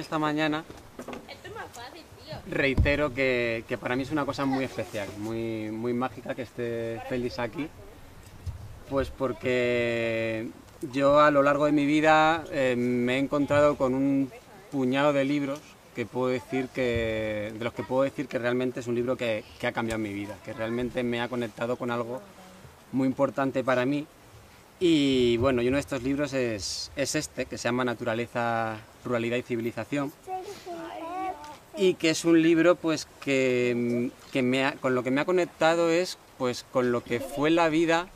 esta mañana, reitero que para mí es una cosa muy especial, muy mágica que esté Félix aquí, pues porque yo a lo largo de mi vida me he encontrado con un puñado de libros de los que puedo decir que realmente es un libro que ha cambiado mi vida, que realmente me ha conectado con algo muy importante para mí. Y bueno, y uno de estos libros es este, que se llama Naturaleza, Ruralidad y Civilización, y que es un libro pues con lo que me ha conectado es pues con lo que fue la vida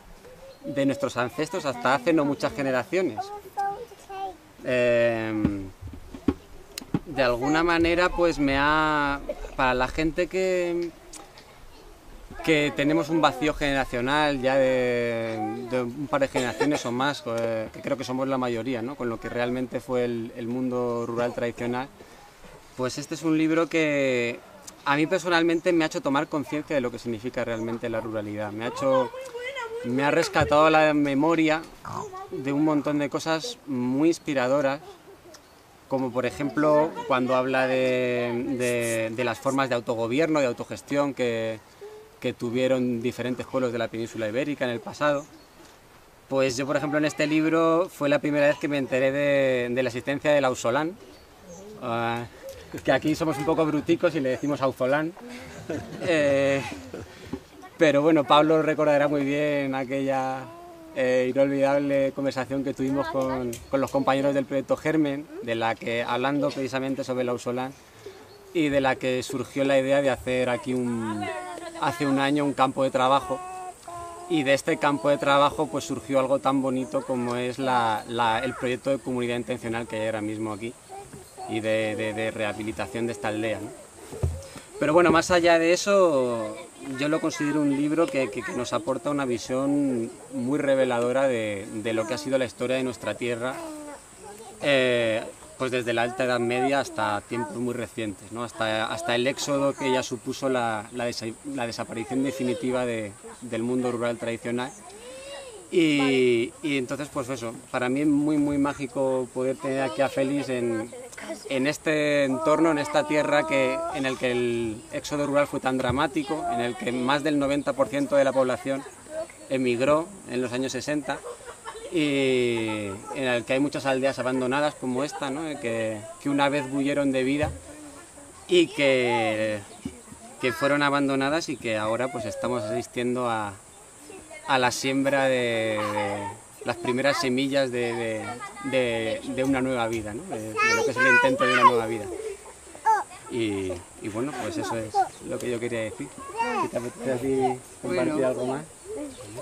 de nuestros ancestros hasta hace no muchas generaciones. De alguna manera pues para la gente que tenemos un vacío generacional ya de un par de generaciones o más, que creo que somos la mayoría, ¿no? Con lo que realmente fue el mundo rural tradicional, pues este es un libro que a mí personalmente me ha hecho tomar conciencia de lo que significa realmente la ruralidad. Me ha rescatado la memoria de un montón de cosas muy inspiradoras, como por ejemplo cuando habla de las formas de autogobierno, de autogestión que tuvieron diferentes pueblos de la península ibérica en el pasado. Pues yo, por ejemplo, en este libro fue la primera vez que me enteré de la existencia del ausolán, que aquí somos un poco bruticos y le decimos auzolán. Pero bueno, Pablo recordará muy bien aquella inolvidable conversación que tuvimos con los compañeros del proyecto Germen, hablando precisamente sobre el ausolán, y de la que surgió la idea de hacer aquí hace un año un campo de trabajo, y de este campo de trabajo pues surgió algo tan bonito como es el proyecto de comunidad intencional que hay ahora mismo aquí y de rehabilitación de esta aldea, ¿no? Pero bueno, más allá de eso, yo lo considero un libro que nos aporta una visión muy reveladora de lo que ha sido la historia de nuestra tierra, pues desde la Alta Edad Media hasta tiempos muy recientes, ¿no? Hasta el éxodo que ya supuso la desaparición definitiva del mundo rural tradicional. Y entonces, pues eso, para mí es muy mágico poder tener aquí a Félix en este entorno, en esta tierra en el que el éxodo rural fue tan dramático, en el que más del 90% de la población emigró en los años 60, y en el que hay muchas aldeas abandonadas como esta, ¿no? que una vez bullieron de vida y que fueron abandonadas, y que ahora pues estamos asistiendo a la siembra de las primeras semillas de una nueva vida, ¿no? de lo que es el intento de una nueva vida. Y bueno, pues eso es lo que yo quería decir. ¿Qué te apetece a ti compartir algo más?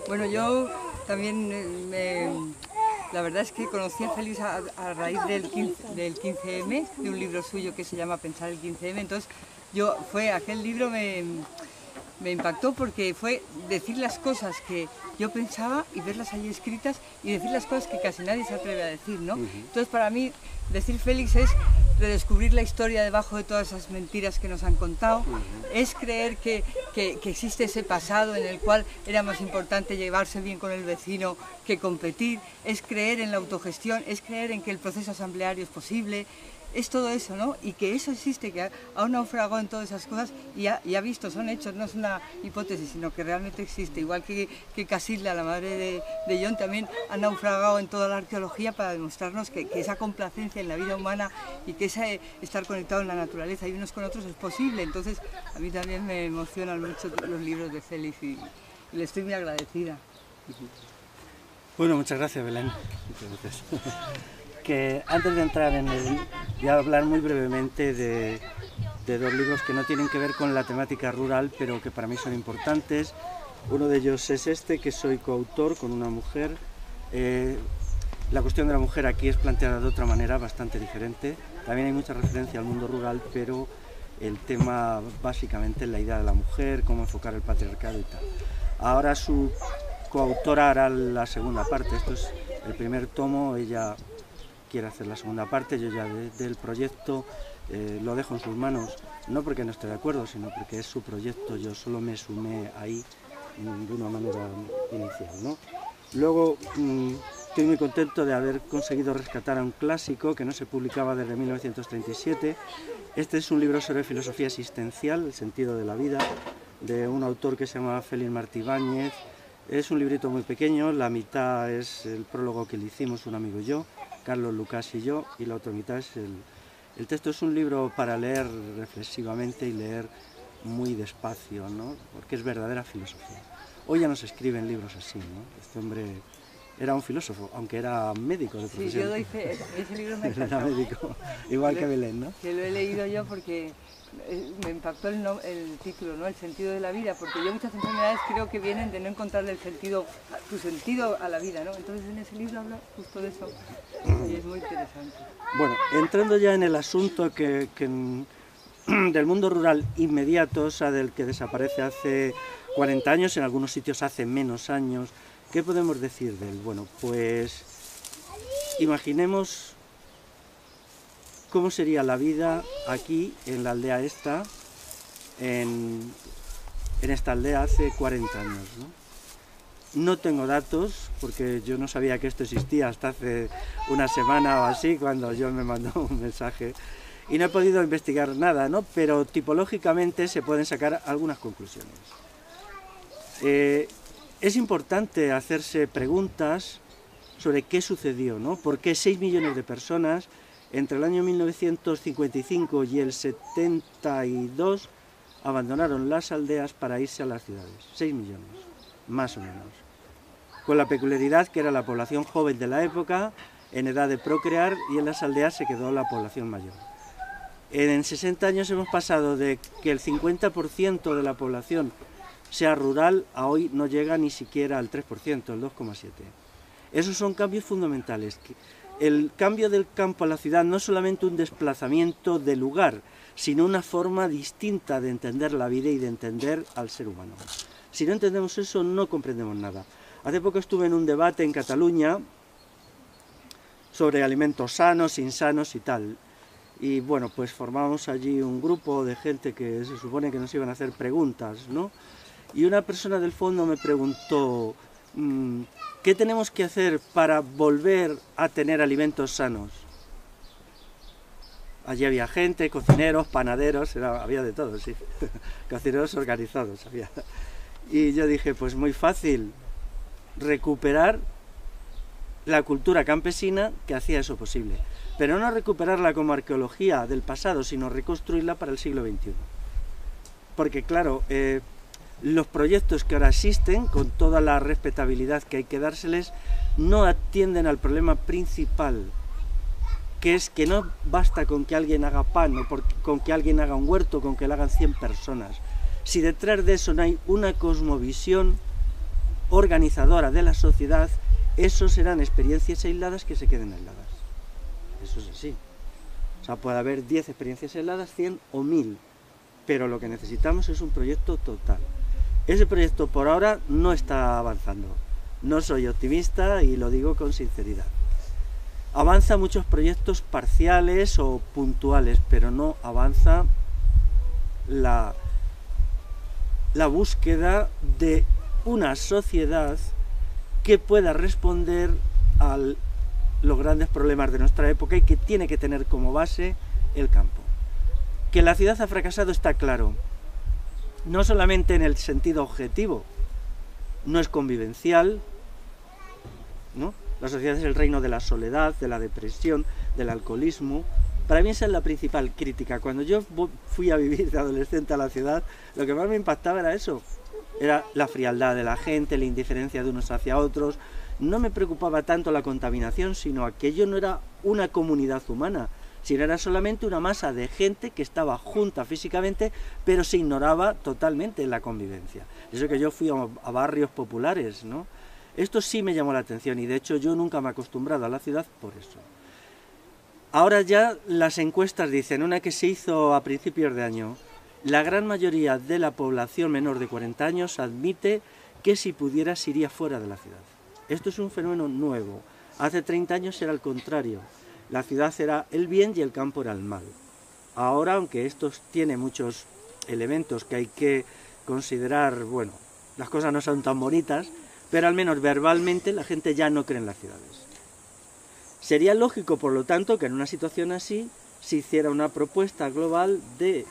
Bueno, yo también la verdad es que conocí a Félix a raíz del 15M, de un libro suyo que se llama Pensar el 15M. Entonces, aquel libro me impactó porque fue decir las cosas que yo pensaba y verlas ahí escritas, y decir las cosas que casi nadie se atreve a decir, ¿no? Entonces, para mí, decir Félix es redescubrir la historia debajo de todas esas mentiras que nos han contado, es creer que existe ese pasado en el cual era más importante llevarse bien con el vecino que competir, es creer en la autogestión, es creer en que el proceso asambleario es posible. Es todo eso, ¿no? Y que eso existe, que ha naufragado en todas esas cosas y ha visto, son hechos, no es una hipótesis, sino que realmente existe. Igual que Casilda, la madre de John, también ha naufragado en toda la arqueología para demostrarnos que esa complacencia en la vida humana y que ese estar conectado en la naturaleza y unos con otros es posible. Entonces, a mí también me emocionan mucho los libros de Félix y le estoy muy agradecida. Bueno, muchas gracias, Belén. Muchas gracias. Que antes de entrar voy a hablar muy brevemente de dos libros que no tienen que ver con la temática rural, pero que para mí son importantes. Uno de ellos es este, que soy coautor con una mujer. La cuestión de la mujer aquí es planteada de otra manera, bastante diferente. También hay mucha referencia al mundo rural, pero el tema básicamente es la idea de la mujer, cómo enfocar el patriarcado y tal. Ahora su coautora hará la segunda parte. Esto es el primer tomo, ella quiere hacer la segunda parte. Yo ya del proyecto lo dejo en sus manos, no porque no esté de acuerdo, sino porque es su proyecto. Yo solo me sumé ahí de una manera inicial, ¿no? Luego estoy muy contento de haber conseguido rescatar a un clásico que no se publicaba desde 1937. Este es un libro sobre filosofía existencial, el sentido de la vida, de un autor que se llama Félix Martí Báñez. Es un librito muy pequeño, la mitad es el prólogo que le hicimos un amigo y yo, Carlos Lucas y yo, y la otra mitad es el texto. Es un libro para leer reflexivamente y leer muy despacio, ¿no? Porque es verdadera filosofía. Hoy ya no se escriben libros así, ¿no? Este hombre era un filósofo, aunque era médico de profesión. Sí, yo doy fe, ese libro me encanta. Era médico, igual que Belén, ¿no? Que lo he leído yo porque me impactó el título, ¿no? El sentido de la vida, porque yo muchas enfermedades creo que vienen de no encontrarle el sentido, tu sentido a la vida, ¿no? Entonces en ese libro habla justo de eso y es muy interesante. Bueno, entrando ya en el asunto del mundo rural inmediato, o sea, del que desaparece hace 40 años, en algunos sitios hace menos años, ¿qué podemos decir de él? Bueno, pues imaginemos cómo sería la vida aquí, en la aldea esta, en esta aldea hace 40 años, ¿no? No tengo datos, porque yo no sabía que esto existía hasta hace una semana o así, cuando yo me mandó un mensaje, y no he podido investigar nada, ¿no? Pero tipológicamente se pueden sacar algunas conclusiones. Es importante hacerse preguntas sobre qué sucedió, ¿no? ¿Por qué 6 millones de personas entre el año 1955 y el 72 abandonaron las aldeas para irse a las ciudades? 6 millones, más o menos. Con la peculiaridad que era la población joven de la época, en edad de procrear, y en las aldeas se quedó la población mayor. En 60 años hemos pasado de que el 50% de la población sea rural, a hoy no llega ni siquiera al 3%, el 2,7%. Esos son cambios fundamentales. El cambio del campo a la ciudad no es solamente un desplazamiento de lugar, sino una forma distinta de entender la vida y de entender al ser humano. Si no entendemos eso, no comprendemos nada. Hace poco estuve en un debate en Cataluña sobre alimentos sanos, insanos y tal. Y bueno, pues formamos allí un grupo de gente que se supone que nos iban a hacer preguntas, ¿no? Y una persona del fondo me preguntó, ¿qué tenemos que hacer para volver a tener alimentos sanos? Allí había gente, cocineros, panaderos, había de todo, sí, cocineros organizados había. Y yo dije, pues muy fácil, recuperar la cultura campesina que hacía eso posible. Pero no recuperarla como arqueología del pasado, sino reconstruirla para el siglo XXI. Porque claro, los proyectos que ahora existen, con toda la respetabilidad que hay que dárseles, no atienden al problema principal, que es que no basta con que alguien haga pan, o con que alguien haga un huerto, con que lo hagan 100 personas. Si detrás de eso no hay una cosmovisión organizadora de la sociedad, eso serán experiencias aisladas que se queden aisladas. Eso es así. O sea, puede haber 10 experiencias aisladas, 100 o 1000, pero lo que necesitamos es un proyecto total. Ese proyecto por ahora no está avanzando. No soy optimista y lo digo con sinceridad. Avanza muchos proyectos parciales o puntuales, pero no avanza la búsqueda de una sociedad que pueda responder a los grandes problemas de nuestra época y que tiene que tener como base el campo. Que la ciudad ha fracasado está claro, no solamente en el sentido objetivo, no es convivencial, ¿no? La sociedad es el reino de la soledad, de la depresión, del alcoholismo. Para mí esa es la principal crítica. Cuando yo fui a vivir de adolescente a la ciudad, lo que más me impactaba era eso. Era la frialdad de la gente, la indiferencia de unos hacia otros. No me preocupaba tanto la contaminación, sino aquello no era una comunidad humana, sino era solamente una masa de gente que estaba junta físicamente, pero se ignoraba totalmente la convivencia. Eso que yo fui a barrios populares, ¿no? Esto sí me llamó la atención y de hecho yo nunca me he acostumbrado a la ciudad por eso. Ahora ya las encuestas dicen, una que se hizo a principios de año, la gran mayoría de la población menor de 40 años admite que si pudiera se iría fuera de la ciudad. Esto es un fenómeno nuevo. Hace 30 años era al contrario. La ciudad era el bien y el campo era el mal. Ahora, aunque esto tiene muchos elementos que hay que considerar, bueno, las cosas no son tan bonitas, pero al menos verbalmente la gente ya no cree en las ciudades. Sería lógico, por lo tanto, que en una situación así se hiciera una propuesta global de,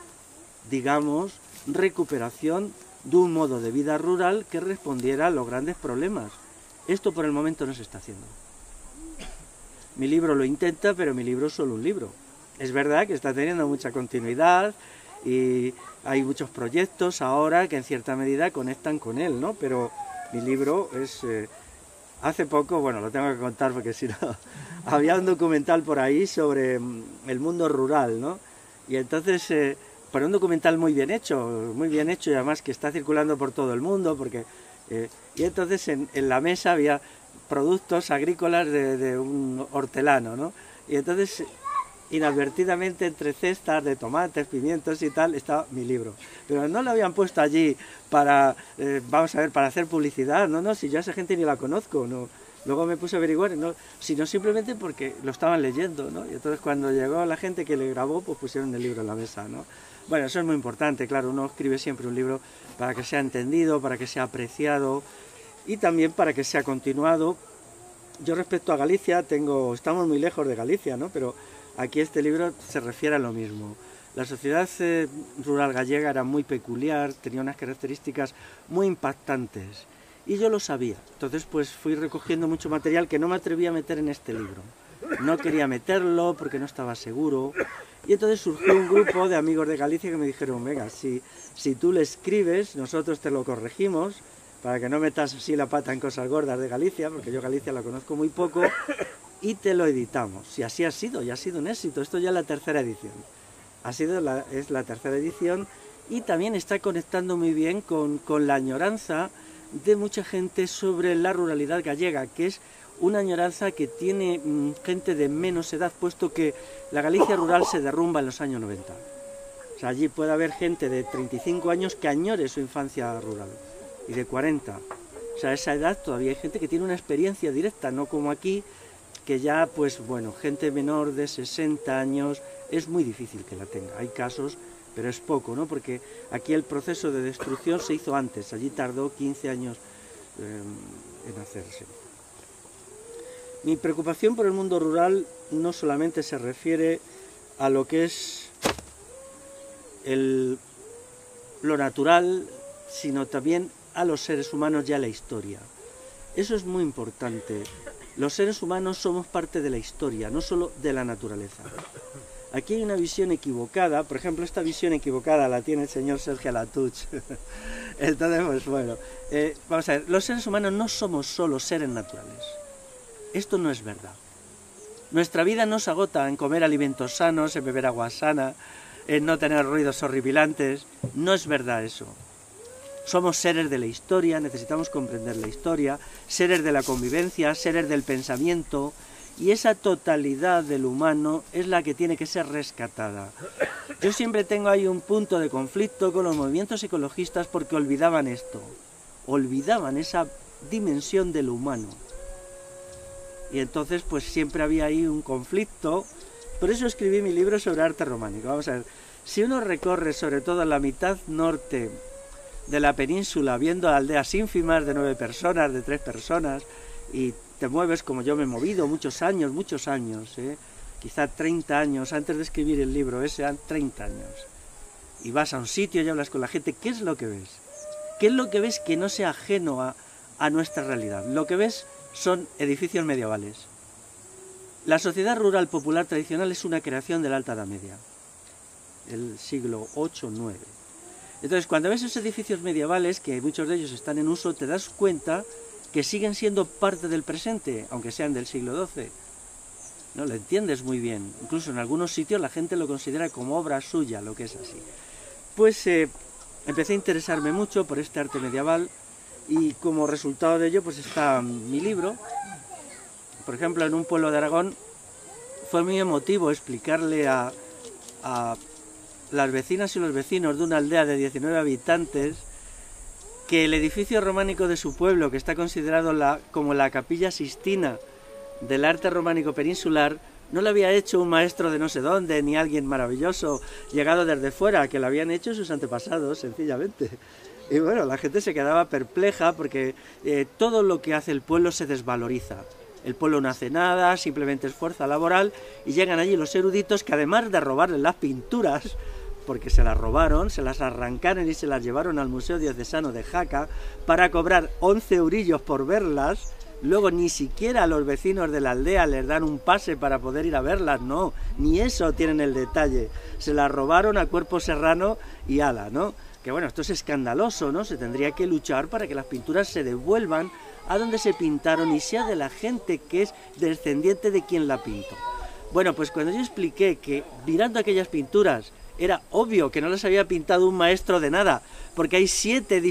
digamos, recuperación de un modo de vida rural que respondiera a los grandes problemas. Esto por el momento no se está haciendo. Mi libro lo intenta, pero mi libro es solo un libro. Es verdad que está teniendo mucha continuidad y hay muchos proyectos ahora que en cierta medida conectan con él, ¿no? Pero mi libro es... hace poco, bueno, lo tengo que contar porque si no... había un documental por ahí sobre el mundo rural, ¿no? Y entonces, pero un documental muy bien hecho y además que está circulando por todo el mundo, porque... y entonces en la mesa había productos agrícolas de un hortelano, ¿no? Y entonces, inadvertidamente, entre cestas de tomates, pimientos y tal, estaba mi libro. Pero no lo habían puesto allí para, vamos a ver, para hacer publicidad, no, si yo a esa gente ni la conozco, no. Luego me puse a averiguar, no, sino simplemente porque lo estaban leyendo, ¿no? Y entonces cuando llegó la gente que le grabó, pues pusieron el libro en la mesa, ¿no? Bueno, eso es muy importante, claro, uno escribe siempre un libro para que sea entendido, para que sea apreciado y también para que sea continuado. Yo respecto a Galicia, estamos muy lejos de Galicia, ¿no? Pero aquí este libro se refiere a lo mismo. La sociedad rural gallega era muy peculiar, tenía unas características muy impactantes. Y yo lo sabía, entonces pues fui recogiendo mucho material que no me atreví a meter en este libro. No quería meterlo porque no estaba seguro. Y entonces surgió un grupo de amigos de Galicia que me dijeron, venga, si tú le escribes, nosotros te lo corregimos, para que no metas así la pata en cosas gordas de Galicia, porque yo Galicia la conozco muy poco, y te lo editamos. Y así ha sido, y ha sido un éxito. Esto ya es la tercera edición. Es la tercera edición y también está conectando muy bien con la añoranza de mucha gente sobre la ruralidad gallega, que es una añoranza que tiene gente de menos edad, puesto que la Galicia rural se derrumba en los años 90. O sea, allí puede haber gente de 35 años que añore su infancia rural, y de 40. O sea, a esa edad todavía hay gente que tiene una experiencia directa, no como aquí, que ya, pues bueno, gente menor de 60 años es muy difícil que la tenga. Hay casos, pero es poco, ¿no? Porque aquí el proceso de destrucción se hizo antes, allí tardó 15 años en hacerse. Mi preocupación por el mundo rural no solamente se refiere a lo que es lo natural, sino también a los seres humanos y a la historia. Eso es muy importante. Los seres humanos somos parte de la historia, no solo de la naturaleza. Aquí hay una visión equivocada, por ejemplo, esta visión equivocada la tiene el señor Serge Latouch. Entonces, pues bueno, vamos a ver, los seres humanos no somos solo seres naturales. Esto no es verdad. Nuestra vida no se agota en comer alimentos sanos, en beber agua sana, en no tener ruidos horripilantes. No es verdad eso. Somos seres de la historia, necesitamos comprender la historia, seres de la convivencia, seres del pensamiento, y esa totalidad del humano es la que tiene que ser rescatada. Yo siempre tengo ahí un punto de conflicto con los movimientos ecologistas porque olvidaban esto, olvidaban esa dimensión del humano. Y entonces pues siempre había ahí un conflicto. Por eso escribí mi libro sobre arte románico. Vamos a ver, si uno recorre sobre todo la mitad norte de la península, viendo aldeas ínfimas de 9 personas, de 3 personas, y te mueves como yo me he movido muchos años, quizá 30 años, antes de escribir el libro ese, eran 30 años, y vas a un sitio y hablas con la gente, ¿qué es lo que ves? ¿Qué es lo que ves que no sea ajeno a nuestra realidad? Lo que ves son edificios medievales. La sociedad rural popular tradicional es una creación de la Alta Edad Media, el siglo VIII-IX. Entonces, cuando ves esos edificios medievales, que muchos de ellos están en uso, te das cuenta que siguen siendo parte del presente, aunque sean del siglo XII. ¿No? Lo entiendes muy bien. Incluso en algunos sitios la gente lo considera como obra suya, lo que es así. Pues empecé a interesarme mucho por este arte medieval y como resultado de ello pues está mi libro. Por ejemplo, en un pueblo de Aragón fue muy emotivo explicarle a las vecinas y los vecinos de una aldea de 19 habitantes que el edificio románico de su pueblo, que está considerado como la capilla Sistina del arte románico peninsular, no lo había hecho un maestro de no sé dónde, ni alguien maravilloso llegado desde fuera, que lo habían hecho sus antepasados, sencillamente. Y bueno, la gente se quedaba perpleja porque todo lo que hace el pueblo se desvaloriza. el pueblo no hace nada, simplemente es fuerza laboral, y llegan allí los eruditos que además de robarle las pinturas, porque se las robaron, se las arrancaron y se las llevaron al Museo Diocesano de Jaca para cobrar 11 eurillos por verlas. Luego ni siquiera a los vecinos de la aldea les dan un pase para poder ir a verlas, no, ni eso tienen el detalle. Se las robaron a cuerpo serrano y ala, ¿no? Que bueno, esto es escandaloso, ¿no? Se tendría que luchar para que las pinturas se devuelvan a donde se pintaron y sea de la gente que es descendiente de quien la pintó. Bueno, pues cuando yo expliqué que mirando aquellas pinturas era obvio que no las había pintado un maestro de nada, porque hay 7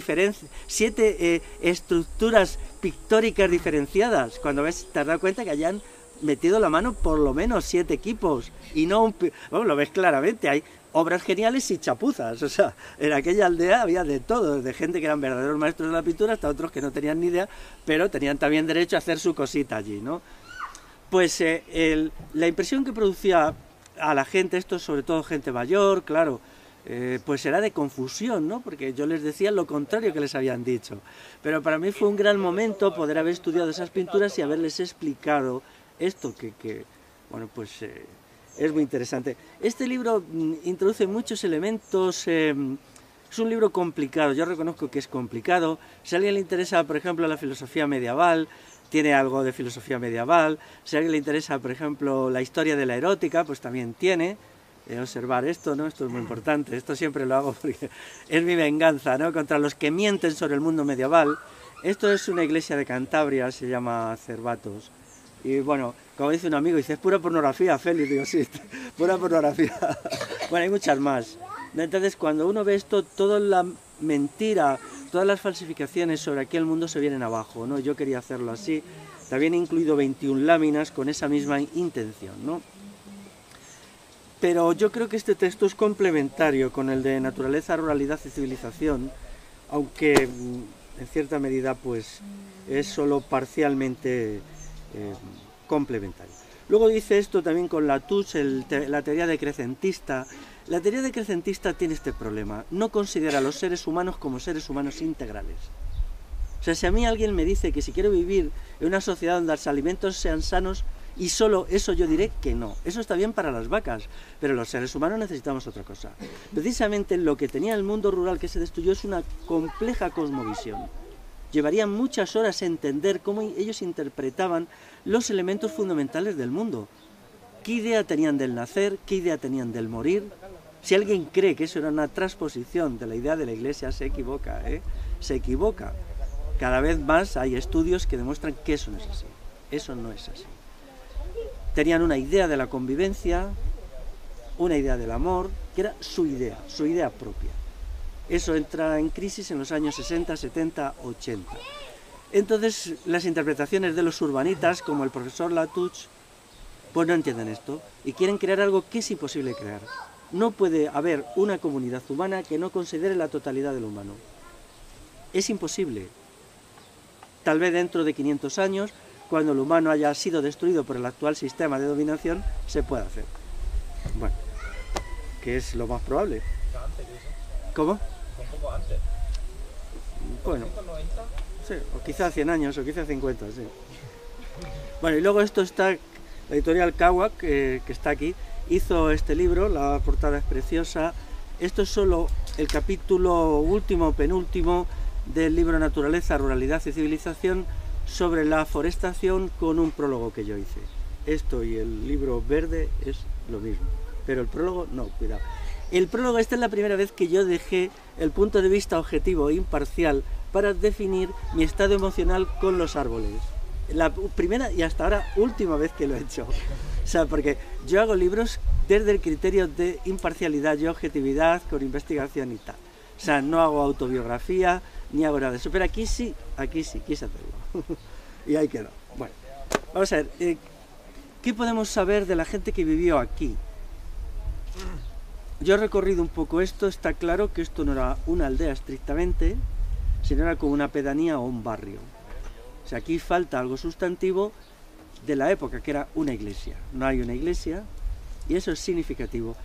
estructuras pictóricas diferenciadas. Cuando ves, te has dado cuenta que hayan metido la mano por lo menos 7 equipos, y no un... Bueno, lo ves claramente, hay obras geniales y chapuzas, o sea, en aquella aldea había de todo, de gente que eran verdaderos maestros de la pintura hasta otros que no tenían ni idea, pero tenían también derecho a hacer su cosita allí, ¿no? Pues la impresión que producía a la gente, esto sobre todo gente mayor, claro, pues era de confusión, ¿no? Porque yo les decía lo contrario que les habían dicho. Pero para mí fue un gran momento poder haber estudiado esas pinturas y haberles explicado esto, que bueno, pues es muy interesante. Este libro introduce muchos elementos, es un libro complicado, yo reconozco que es complicado. Si a alguien le interesa, por ejemplo, la filosofía medieval, tiene algo de filosofía medieval. Si a alguien le interesa, por ejemplo, la historia de la erótica, pues también tiene. Observar esto, ¿no? Esto es muy importante, esto siempre lo hago porque es mi venganza, ¿no? Contra los que mienten sobre el mundo medieval. Esto es una iglesia de Cantabria, se llama Cervatos. Y bueno, como dice un amigo, dice, es pura pornografía, Félix. Digo, sí, pura pornografía. Bueno, hay muchas más. Entonces, cuando uno ve esto, toda la mentira, todas las falsificaciones sobre aquel mundo se vienen abajo, ¿no? Yo quería hacerlo así. También he incluido 21 láminas con esa misma intención, ¿no? Pero yo creo que este texto es complementario con el de Naturaleza, Ruralidad y Civilización, aunque en cierta medida pues es solo parcialmente complementario. Luego dice esto también con Latouche, la teoría decrecentista. La teoría decrecentista tiene este problema, no considera a los seres humanos como seres humanos integrales. O sea, si a mí alguien me dice que si quiero vivir en una sociedad donde los alimentos sean sanos, y solo eso yo diré que no. Eso está bien para las vacas, pero los seres humanos necesitamos otra cosa. Precisamente lo que tenía el mundo rural que se destruyó es una compleja cosmovisión. Llevaría muchas horas entender cómo ellos interpretaban los elementos fundamentales del mundo. ¿Qué idea tenían del nacer? ¿Qué idea tenían del morir? Si alguien cree que eso era una transposición de la idea de la Iglesia, se equivoca, ¿eh? Se equivoca. Cada vez más hay estudios que demuestran que eso no es así. Eso no es así. Tenían una idea de la convivencia, una idea del amor, que era su idea propia. Eso entra en crisis en los años 60, 70, 80. Entonces, las interpretaciones de los urbanitas, como el profesor Latouche, pues no entienden esto y quieren crear algo que es imposible crear. No puede haber una comunidad humana que no considere la totalidad del humano. Es imposible. Tal vez dentro de 500 años, cuando el humano haya sido destruido por el actual sistema de dominación, se puede hacer. Bueno, que es lo más probable. ¿Cómo? Un poco antes. Bueno, 190. sí, o quizá 100 años, o quizá 50, sí. Bueno, y luego esto está, la editorial Kawak, que está aquí, hizo este libro, la portada es preciosa. Esto es solo el capítulo último, penúltimo, del libro Naturaleza, Ruralidad y Civilización, sobre la forestación, con un prólogo que yo hice. Esto y el libro verde es lo mismo, pero el prólogo no, cuidado. El prólogo, esta es la primera vez que yo dejé el punto de vista objetivo e imparcial para definir mi estado emocional con los árboles. La primera y hasta ahora última vez que lo he hecho. O sea, porque yo hago libros desde el criterio de imparcialidad y objetividad, con investigación y tal. O sea, no hago autobiografía, ni hago nada de eso. Pero aquí sí quise hacerlo. Y ahí quedó. Bueno, vamos a ver, ¿qué podemos saber de la gente que vivió aquí? Yo he recorrido un poco esto, está claro que esto no era una aldea estrictamente, sino era como una pedanía o un barrio. O sea, aquí falta algo sustantivo de la época, que era una iglesia. No hay una iglesia, y eso es significativo.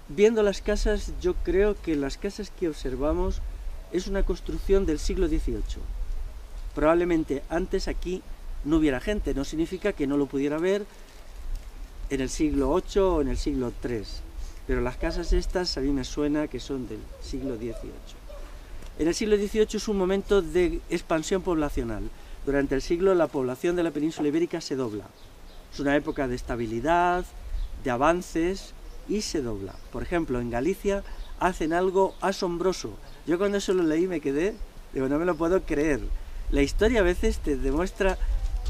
Viendo las casas, yo creo que las casas que observamos es una construcción del siglo XVIII. Probablemente antes aquí no hubiera gente, no significa que no lo pudiera haber en el siglo VIII o en el siglo III, pero las casas estas a mí me suena que son del siglo XVIII. En el siglo XVIII es un momento de expansión poblacional. Durante el siglo la población de la península ibérica se dobla. Es una época de estabilidad, de avances, y se dobla. Por ejemplo, en Galicia hacen algo asombroso. Yo cuando eso lo leí me quedé, digo, no me lo puedo creer. La historia a veces te demuestra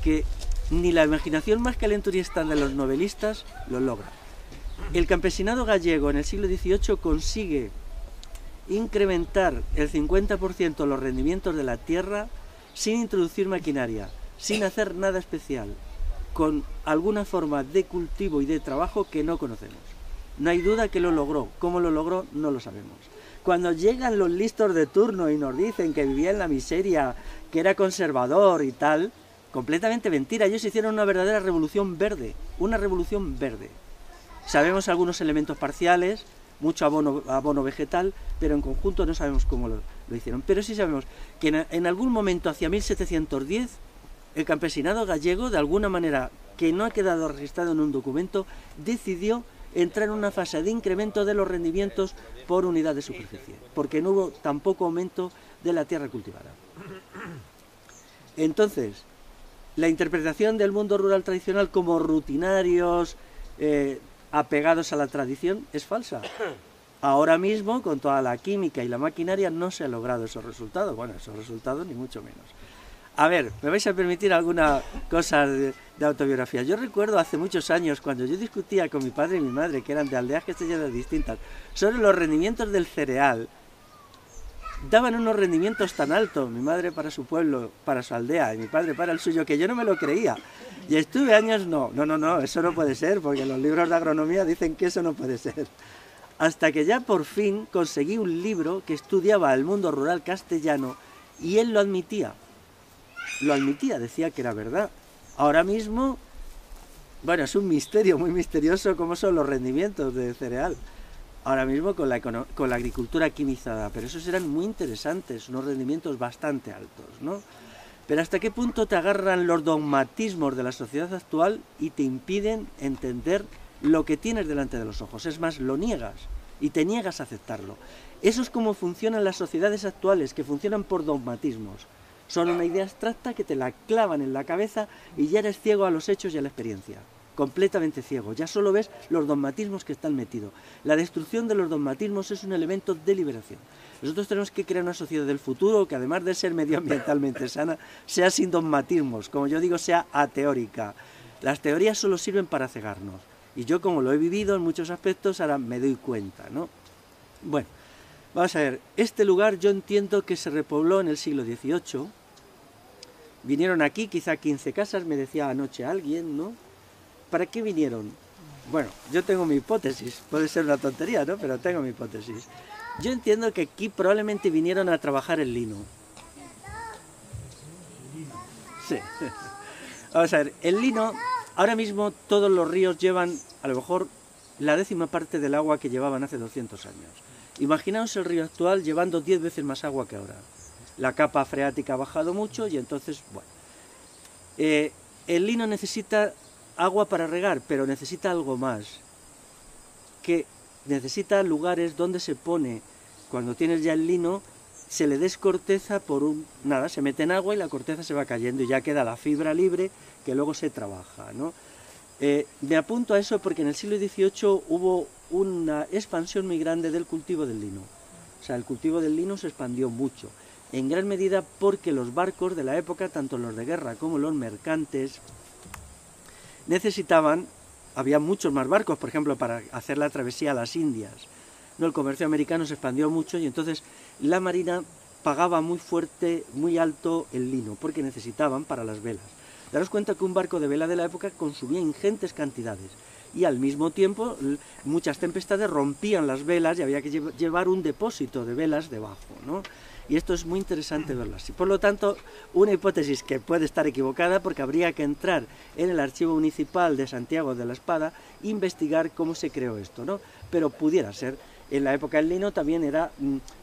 que ni la imaginación más calenturienta de los novelistas lo logra. El campesinado gallego en el siglo XVIII consigue incrementar el 50% los rendimientos de la tierra sin introducir maquinaria, sin hacer nada especial, con alguna forma de cultivo y de trabajo que no conocemos. No hay duda que lo logró. ¿Cómo lo logró? No lo sabemos. Cuando llegan los listos de turno y nos dicen que vivía en la miseria, que era conservador y tal, completamente mentira. Ellos hicieron una verdadera revolución verde, una revolución verde. Sabemos algunos elementos parciales, mucho abono vegetal, pero en conjunto no sabemos cómo lo hicieron. Pero sí sabemos que en algún momento, hacia 1710, el campesinado gallego, de alguna manera que no ha quedado registrado en un documento, decidió entrar en una fase de incremento de los rendimientos por unidad de superficie, porque no hubo tampoco aumento de la tierra cultivada. Entonces, la interpretación del mundo rural tradicional como rutinarios, apegados a la tradición, es falsa. Ahora mismo, con toda la química y la maquinaria, no se han logrado esos resultados. Bueno, esos resultados ni mucho menos. A ver, me vais a permitir alguna cosa de autobiografía. Yo recuerdo hace muchos años, cuando yo discutía con mi padre y mi madre, que eran de aldeas castellanas distintas, sobre los rendimientos del cereal. Daban unos rendimientos tan altos, mi madre para su pueblo, para su aldea, y mi padre para el suyo, que yo no me lo creía. Y estuve años, no, eso no puede ser, porque los libros de agronomía dicen que eso no puede ser. Hasta que ya por fin conseguí un libro que estudiaba el mundo rural castellano, y él lo admitía. Lo admitía, decía que era verdad. Ahora mismo, bueno, es un misterio muy misterioso cómo son los rendimientos de cereal. Ahora mismo con la agricultura quimizada, pero esos eran muy interesantes, unos rendimientos bastante altos, ¿no? Pero ¿hasta qué punto te agarran los dogmatismos de la sociedad actual y te impiden entender lo que tienes delante de los ojos? Es más, lo niegas y te niegas a aceptarlo. Eso es como funcionan las sociedades actuales, que funcionan por dogmatismos. Son una idea abstracta que te la clavan en la cabeza y ya eres ciego a los hechos y a la experiencia. Completamente ciego. Ya solo ves los dogmatismos que están metidos. La destrucción de los dogmatismos es un elemento de liberación. Nosotros tenemos que crear una sociedad del futuro que, además de ser medioambientalmente sana, sea sin dogmatismos, como yo digo, sea ateórica. Las teorías solo sirven para cegarnos. Y yo, como lo he vivido en muchos aspectos, ahora me doy cuenta, ¿no? Bueno, vamos a ver. Este lugar yo entiendo que se repobló en el siglo XVIII. Vinieron aquí quizá 15 casas, me decía anoche alguien, ¿no? ¿Para qué vinieron? Bueno, yo tengo mi hipótesis, puede ser una tontería, ¿no? Pero tengo mi hipótesis. Yo entiendo que aquí probablemente vinieron a trabajar el lino. Sí. Vamos a ver, el lino, ahora mismo todos los ríos llevan a lo mejor la 10ª parte del agua que llevaban hace 200 años. Imaginaos el río actual llevando 10 veces más agua que ahora. La capa freática ha bajado mucho y entonces, bueno. El lino necesita agua para regar, pero necesita algo más, que necesita lugares donde se pone, cuando tienes ya el lino, se le descorteza nada, se mete en agua y la corteza se va cayendo y ya queda la fibra libre que luego se trabaja, ¿no? Me apunto a eso porque en el siglo XVIII hubo una expansión muy grande del cultivo del lino. O sea, el cultivo del lino se expandió mucho, en gran medida porque los barcos de la época, tanto los de guerra como los mercantes, necesitaban, había muchos más barcos, por ejemplo, para hacer la travesía a las Indias. ¿No? El comercio americano se expandió mucho y entonces la marina pagaba muy fuerte, muy alto el lino, porque necesitaban para las velas. Daros cuenta que un barco de vela de la época consumía ingentes cantidades y al mismo tiempo muchas tempestades rompían las velas y había que llevar un depósito de velas debajo, ¿no? Y esto es muy interesante verlo así. Por lo tanto, una hipótesis que puede estar equivocada porque habría que entrar en el archivo municipal de Santiago de la Espada e investigar cómo se creó esto, ¿no? Pero pudiera ser. En la época del lino también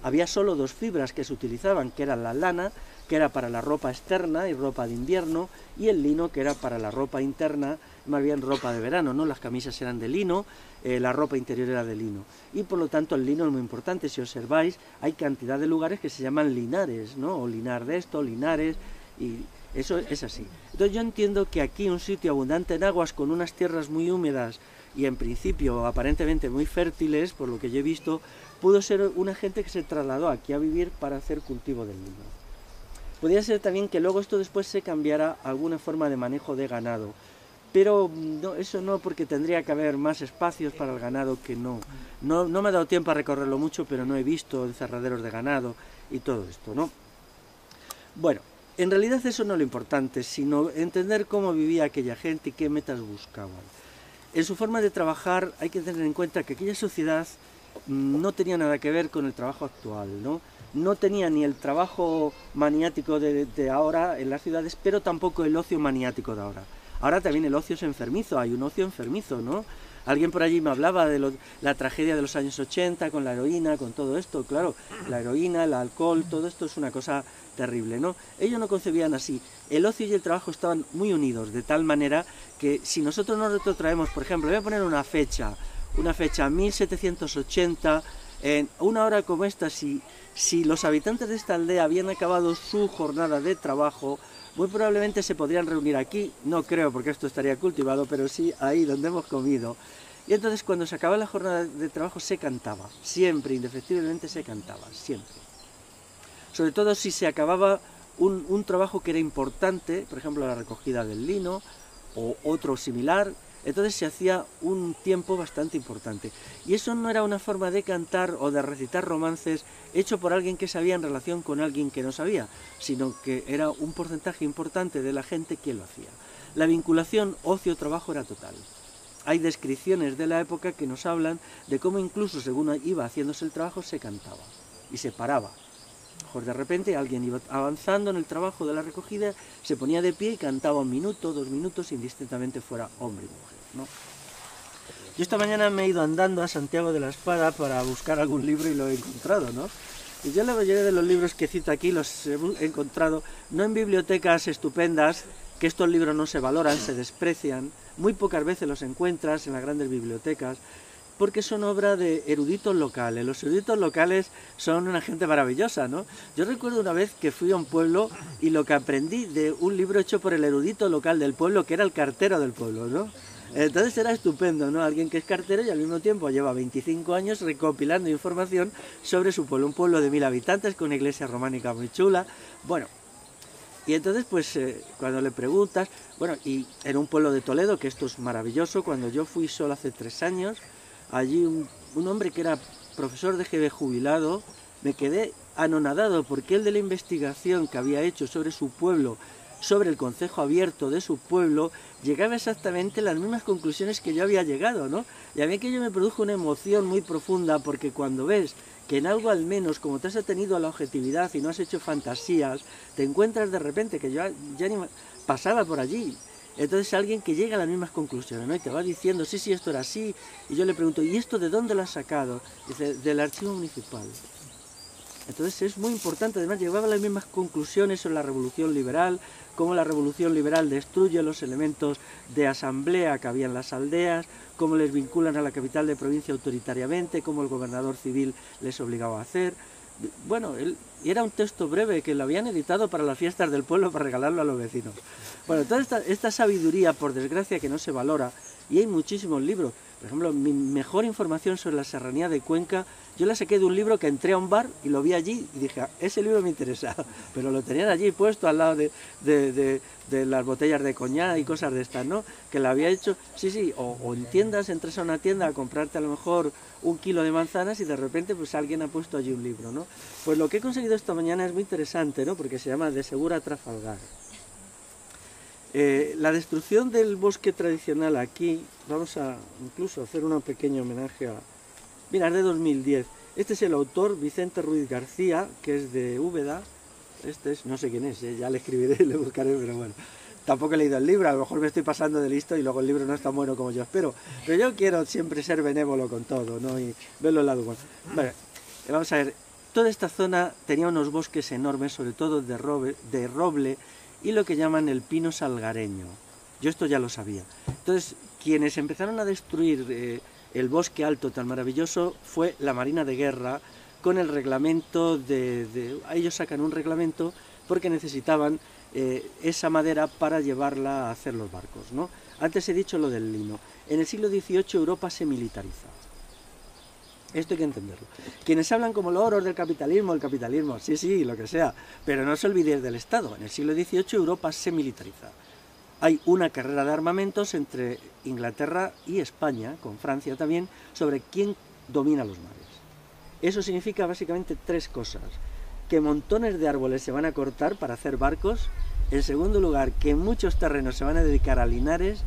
había solo dos fibras que se utilizaban, que era la lana, que era para la ropa externa y ropa de invierno, y el lino, que era para la ropa interna, más bien ropa de verano, ¿no? Las camisas eran de lino, la ropa interior era de lino, y por lo tanto el lino es muy importante. Si observáis, hay cantidad de lugares que se llaman linares, ¿no? O linar de esto, linares, y eso es así. Entonces yo entiendo que aquí, un sitio abundante en aguas, con unas tierras muy húmedas, y en principio aparentemente muy fértiles, por lo que yo he visto, pudo ser una gente que se trasladó aquí a vivir para hacer cultivo del lino. Podría ser también que luego esto después se cambiara a alguna forma de manejo de ganado, pero no, eso no, porque tendría que haber más espacios para el ganado, que no me ha dado tiempo a recorrerlo mucho, pero no he visto encerraderos de ganado y todo esto, ¿no? Bueno, en realidad eso no es lo importante, sino entender cómo vivía aquella gente y qué metas buscaban. En su forma de trabajar hay que tener en cuenta que aquella sociedad no tenía nada que ver con el trabajo actual, ¿no? No tenía ni el trabajo maniático de ahora en las ciudades, pero tampoco el ocio maniático de ahora. Ahora también el ocio es enfermizo, hay un ocio enfermizo, ¿no? Alguien por allí me hablaba de la tragedia de los años 80 con la heroína, con todo esto. Claro, la heroína, el alcohol, todo esto es una cosa terrible, ¿no? Ellos no concebían así. El ocio y el trabajo estaban muy unidos, de tal manera que si nosotros nos retrotraemos, por ejemplo, voy a poner una fecha 1780, en una hora como esta, si los habitantes de esta aldea habían acabado su jornada de trabajo, muy probablemente se podrían reunir aquí, no creo porque esto estaría cultivado, pero sí ahí donde hemos comido. Y entonces cuando se acababa la jornada de trabajo se cantaba, siempre, indefectiblemente se cantaba, siempre. Sobre todo si se acababa un trabajo que era importante, por ejemplo la recogida del lino o otro similar, entonces se hacía un tiempo bastante importante. Y eso no era una forma de cantar o de recitar romances hecho por alguien que sabía en relación con alguien que no sabía, sino que era un porcentaje importante de la gente que lo hacía. La vinculación ocio-trabajo era total. Hay descripciones de la época que nos hablan de cómo incluso según iba haciéndose el trabajo se cantaba y se paraba. De repente alguien iba avanzando en el trabajo de la recogida, se ponía de pie y cantaba 1 minuto, 2 minutos, indistintamente fuera hombre y mujer, ¿no? Yo esta mañana me he ido andando a Santiago de la Espada para buscar algún libro y lo he encontrado, ¿no? Y yo la mayoría de los libros que cito aquí los he encontrado no en bibliotecas estupendas, que estos libros no se valoran, se desprecian, muy pocas veces los encuentras en las grandes bibliotecas, porque son obra de eruditos locales. Los eruditos locales son una gente maravillosa, ¿no? Yo recuerdo una vez que fui a un pueblo y lo que aprendí de un libro hecho por el erudito local del pueblo, que era el cartero del pueblo, ¿no? Entonces era estupendo, ¿no? Alguien que es cartero y al mismo tiempo lleva 25 años recopilando información sobre su pueblo, un pueblo de 1000 habitantes con una iglesia románica muy chula. Bueno, y entonces pues cuando le preguntas, bueno, y era un pueblo de Toledo, que esto es maravilloso. Cuando yo fui solo hace 3 años, allí un hombre que era profesor de GB jubilado, me quedé anonadado porque él de la investigación que había hecho sobre su pueblo, sobre el concejo abierto de su pueblo, llegaba exactamente a las mismas conclusiones que yo había llegado, ¿no? Y a mí aquello me produjo una emoción muy profunda, porque cuando ves que en algo al menos, como te has atenido a la objetividad y no has hecho fantasías, te encuentras de repente que yo ya ni pasaba por allí. Entonces alguien que llega a las mismas conclusiones, ¿no? Y te va diciendo, sí, sí, esto era así, y yo le pregunto, ¿y esto de dónde lo has sacado? Dice, del archivo municipal. Entonces es muy importante, además llevaba las mismas conclusiones sobre la revolución liberal, cómo la revolución liberal destruye los elementos de asamblea que había en las aldeas, cómo les vinculan a la capital de provincia autoritariamente, cómo el gobernador civil les obligaba a hacer. Bueno, era un texto breve que lo habían editado para las fiestas del pueblo para regalarlo a los vecinos. Bueno, toda esta sabiduría, por desgracia, que no se valora, y hay muchísimos libros. Por ejemplo, mi mejor información sobre la serranía de Cuenca, yo la saqué de un libro que entré a un bar y lo vi allí y dije, ese libro me interesa, pero lo tenían allí puesto al lado de las botellas de coñac y cosas de estas, ¿no? Que lo había hecho, sí, o en tiendas, entras a una tienda a comprarte a lo mejor 1 kilo de manzanas y de repente pues alguien ha puesto allí un libro, ¿no? Pues lo que he conseguido esta mañana es muy interesante, ¿no? Porque se llama De Segura a Trafalgar. La destrucción del bosque tradicional aquí, vamos a incluso hacer un pequeño homenaje a... Mira, es de 2010. Este es el autor, Vicente Ruiz García, que es de Úbeda. Este es, no sé quién es, ya le escribiré y le buscaré, pero bueno. tampoco he leído el libro, a lo mejor me estoy pasando de listo y luego el libro no es tan bueno como yo espero, pero yo quiero siempre ser benévolo con todo, ¿no? Y verlo el lado bueno. Bueno, vamos a ver, toda esta zona tenía unos bosques enormes, sobre todo de roble y lo que llaman el pino salgareño. Yo esto ya lo sabía. Entonces, quienes empezaron a destruir el bosque alto tan maravilloso fue la Marina de Guerra, con el reglamento ellos sacan un reglamento porque necesitaban esa madera para llevarla a hacer los barcos, ¿no? Antes he dicho lo del lino. En el siglo XVIII Europa se militariza. Esto hay que entenderlo. Quienes hablan como loros del capitalismo, sí, lo que sea, pero no se olvidéis del Estado. En el siglo XVIII Europa se militariza. Hay una carrera de armamentos entre Inglaterra y España, con Francia también, sobre quién domina los mares. Eso significa básicamente tres cosas: que montones de árboles se van a cortar para hacer barcos, en segundo lugar, que muchos terrenos se van a dedicar a linares,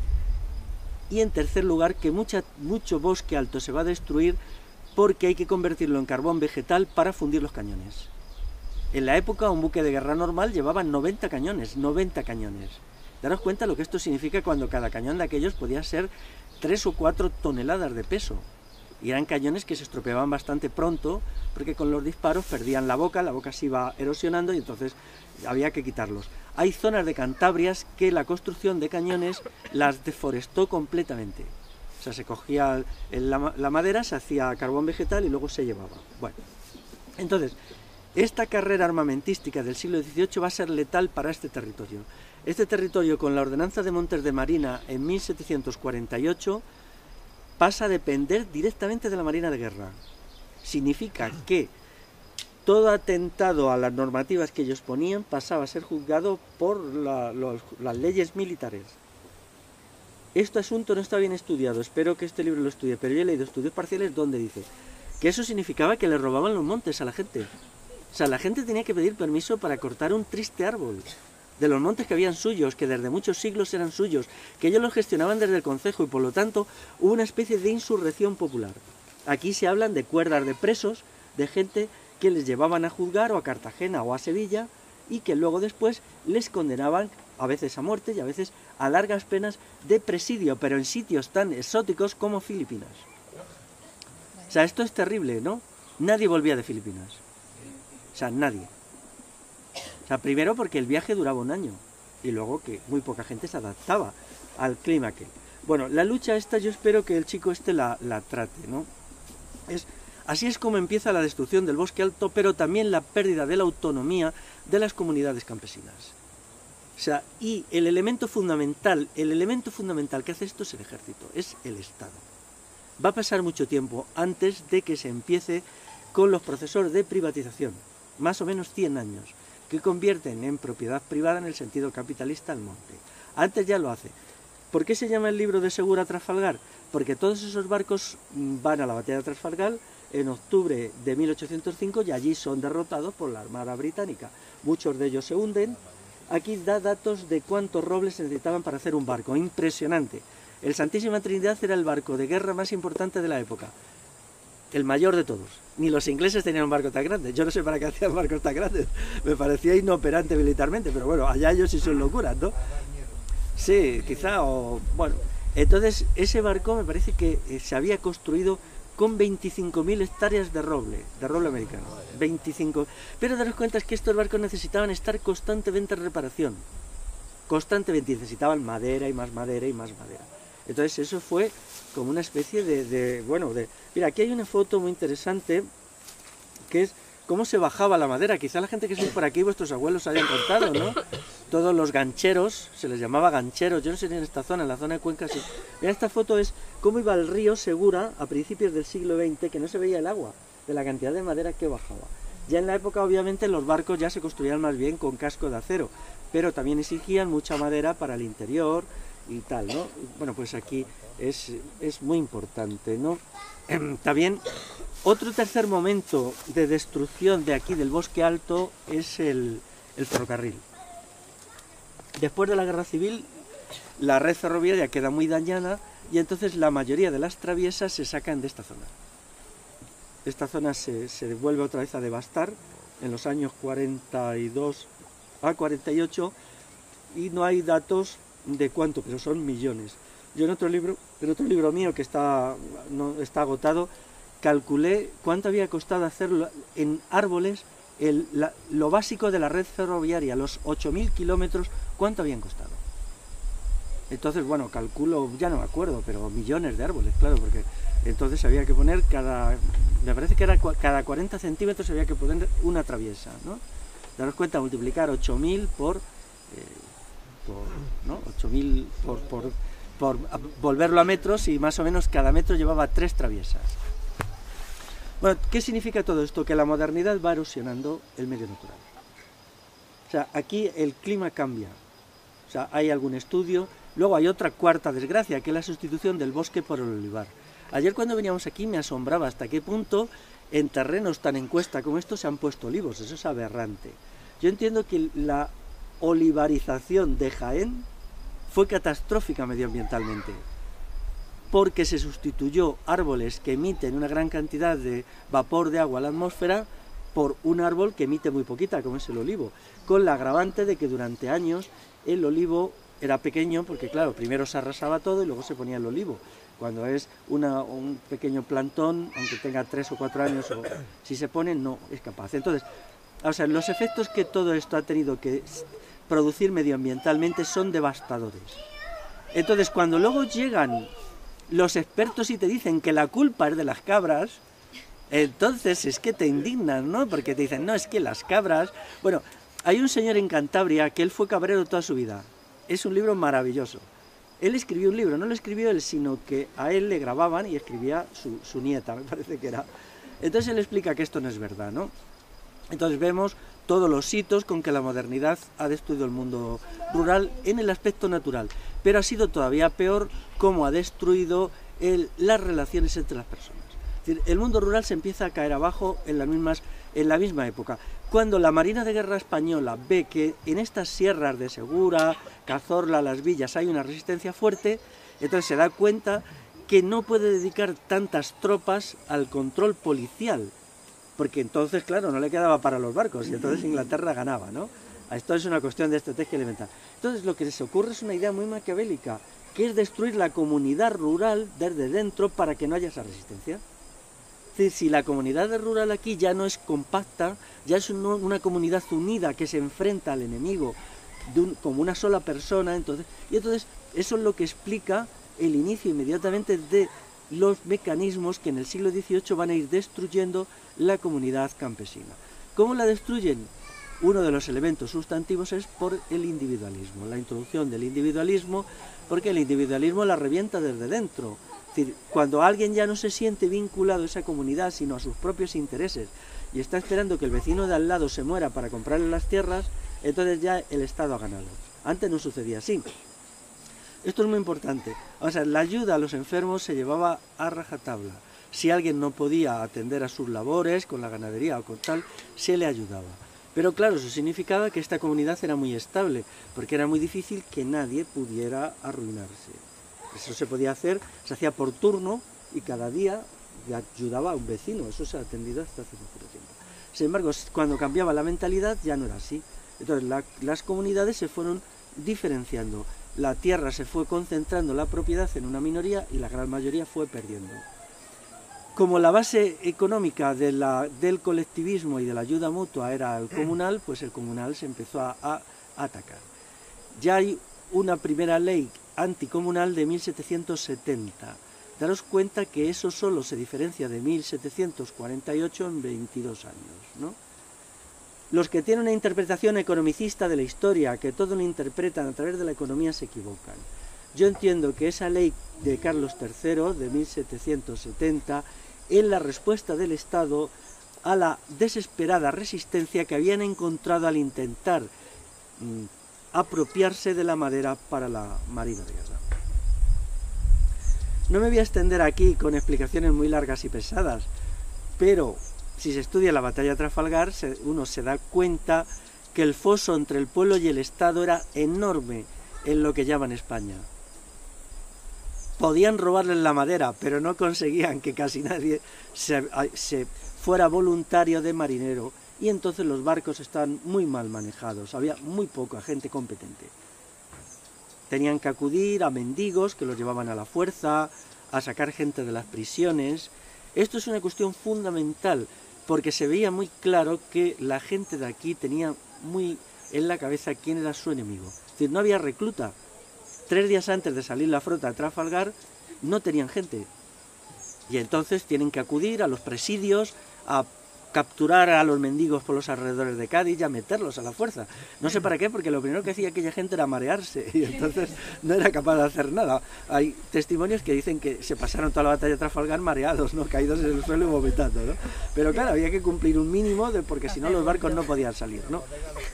y en tercer lugar, que mucho bosque alto se va a destruir porque hay que convertirlo en carbón vegetal para fundir los cañones. En la época, un buque de guerra normal llevaba 90 cañones. Daros cuenta lo que esto significa cuando cada cañón de aquellos podía ser 3 o 4 toneladas de peso. Y eran cañones que se estropeaban bastante pronto, porque con los disparos perdían la boca se iba erosionando y entonces había que quitarlos. Hay zonas de Cantabria que la construcción de cañones las deforestó completamente. O sea, se cogía la madera, se hacía carbón vegetal y luego se llevaba. Bueno, entonces, esta carrera armamentística del siglo XVIII va a ser letal para este territorio. Este territorio, con la ordenanza de Montes de Marina en 1748, pasa a depender directamente de la Marina de Guerra. Significa que todo atentado a las normativas que ellos ponían pasaba a ser juzgado por las leyes militares. Este asunto no está bien estudiado, espero que este libro lo estudie, pero yo he leído estudios parciales donde dice que eso significaba que le robaban los montes a la gente. O sea, la gente tenía que pedir permiso para cortar un triste árbol de los montes que habían suyos, que desde muchos siglos eran suyos, que ellos los gestionaban desde el concejo y por lo tanto hubo una especie de insurrección popular. Aquí se hablan de cuerdas de presos, de gente que les llevaban a juzgar o a Cartagena o a Sevilla y que luego después les condenaban a veces a muerte y a veces a largas penas de presidio, pero en sitios tan exóticos como Filipinas. O sea, esto es terrible, ¿no? Nadie volvía de Filipinas. O sea, nadie. O sea, primero porque el viaje duraba un año y luego que muy poca gente se adaptaba al clima aquel. Bueno, la lucha esta yo espero que el chico este la trate, ¿no? Así es como empieza la destrucción del bosque alto, pero también la pérdida de la autonomía de las comunidades campesinas. O sea, y el elemento fundamental que hace esto es el ejército, es el Estado. Va a pasar mucho tiempo antes de que se empiece con los procesos de privatización, más o menos 100 años, que convierten en propiedad privada en el sentido capitalista el monte. Antes ya lo hace. ¿Por qué se llama el libro de Segura Trafalgar? Porque todos esos barcos van a la batalla de Trafalgar en octubre de 1805 y allí son derrotados por la Armada Británica. Muchos de ellos se hunden. Aquí da datos de cuántos robles se necesitaban para hacer un barco. Impresionante. El Santísima Trinidad era el barco de guerra más importante de la época. El mayor de todos. Ni los ingleses tenían un barco tan grande. Yo no sé para qué hacían barcos tan grandes. Me parecía inoperante militarmente, pero bueno, allá ellos sí son locuras, ¿no? Sí, quizá, o bueno. Entonces, ese barco me parece que se había construido con 25.000 hectáreas de roble americano. 25. Pero daros cuenta es que estos barcos necesitaban estar constantemente en reparación. Constantemente necesitaban madera y más madera y más madera. Entonces eso fue como una especie Mira, aquí hay una foto muy interesante que es cómo se bajaba la madera. Quizá la gente que sois por aquí, vuestros abuelos hayan contado, ¿no? Todos los gancheros, se les llamaba gancheros, yo no sé si en esta zona, en la zona de Cuenca, sí. Mira, esta foto es cómo iba el río Segura a principios del siglo XX, que no se veía el agua, de la cantidad de madera que bajaba. Ya en la época, obviamente, los barcos ya se construían más bien con casco de acero, pero también exigían mucha madera para el interior y tal, ¿no? Bueno, pues aquí es muy importante, ¿no? También otro tercer momento de destrucción de aquí del bosque alto es el ferrocarril. Después de la guerra civil, la red ferroviaria queda muy dañada y entonces la mayoría de las traviesas se sacan de esta zona. Esta zona se vuelve otra vez a devastar en los años 42 a 48 y no hay datos de cuánto, pero son millones. Yo en otro libro mío que está agotado, calculé cuánto había costado hacerlo en árboles, lo básico de la red ferroviaria, los 8.000 kilómetros, cuánto habían costado. Entonces, bueno, calculo, ya no me acuerdo, pero millones de árboles, claro, porque entonces había que poner me parece que era cada 40 centímetros había que poner una traviesa, ¿no? Daros cuenta, multiplicar 8.000 ¿no? 8.000 por volverlo a metros, y más o menos cada metro llevaba 3 traviesas. Bueno, ¿qué significa todo esto? Que la modernidad va erosionando el medio natural. O sea, aquí el clima cambia. O sea, hay algún estudio. Luego hay otra cuarta desgracia, que es la sustitución del bosque por el olivar. Ayer cuando veníamos aquí me asombraba hasta qué punto en terrenos tan en cuesta como estos se han puesto olivos. Eso es aberrante. Yo entiendo que la olivarización de Jaén fue catastrófica medioambientalmente, porque se sustituyó árboles que emiten una gran cantidad de vapor de agua a la atmósfera por un árbol que emite muy poquita, como es el olivo, con la agravante de que durante años el olivo era pequeño, porque claro, primero se arrasaba todo y luego se ponía el olivo. Cuando es un pequeño plantón, aunque tenga 3 o 4 años, o si se pone, no es capaz. Entonces, o sea, los efectos que todo esto ha tenido que producir medioambientalmente son devastadores. Entonces, cuando luego llegan los expertos y te dicen que la culpa es de las cabras, entonces es que te indignan, ¿no? Porque te dicen, no, es que las cabras... Bueno, hay un señor en Cantabria que él fue cabrero toda su vida. Es un libro maravilloso. Él escribió un libro, no lo escribió él, sino que a él le grababan y escribía su nieta, me parece que era. Entonces él explica que esto no es verdad, ¿no? Entonces vemos todos los hitos con que la modernidad ha destruido el mundo rural en el aspecto natural, pero ha sido todavía peor cómo ha destruido las relaciones entre las personas. Es decir, el mundo rural se empieza a caer abajo en la misma época. Cuando la Marina de Guerra Española ve que en estas sierras de Segura, Cazorla, Las Villas hay una resistencia fuerte, entonces se da cuenta que no puede dedicar tantas tropas al control policial, porque entonces, claro, no le quedaba para los barcos, y entonces Inglaterra ganaba, ¿no? Esto es una cuestión de estrategia elemental. Entonces lo que se ocurre es una idea muy maquiavélica, que es destruir la comunidad rural desde dentro para que no haya esa resistencia. Es decir, si la comunidad rural aquí ya no es compacta, ya es una comunidad unida que se enfrenta al enemigo como una sola persona, entonces eso es lo que explica el inicio inmediatamente de los mecanismos que en el siglo XVIII van a ir destruyendo la comunidad campesina. ¿Cómo la destruyen? Uno de los elementos sustantivos es por el individualismo, la introducción del individualismo, porque el individualismo la revienta desde dentro. Es decir, cuando alguien ya no se siente vinculado a esa comunidad, sino a sus propios intereses, y está esperando que el vecino de al lado se muera para comprarle las tierras, entonces ya el Estado ha ganado. Antes no sucedía así. Esto es muy importante. O sea, la ayuda a los enfermos se llevaba a rajatabla. Si alguien no podía atender a sus labores con la ganadería o con tal, se le ayudaba. Pero claro, eso significaba que esta comunidad era muy estable, porque era muy difícil que nadie pudiera arruinarse. Eso se podía hacer, se hacía por turno y cada día ayudaba a un vecino. Eso se ha atendido hasta hace mucho tiempo. Sin embargo, cuando cambiaba la mentalidad ya no era así. Entonces las comunidades se fueron diferenciando. La tierra se fue concentrando la propiedad en una minoría y la gran mayoría fue perdiendo. Como la base económica del colectivismo y de la ayuda mutua era el comunal, pues el comunal se empezó a atacar. Ya hay una primera ley anticomunal de 1770. Daros cuenta que eso solo se diferencia de 1748 en 22 años, ¿no? Los que tienen una interpretación economicista de la historia, que todo lo interpretan a través de la economía, se equivocan. Yo entiendo que esa ley de Carlos III, de 1770, es la respuesta del Estado a la desesperada resistencia que habían encontrado al intentar apropiarse de la madera para la Marina de Guerra. No me voy a extender aquí con explicaciones muy largas y pesadas, pero si se estudia la batalla de Trafalgar, uno se da cuenta que el foso entre el pueblo y el Estado era enorme en lo que llaman España. Podían robarles la madera, pero no conseguían que casi nadie se fuera voluntario de marinero, y entonces los barcos estaban muy mal manejados, había muy poca gente competente. tenían que acudir a mendigos que los llevaban a la fuerza, a sacar gente de las prisiones. Esto es una cuestión fundamental, porque se veía muy claro que la gente de aquí tenía muy en la cabeza quién era su enemigo. Es decir, no había recluta. 3 días antes de salir la flota de Trafalgar no tenían gente. Y entonces tienen que acudir a los presidios, a capturar a los mendigos por los alrededores de Cádiz y a meterlos a la fuerza. No sé para qué, porque lo primero que hacía aquella gente era marearse y entonces no era capaz de hacer nada. Hay testimonios que dicen que se pasaron toda la batalla de Trafalgar mareados, ¿no? Caídos en el suelo y vomitando, ¿no? Pero claro, había que cumplir un mínimo porque si no los barcos no podían salir, ¿no?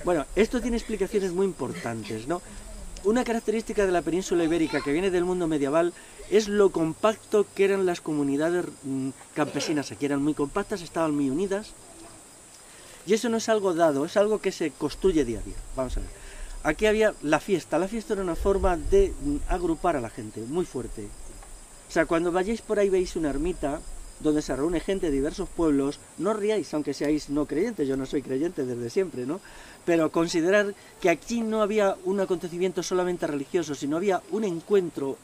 Bueno, esto tiene explicaciones muy importantes, ¿no? Una característica de la península ibérica que viene del mundo medieval es lo compacto que eran las comunidades campesinas. Aquí eran muy compactas, estaban muy unidas. Y eso no es algo dado, es algo que se construye día a día. Vamos a ver. Aquí había la fiesta. La fiesta era una forma de agrupar a la gente, muy fuerte. O sea, cuando vayáis por ahí veis una ermita donde se reúne gente de diversos pueblos, no os riáis, aunque seáis no creyentes, yo no soy creyente desde siempre, ¿no? Pero considerar que aquí no había un acontecimiento solamente religioso, sino había un encuentro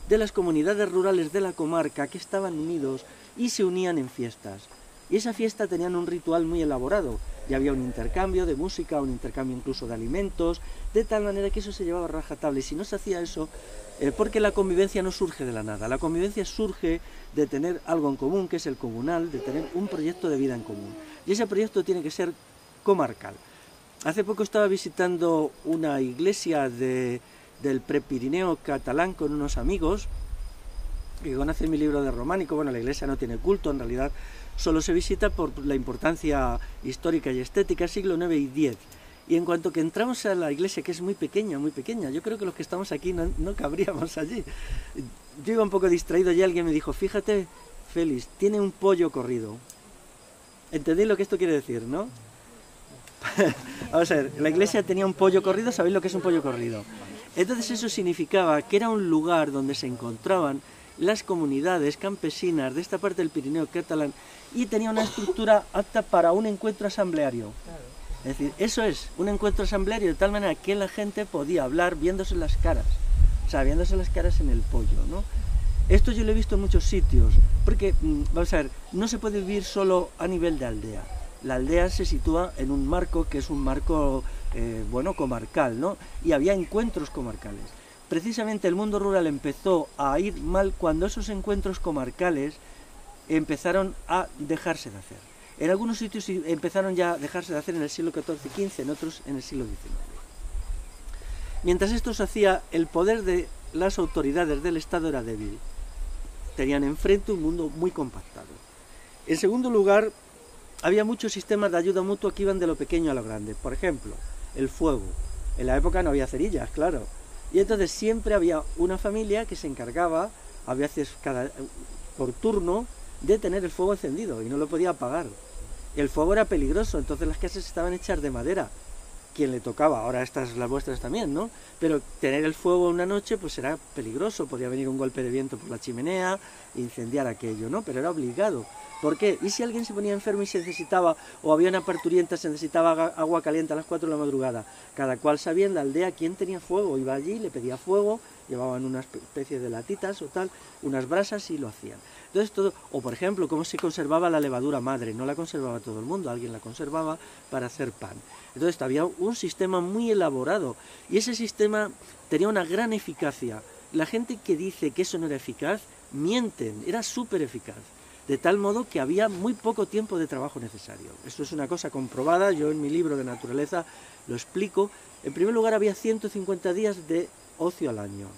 de las comunidades rurales de la comarca que estaban unidos y se unían en fiestas. Y esa fiesta tenían un ritual muy elaborado, y había un intercambio de música, un intercambio incluso de alimentos, de tal manera que eso se llevaba a rajatabla, y si no se hacía eso, porque la convivencia no surge de la nada, la convivencia surge de tener algo en común, que es el comunal, de tener un proyecto de vida en común, y ese proyecto tiene que ser comarcal. Hace poco estaba visitando una iglesia del Prepirineo catalán con unos amigos que conocen mi libro de románico. Bueno, la iglesia no tiene culto, en realidad solo se visita por la importancia histórica y estética, siglo IX y X. Y en cuanto que entramos a la iglesia, que es muy pequeña, yo creo que los que estamos aquí no cabríamos allí. Yo iba un poco distraído y alguien me dijo, fíjate, Félix, tiene un pollo corrido. ¿Entendéis lo que esto quiere decir, no? Vamos a ver, la iglesia tenía un pollo corrido, ¿sabéis lo que es un pollo corrido? Entonces eso significaba que era un lugar donde se encontraban las comunidades campesinas de esta parte del Pirineo catalán y tenía una estructura apta para un encuentro asambleario. Es decir, eso es, un encuentro asambleario de tal manera que la gente podía hablar viéndose las caras, o sea, viéndose las caras en el pollo, ¿no? Esto yo lo he visto en muchos sitios, porque, vamos a ver, no se puede vivir solo a nivel de aldea. La aldea se sitúa en un marco que es un marco, comarcal, ¿no? Y había encuentros comarcales. Precisamente el mundo rural empezó a ir mal cuando esos encuentros comarcales empezaron a dejarse de hacer. En algunos sitios empezaron ya a dejarse de hacer en el siglo XIV y XV, en otros en el siglo XIX. Mientras esto se hacía, el poder de las autoridades del Estado era débil. Tenían enfrente un mundo muy compactado. En segundo lugar, había muchos sistemas de ayuda mutua que iban de lo pequeño a lo grande. Por ejemplo, el fuego. En la época no había cerillas, claro. Y entonces siempre había una familia que se encargaba, a veces por turno, de tener el fuego encendido y no lo podía apagar. El fuego era peligroso, entonces las casas estaban hechas de madera. Quien le tocaba, ahora estas las vuestras también, ¿no? Pero tener el fuego una noche pues era peligroso, podía venir un golpe de viento por la chimenea, incendiar aquello, ¿no? Pero era obligado. ¿Por qué? ¿Y si alguien se ponía enfermo y se necesitaba, o había una parturienta, se necesitaba agua caliente a las 4 de la madrugada? Cada cual sabía en la aldea quién tenía fuego, iba allí, le pedía fuego, llevaban una especie de latitas o tal, unas brasas y lo hacían. Entonces todo, o por ejemplo, cómo se conservaba la levadura madre, no la conservaba todo el mundo, alguien la conservaba para hacer pan. Entonces había un sistema muy elaborado y ese sistema tenía una gran eficacia. La gente que dice que eso no era eficaz, mienten, era súper eficaz. De tal modo que había muy poco tiempo de trabajo necesario. Esto es una cosa comprobada, yo en mi libro de naturaleza lo explico. En primer lugar había 150 días de ocio al año.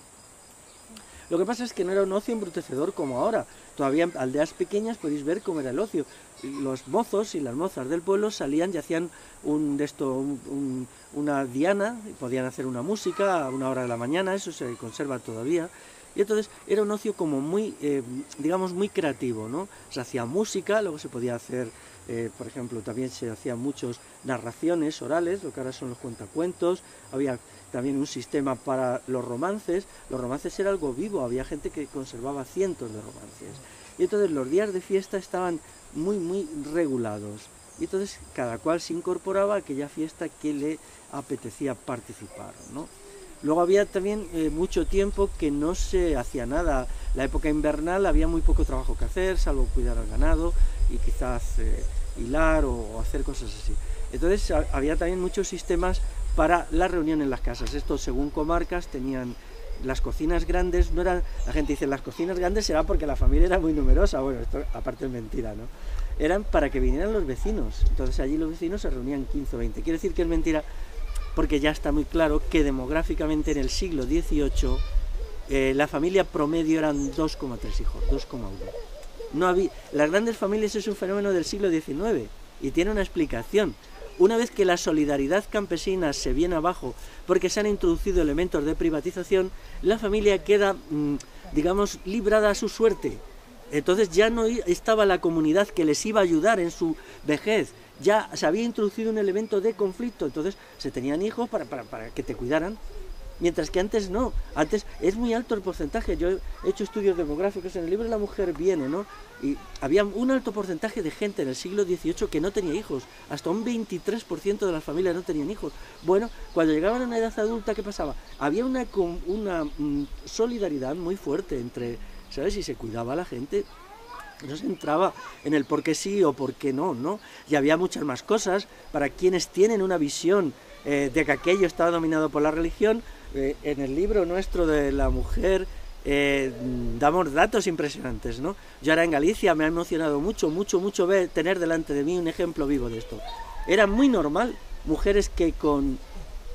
Lo que pasa es que no era un ocio embrutecedor como ahora. Todavía en aldeas pequeñas podéis ver cómo era el ocio. Los mozos y las mozas del pueblo salían y hacían una diana, podían hacer una música a 1 hora de la mañana, eso se conserva todavía. Y entonces era un ocio como muy, digamos, muy creativo, ¿no? Se hacía música, luego se podía hacer, por ejemplo, también se hacían muchas narraciones orales, lo que ahora son los cuentacuentos, había también un sistema para los romances era algo vivo, había gente que conservaba cientos de romances. Y entonces los días de fiesta estaban muy, muy regulados. Y entonces cada cual se incorporaba a aquella fiesta que le apetecía participar, ¿no? Luego había también mucho tiempo que no se hacía nada. La época invernal había muy poco trabajo que hacer, salvo cuidar al ganado y quizás hilar o hacer cosas así. Entonces había también muchos sistemas para la reunión en las casas. Esto, según comarcas, tenían las cocinas grandes. No eran, la gente dice, las cocinas grandes será porque la familia era muy numerosa. Bueno, esto aparte es mentira, ¿no? Eran para que vinieran los vecinos. Entonces allí los vecinos se reunían 15 o 20. Quiere decir que es mentira, porque ya está muy claro que demográficamente en el siglo XVIII la familia promedio eran 2,3 hijos, 2,1. No había, las grandes familias es un fenómeno del siglo XIX y tiene una explicación. Una vez que la solidaridad campesina se viene abajo porque se han introducido elementos de privatización, la familia queda, digamos, librada a su suerte. Entonces ya no estaba la comunidad que les iba a ayudar en su vejez, ya se había introducido un elemento de conflicto, entonces se tenían hijos para que te cuidaran. Mientras que antes no, antes es muy alto el porcentaje. Yo he hecho estudios demográficos, en el libro La mujer viene, ¿no? Y había un alto porcentaje de gente en el siglo XVIII que no tenía hijos, hasta un 23% de las familias no tenían hijos. Bueno, cuando llegaban a una edad adulta, ¿qué pasaba? Había una solidaridad muy fuerte entre, ¿sabes? Y se cuidaba a la gente. No se entraba en el por qué sí o por qué no, ¿no? Y había muchas más cosas para quienes tienen una visión de que aquello estaba dominado por la religión. En el libro nuestro de La mujer damos datos impresionantes, ¿no? Yo ahora en Galicia me ha emocionado mucho tener delante de mí un ejemplo vivo de esto. Era muy normal mujeres que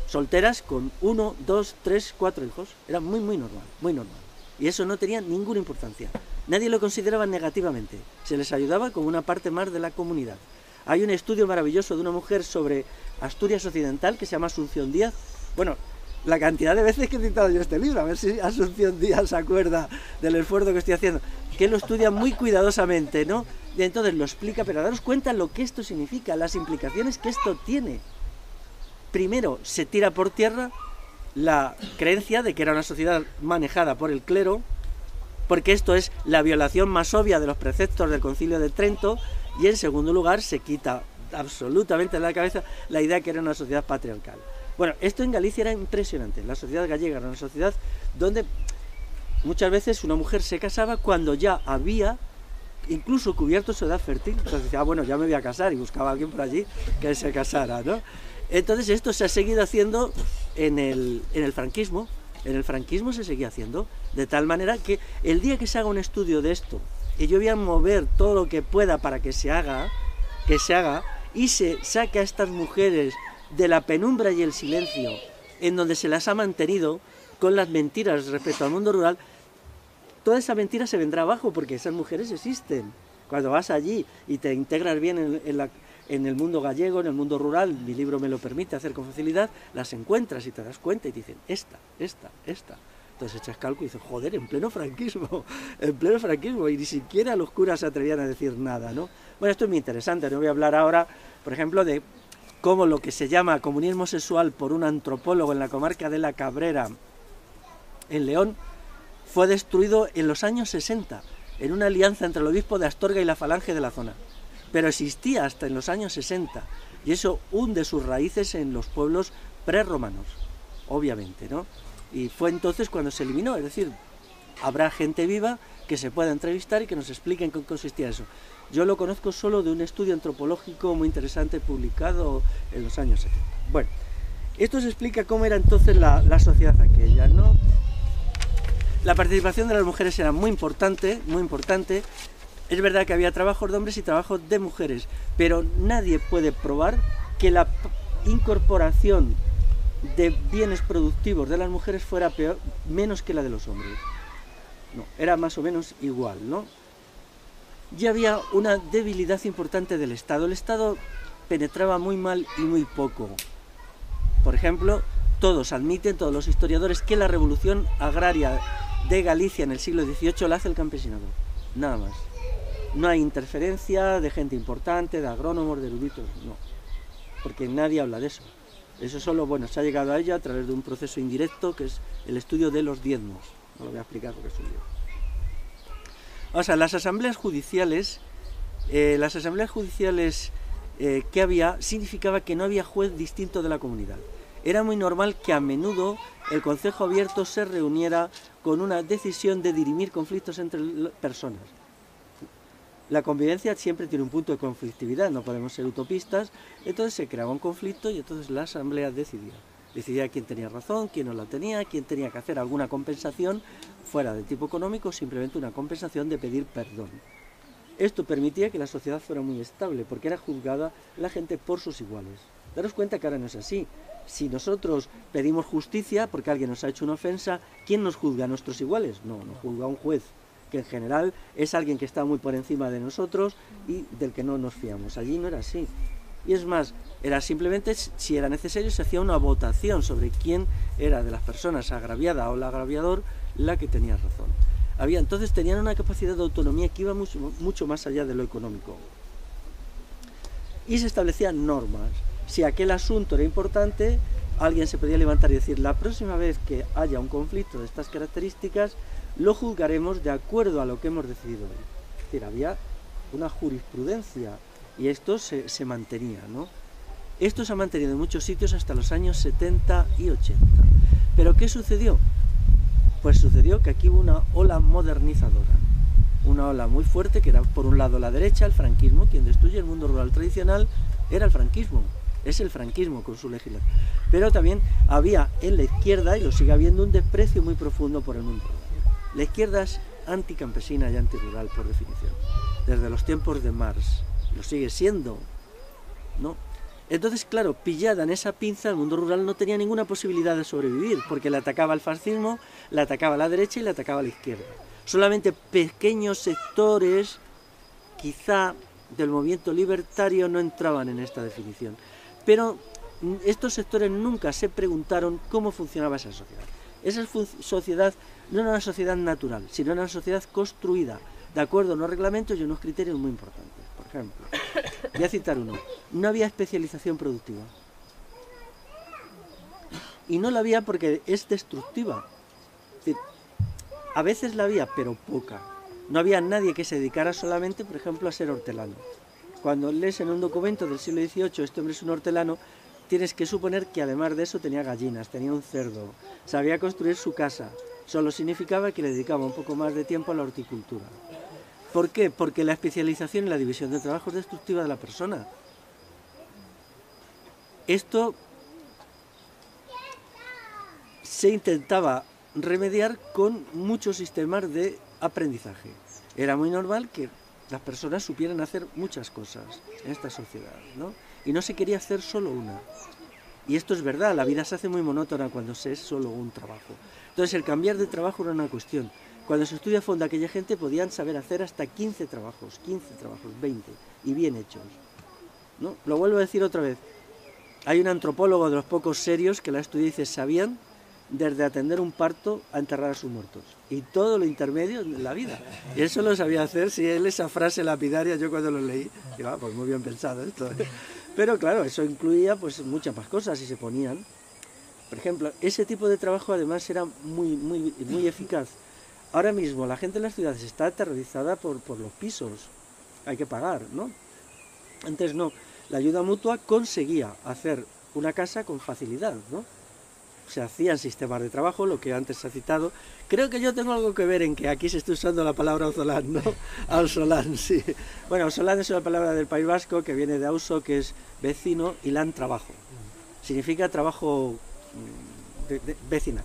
solteras con 1, 2, 3, 4 hijos. Era muy normal, muy normal. Y eso no tenía ninguna importancia. Nadie lo consideraba negativamente. Se les ayudaba como una parte más de la comunidad. Hay un estudio maravilloso de una mujer sobre Asturias Occidental que se llama Asunción Díaz. Bueno, la cantidad de veces que he citado yo este libro, a ver si Asunción Díaz se acuerda del esfuerzo que estoy haciendo, que lo estudia muy cuidadosamente, ¿no? Y entonces lo explica, pero daros cuenta lo que esto significa, las implicaciones que esto tiene. Primero, se tira por tierra la creencia de que era una sociedad manejada por el clero, porque esto es la violación más obvia de los preceptos del Concilio de Trento, y en segundo lugar se quita absolutamente de la cabeza la idea de que era una sociedad patriarcal. Bueno, esto en Galicia era impresionante. La sociedad gallega era una sociedad donde muchas veces una mujer se casaba cuando ya había incluso cubierto su edad fértil. Entonces decía, bueno, ya me voy a casar, y buscaba a alguien por allí que se casara, ¿no? Entonces esto se ha seguido haciendo en el franquismo. En el franquismo se seguía haciendo, de tal manera que el día que se haga un estudio de esto, y yo voy a mover todo lo que pueda para que se haga, y se saque a estas mujeres de la penumbra y el silencio en donde se las ha mantenido con las mentiras respecto al mundo rural, toda esa mentira se vendrá abajo porque esas mujeres existen. Cuando vas allí y te integras bien en el mundo gallego, en el mundo rural, mi libro me lo permite hacer con facilidad, las encuentras y te das cuenta y te dicen, esta. Entonces echas cálculo y dices, joder, en pleno franquismo, y ni siquiera los curas se atrevían a decir nada, ¿no? Bueno, esto es muy interesante, no voy a hablar ahora, por ejemplo, de cómo lo que se llama comunismo sexual por un antropólogo en la comarca de La Cabrera, en León, fue destruido en los años 60, en una alianza entre el obispo de Astorga y la falange de la zona. Pero existía hasta en los años 60, y eso hunde sus raíces en los pueblos prerromanos, obviamente, ¿no? Y fue entonces cuando se eliminó, es decir, habrá gente viva que se pueda entrevistar y que nos explique en qué consistía eso. Yo lo conozco solo de un estudio antropológico muy interesante publicado en los años 70. Bueno, esto se explica cómo era entonces la sociedad aquella, ¿no? La participación de las mujeres era muy importante, muy importante. Es verdad que había trabajos de hombres y trabajos de mujeres, pero nadie puede probar que la incorporación de bienes productivos de las mujeres fuera menos que la de los hombres. No, era más o menos igual, ¿no? Ya había una debilidad importante del Estado. El Estado penetraba muy mal y muy poco. Por ejemplo, todos los historiadores, que la revolución agraria de Galicia en el siglo XVIII la hace el campesinado. Nada más. No hay interferencia de gente importante, de agrónomos, de eruditos, no. Porque nadie habla de eso. Eso solo, bueno, se ha llegado a ella a través de un proceso indirecto que es el estudio de los diezmos. No lo voy a explicar porque es un libro. O sea, las asambleas judiciales que había significaba que no había juez distinto de la comunidad. era muy normal que a menudo el Concejo Abierto se reuniera con una decisión de dirimir conflictos entre personas. La convivencia siempre tiene un punto de conflictividad, no podemos ser utopistas, entonces se creaba un conflicto y entonces la asamblea decidía quién tenía razón, quién no la tenía, quién tenía que hacer alguna compensación fuera de tipo económico, simplemente una compensación de pedir perdón. Esto permitía que la sociedad fuera muy estable, porque era juzgada la gente por sus iguales. Daros cuenta que ahora no es así. Si nosotros pedimos justicia porque alguien nos ha hecho una ofensa, ¿quién nos juzga? ¿A nuestros iguales? No, nos juzga un juez, que en general es alguien que está muy por encima de nosotros y del que no nos fiamos. Allí no era así. Y es más, era simplemente, si era necesario, se hacía una votación sobre quién era de las personas agraviada o el agraviador la que tenía razón. Entonces tenían una capacidad de autonomía que iba mucho más allá de lo económico. Y se establecían normas. Si aquel asunto era importante, alguien se podía levantar y decir, la próxima vez que haya un conflicto de estas características, lo juzgaremos de acuerdo a lo que hemos decidido hoy. Es decir, había una jurisprudencia y esto se mantenía, ¿no? Esto se ha mantenido en muchos sitios hasta los años 70 y 80. ¿Pero qué sucedió? Pues sucedió que aquí hubo una ola modernizadora, una ola muy fuerte que era por un lado la derecha, el franquismo, quien destruye el mundo rural tradicional era el franquismo, es el franquismo con su legislación. Pero también había en la izquierda, y lo sigue habiendo, un desprecio muy profundo por el mundo rural. La izquierda es anticampesina y antirural por definición, desde los tiempos de Marx, lo sigue siendo, ¿no? Entonces, claro, pillada en esa pinza, el mundo rural no tenía ninguna posibilidad de sobrevivir, porque le atacaba el fascismo, le atacaba la derecha y le atacaba la izquierda. Solamente pequeños sectores, quizá del movimiento libertario, no entraban en esta definición. Pero estos sectores nunca se preguntaron cómo funcionaba esa sociedad. Esa sociedad no era una sociedad natural, sino una sociedad construida, de acuerdo a unos reglamentos y unos criterios muy importantes. Por ejemplo, voy a citar uno, no había especialización productiva. Y no la había porque es destructiva. Es decir, a veces la había, pero poca. No había nadie que se dedicara solamente, por ejemplo, a ser hortelano. Cuando lees en un documento del siglo XVIII, este hombre es un hortelano, tienes que suponer que además de eso tenía gallinas, tenía un cerdo, sabía construir su casa. Solo significaba que le dedicaba un poco más de tiempo a la horticultura. ¿Por qué? Porque la especialización y la división de trabajo es destructiva de la persona. Esto se intentaba remediar con muchos sistemas de aprendizaje. Era muy normal que las personas supieran hacer muchas cosas en esta sociedad, ¿no? Y no se quería hacer solo una. Y esto es verdad, la vida se hace muy monótona cuando se es solo un trabajo. Entonces el cambiar de trabajo era una cuestión. Cuando se estudia a fondo aquella gente podían saber hacer hasta 15 trabajos, 20, y bien hechos, ¿no? Lo vuelvo a decir otra vez. Hay un antropólogo de los pocos serios que la estudia y dice, sabían desde atender un parto a enterrar a sus muertos. Y todo lo intermedio en la vida. Y eso lo sabía hacer, si él esa frase lapidaria, yo cuando lo leí, digo, pues muy bien pensado esto. Pero claro, eso incluía pues muchas más cosas y se ponían. Por ejemplo, ese tipo de trabajo además era muy eficaz. Ahora mismo la gente en las ciudades está aterrorizada por los pisos. Hay que pagar, ¿no? Antes no. La ayuda mutua conseguía hacer una casa con facilidad, ¿no? Se hacían sistemas de trabajo, lo que antes se ha citado. Creo que yo tengo algo que ver en que aquí se está usando la palabra auzolán, ¿no? Auzolán, sí. Bueno, auzolán es una palabra del País Vasco que viene de auzo, que es vecino, y lan, trabajo. Significa trabajo vecinal.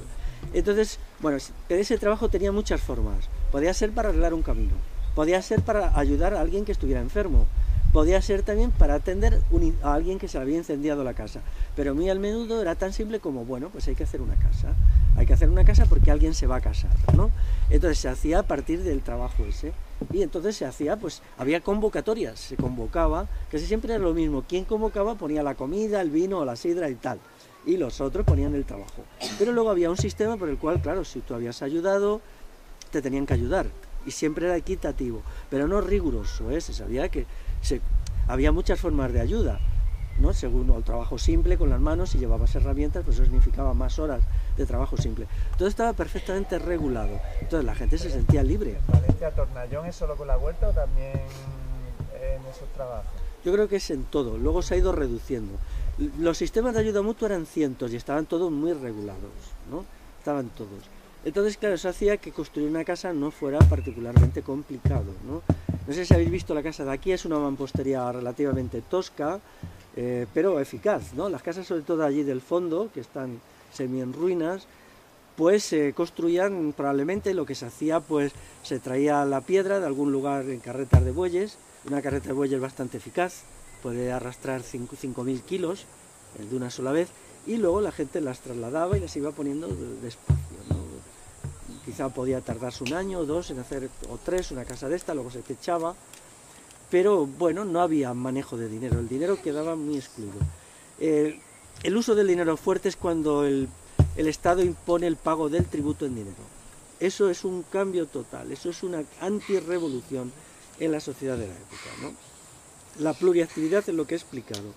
Entonces, bueno, ese trabajo tenía muchas formas. Podía ser para arreglar un camino, podía ser para ayudar a alguien que estuviera enfermo, podía ser también para atender a alguien que se le había incendiado la casa. Pero muy al menudo era tan simple como, bueno, pues hay que hacer una casa. Hay que hacer una casa porque alguien se va a casar, ¿no? Entonces se hacía a partir del trabajo ese. Y entonces se hacía, pues había convocatorias, se convocaba, casi siempre era lo mismo. Quien convocaba ponía la comida, el vino o la sidra y tal. Y los otros ponían el trabajo. Pero luego había un sistema por el cual, claro, si tú habías ayudado, te tenían que ayudar. Y siempre era equitativo, pero no riguroso, ¿eh? Se sabía que había muchas formas de ayuda, ¿no? Según el trabajo simple con las manos, si llevabas herramientas, pues eso significaba más horas de trabajo simple. Todo estaba perfectamente regulado, entonces la gente se sentía libre. ¿Valencia Tornallón es solo con la huerta o también en esos trabajos? Yo creo que es en todo, luego se ha ido reduciendo. Los sistemas de ayuda mutua eran cientos y estaban todos muy regulados, ¿no? Estaban todos. Entonces, claro, eso hacía que construir una casa no fuera particularmente complicado, ¿no? No sé si habéis visto la casa de aquí, es una mampostería relativamente tosca, pero eficaz, ¿no? Las casas, sobre todo allí del fondo, que están semi en ruinas, pues se construían probablemente lo que se hacía, pues se traía la piedra de algún lugar en carretas de bueyes, una carreta de bueyes bastante eficaz, puede arrastrar 5.000 kilos de una sola vez, y luego la gente las trasladaba y las iba poniendo despacio, ¿no? Quizá podía tardarse 1 año o 2 en hacer, o 3, una casa de esta, luego se techaba, pero bueno, no había manejo de dinero, el dinero quedaba muy excluido. El uso del dinero fuerte es cuando el Estado impone el pago del tributo en dinero. Eso es un cambio total, eso es una antirrevolución en la sociedad de la época, ¿no? La pluriactividad es lo que he explicado.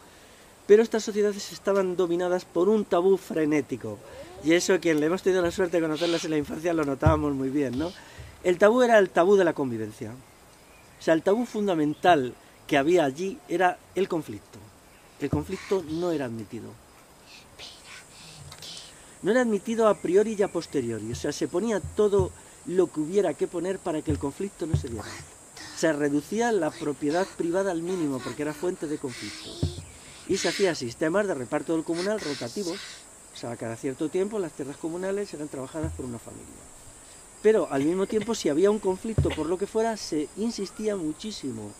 Pero estas sociedades estaban dominadas por un tabú frenético. Y eso, quien le hemos tenido la suerte de conocerlas en la infancia, lo notábamos muy bien, ¿no? El tabú era el tabú de la convivencia. O sea, el tabú fundamental que había allí era el conflicto. El conflicto no era admitido. No era admitido a priori y a posteriori. O sea, se ponía todo lo que hubiera que poner para que el conflicto no se diera. Se reducía la propiedad privada al mínimo porque era fuente de conflicto. Y se hacían sistemas de reparto del comunal rotativos, o sea, cada cierto tiempo las tierras comunales eran trabajadas por una familia. Pero al mismo tiempo, si había un conflicto por lo que fuera, se insistía muchísimo.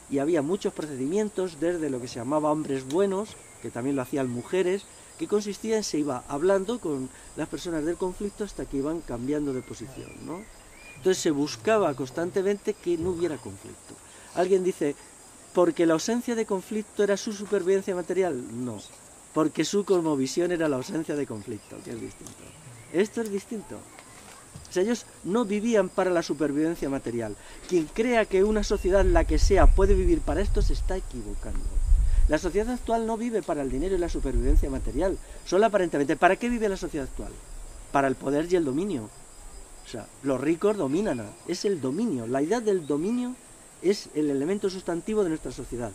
Y había muchos procedimientos, desde lo que se llamaba hombres buenos, que también lo hacían mujeres, que consistía en se iba hablando con las personas del conflicto hasta que iban cambiando de posición, ¿no? Entonces se buscaba constantemente que no hubiera conflicto. Alguien dice, ¿porque la ausencia de conflicto era su supervivencia material? No, porque su cosmovisión era la ausencia de conflicto, que es distinto. Esto es distinto. O sea, ellos no vivían para la supervivencia material. Quien crea que una sociedad, la que sea, puede vivir para esto, se está equivocando. La sociedad actual no vive para el dinero y la supervivencia material, solo aparentemente. ¿Para qué vive la sociedad actual? Para el poder y el dominio. O sea, los ricos dominan, es el dominio. La idea del dominio es el elemento sustantivo de nuestra sociedad.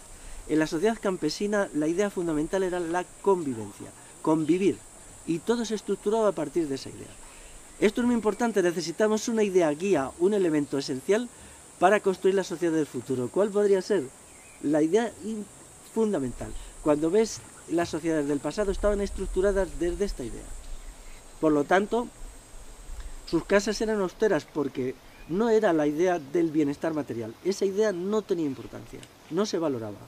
En la sociedad campesina la idea fundamental era la convivencia, convivir, y todo se estructuraba a partir de esa idea. Esto es muy importante, necesitamos una idea guía, un elemento esencial para construir la sociedad del futuro. ¿Cuál podría ser? La idea fundamental. Cuando ves las sociedades del pasado estaban estructuradas desde esta idea. Por lo tanto, sus casas eran austeras porque no era la idea del bienestar material. Esa idea no tenía importancia, no se valoraba.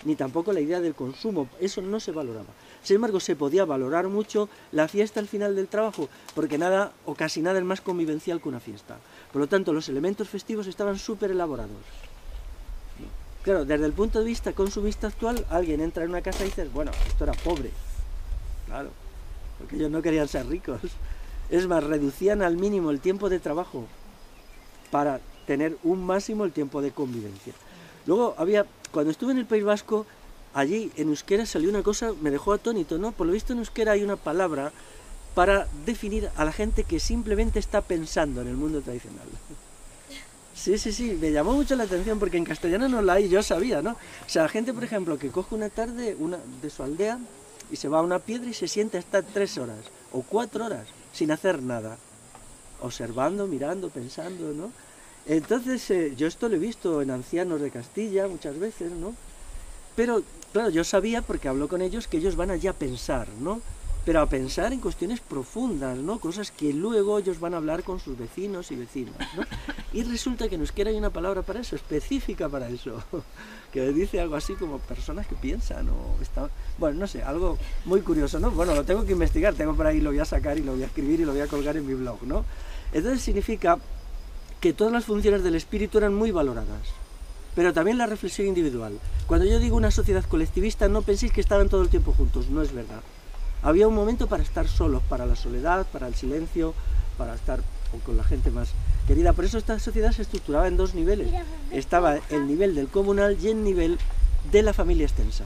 Ni tampoco la idea del consumo, eso no se valoraba. Sin embargo, se podía valorar mucho la fiesta al final del trabajo, porque nada o casi nada es más convivencial que una fiesta. Por lo tanto, los elementos festivos estaban súper elaborados. Claro, desde el punto de vista consumista actual, alguien entra en una casa y dice, bueno, esto era pobre. Claro, porque ellos no querían ser ricos. Es más, reducían al mínimo el tiempo de trabajo para tener un máximo el tiempo de convivencia. Luego cuando estuve en el País Vasco, allí en euskera salió una cosa, me dejó atónito, ¿no? Por lo visto en euskera hay una palabra para definir a la gente que simplemente está pensando en el mundo tradicional. Sí, me llamó mucho la atención porque en castellano no la hay, yo sabía, ¿no? O sea, gente, por ejemplo, que coge una tarde de su aldea y se va a una piedra y se siente hasta 3 horas o 4 horas sin hacer nada, observando, mirando, pensando, ¿no? Entonces, yo esto lo he visto en ancianos de Castilla muchas veces, ¿no? Pero, claro, yo sabía, porque hablo con ellos, que ellos van allí a pensar, ¿no? Pero a pensar en cuestiones profundas, ¿no? Cosas que luego ellos van a hablar con sus vecinos y vecinas, ¿no? Y resulta que en euskera hay una palabra para eso, específica para eso, que dice algo así como personas que piensan o están... Bueno, no sé, algo muy curioso, ¿no? Bueno, lo tengo que investigar, tengo por ahí, lo voy a sacar y lo voy a escribir y lo voy a colgar en mi blog, ¿no? Entonces significa que todas las funciones del espíritu eran muy valoradas, pero también la reflexión individual. Cuando yo digo una sociedad colectivista, no penséis que estaban todo el tiempo juntos, no es verdad. Había un momento para estar solos, para la soledad, para el silencio, para estar con la gente más querida. Por eso esta sociedad se estructuraba en 2 niveles. Estaba el nivel del comunal y el nivel de la familia extensa.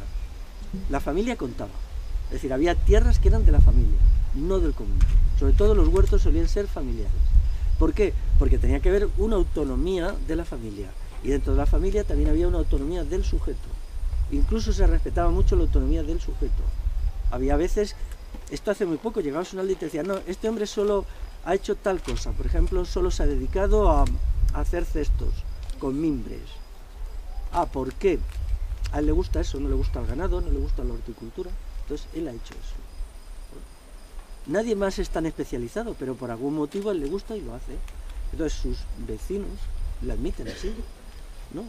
La familia contaba. Es decir, había tierras que eran de la familia, no del comunal. Sobre todo los huertos solían ser familiares. ¿Por qué? Porque tenía que haber una autonomía de la familia. Y dentro de la familia también había una autonomía del sujeto. Incluso se respetaba mucho la autonomía del sujeto. Había veces, esto hace muy poco, llegabas a una aldea y te decían, no, este hombre solo ha hecho tal cosa, por ejemplo, solo se ha dedicado a hacer cestos con mimbres. Ah, ¿por qué? A él le gusta eso, no le gusta el ganado, no le gusta la horticultura, entonces él ha hecho eso. Nadie más es tan especializado, pero por algún motivo a él le gusta y lo hace. Entonces sus vecinos lo admiten así, ¿no?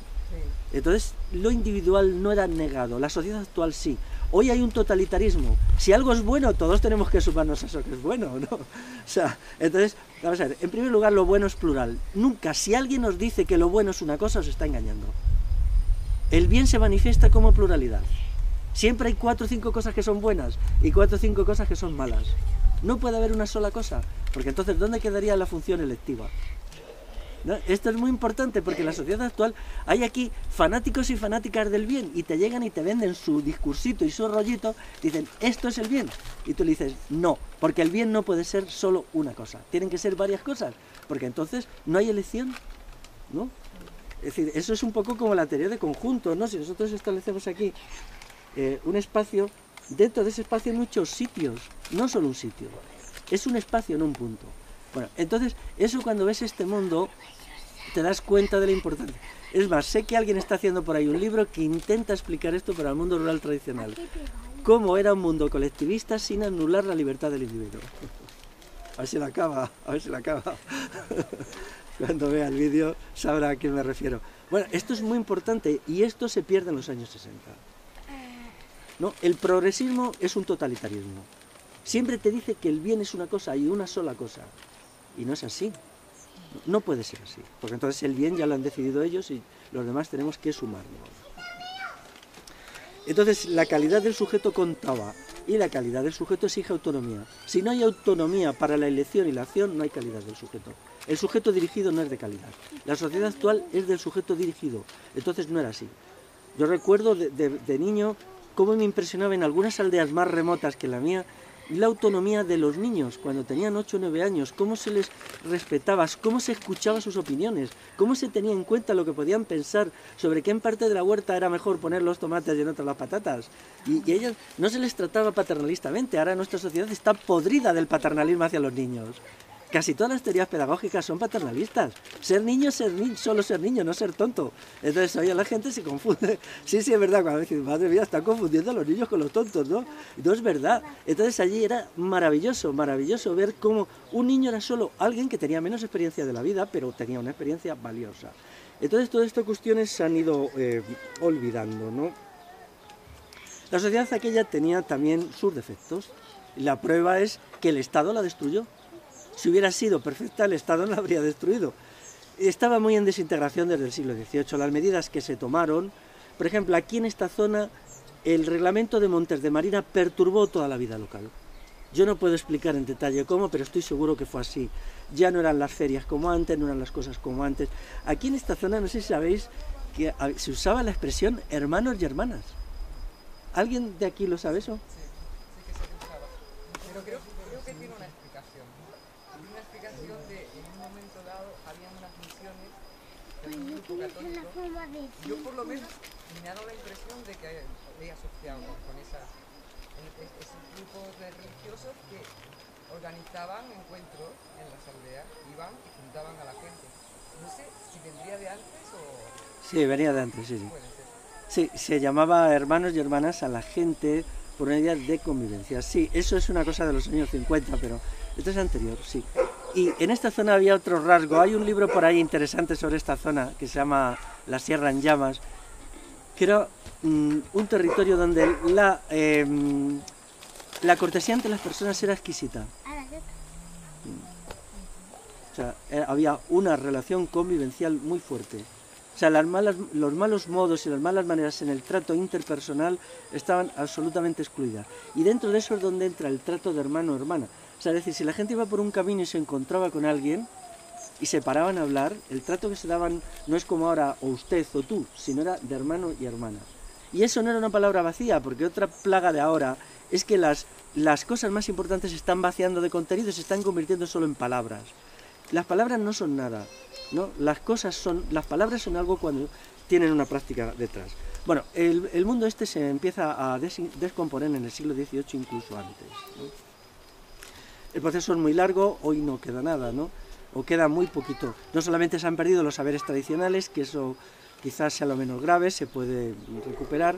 Entonces lo individual no era negado, la sociedad actual sí. Hoy hay un totalitarismo, si algo es bueno todos tenemos que sumarnos a eso que es bueno, ¿no? O sea, entonces, vamos a ver, en primer lugar lo bueno es plural. Nunca, si alguien nos dice que lo bueno es una cosa, os está engañando. El bien se manifiesta como pluralidad. Siempre hay 4 o 5 cosas que son buenas y 4 o 5 cosas que son malas. No puede haber una sola cosa, porque entonces ¿dónde quedaría la función electiva? ¿No? Esto es muy importante porque en la sociedad actual hay aquí fanáticos y fanáticas del bien y te llegan y te venden su discursito y su rollito, dicen, esto es el bien. Y tú le dices, no, porque el bien no puede ser solo una cosa, tienen que ser varias cosas, porque entonces no hay elección, ¿no? Es decir, eso es un poco como la teoría de conjuntos, ¿no? Si nosotros establecemos aquí un espacio, dentro de ese espacio hay muchos sitios, no solo un sitio, es un espacio, no un punto. Bueno, entonces, eso cuando ves este mundo, te das cuenta de la importancia. Es más, sé que alguien está haciendo por ahí un libro que intenta explicar esto para el mundo rural tradicional. Cómo era un mundo colectivista sin anular la libertad del individuo. A ver si la acaba, a ver si la acaba. Cuando vea el vídeo sabrá a quién me refiero. Bueno, esto es muy importante y esto se pierde en los años 60. ¿No? El progresismo es un totalitarismo. Siempre te dice que el bien es una cosa y una sola cosa. Y no es así. No puede ser así. Porque entonces el bien ya lo han decidido ellos y los demás tenemos que sumarnos. Entonces la calidad del sujeto contaba y la calidad del sujeto exige autonomía. Si no hay autonomía para la elección y la acción, no hay calidad del sujeto. El sujeto dirigido no es de calidad. La sociedad actual es del sujeto dirigido. Entonces no era así. Yo recuerdo de niño cómo me impresionaba en algunas aldeas más remotas que la mía la autonomía de los niños cuando tenían 8 o 9 años, cómo se les respetaba, cómo se escuchaba sus opiniones, cómo se tenía en cuenta lo que podían pensar sobre qué en parte de la huerta era mejor poner los tomates y en otra las patatas. Y ellos no se les trataba paternalistamente. Ahora nuestra sociedad está podrida del paternalismo hacia los niños. Casi todas las teorías pedagógicas son paternalistas. Ser niño es solo ser niño, no ser tonto. Entonces, oye, la gente se confunde. Sí, es verdad, cuando dicen, madre mía, están confundiendo a los niños con los tontos, ¿no? No es verdad. Entonces allí era maravilloso, maravilloso ver cómo un niño era solo alguien que tenía menos experiencia de la vida, pero tenía una experiencia valiosa. Entonces, todas estas cuestiones se han ido olvidando, ¿no? La sociedad aquella tenía también sus defectos. La prueba es que el Estado la destruyó. Si hubiera sido perfecta, el Estado no la habría destruido. Estaba muy en desintegración desde el siglo XVIII. Las medidas que se tomaron, por ejemplo, aquí en esta zona, el reglamento de Montes de Marina perturbó toda la vida local. Yo no puedo explicar en detalle cómo, pero estoy seguro que fue así. Ya no eran las ferias como antes, no eran las cosas como antes. Aquí en esta zona, no sé si sabéis, que se usaba la expresión hermanos y hermanas. ¿Alguien de aquí lo sabe eso? Sí que se usaba. Pero creo que tiene una explicación. Tiene una explicación de, en un momento dado, habían unas misiones de un grupo católico. Yo por lo menos me ha dado la impresión de que he asociado con esos grupos de religiosos que organizaban encuentros en las aldeas, iban y juntaban a la gente. No sé si vendría de antes o... Sí, venía de antes, sí, sí. Puede ser. Sí, se llamaba hermanos y hermanas a la gente por una idea de convivencia. Sí, eso es una cosa de los años 50, pero esto es anterior, sí. Y en esta zona había otro rasgo. Hay un libro por ahí interesante sobre esta zona que se llama La Sierra en Llamas, que era un territorio donde la cortesía entre las personas era exquisita. O sea, había una relación convivencial muy fuerte. O sea, los malos modos y las malas maneras en el trato interpersonal estaban absolutamente excluidas. Y dentro de eso es donde entra el trato de hermano o hermana. O sea, es decir, si la gente iba por un camino y se encontraba con alguien y se paraban a hablar, el trato que se daban no es como ahora o usted o tú, sino era de hermano y hermana. Y eso no era una palabra vacía, porque otra plaga de ahora es que las cosas más importantes se están vaciando de contenido y se están convirtiendo solo en palabras. Las palabras no son nada, ¿no? Las palabras son algo cuando tienen una práctica detrás. Bueno, el mundo este se empieza a descomponer en el siglo XVIII, incluso antes, ¿no? El proceso es muy largo, hoy no queda nada, ¿no? O queda muy poquito. No solamente se han perdido los saberes tradicionales, que eso quizás sea lo menos grave, se puede recuperar,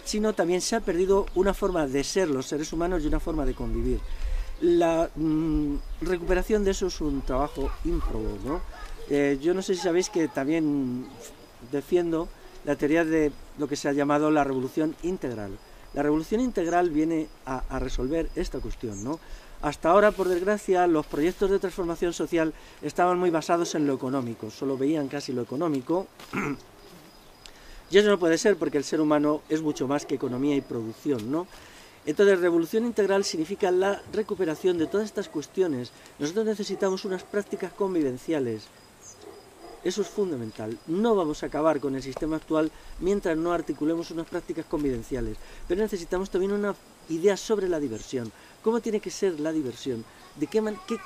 sino también se ha perdido una forma de ser los seres humanos y una forma de convivir. La recuperación de eso es un trabajo ímprobo, ¿no? Yo no sé si sabéis que también defiendo la teoría de lo que se ha llamado la revolución integral. La revolución integral viene a resolver esta cuestión, ¿no? Hasta ahora, por desgracia, los proyectos de transformación social estaban muy basados en lo económico, solo veían casi lo económico, y eso no puede ser porque el ser humano es mucho más que economía y producción, ¿no? Entonces, revolución integral significa la recuperación de todas estas cuestiones. Nosotros necesitamos unas prácticas convivenciales. Eso es fundamental. No vamos a acabar con el sistema actual mientras no articulemos unas prácticas convivenciales. Pero necesitamos también una idea sobre la diversión. ¿Cómo tiene que ser la diversión?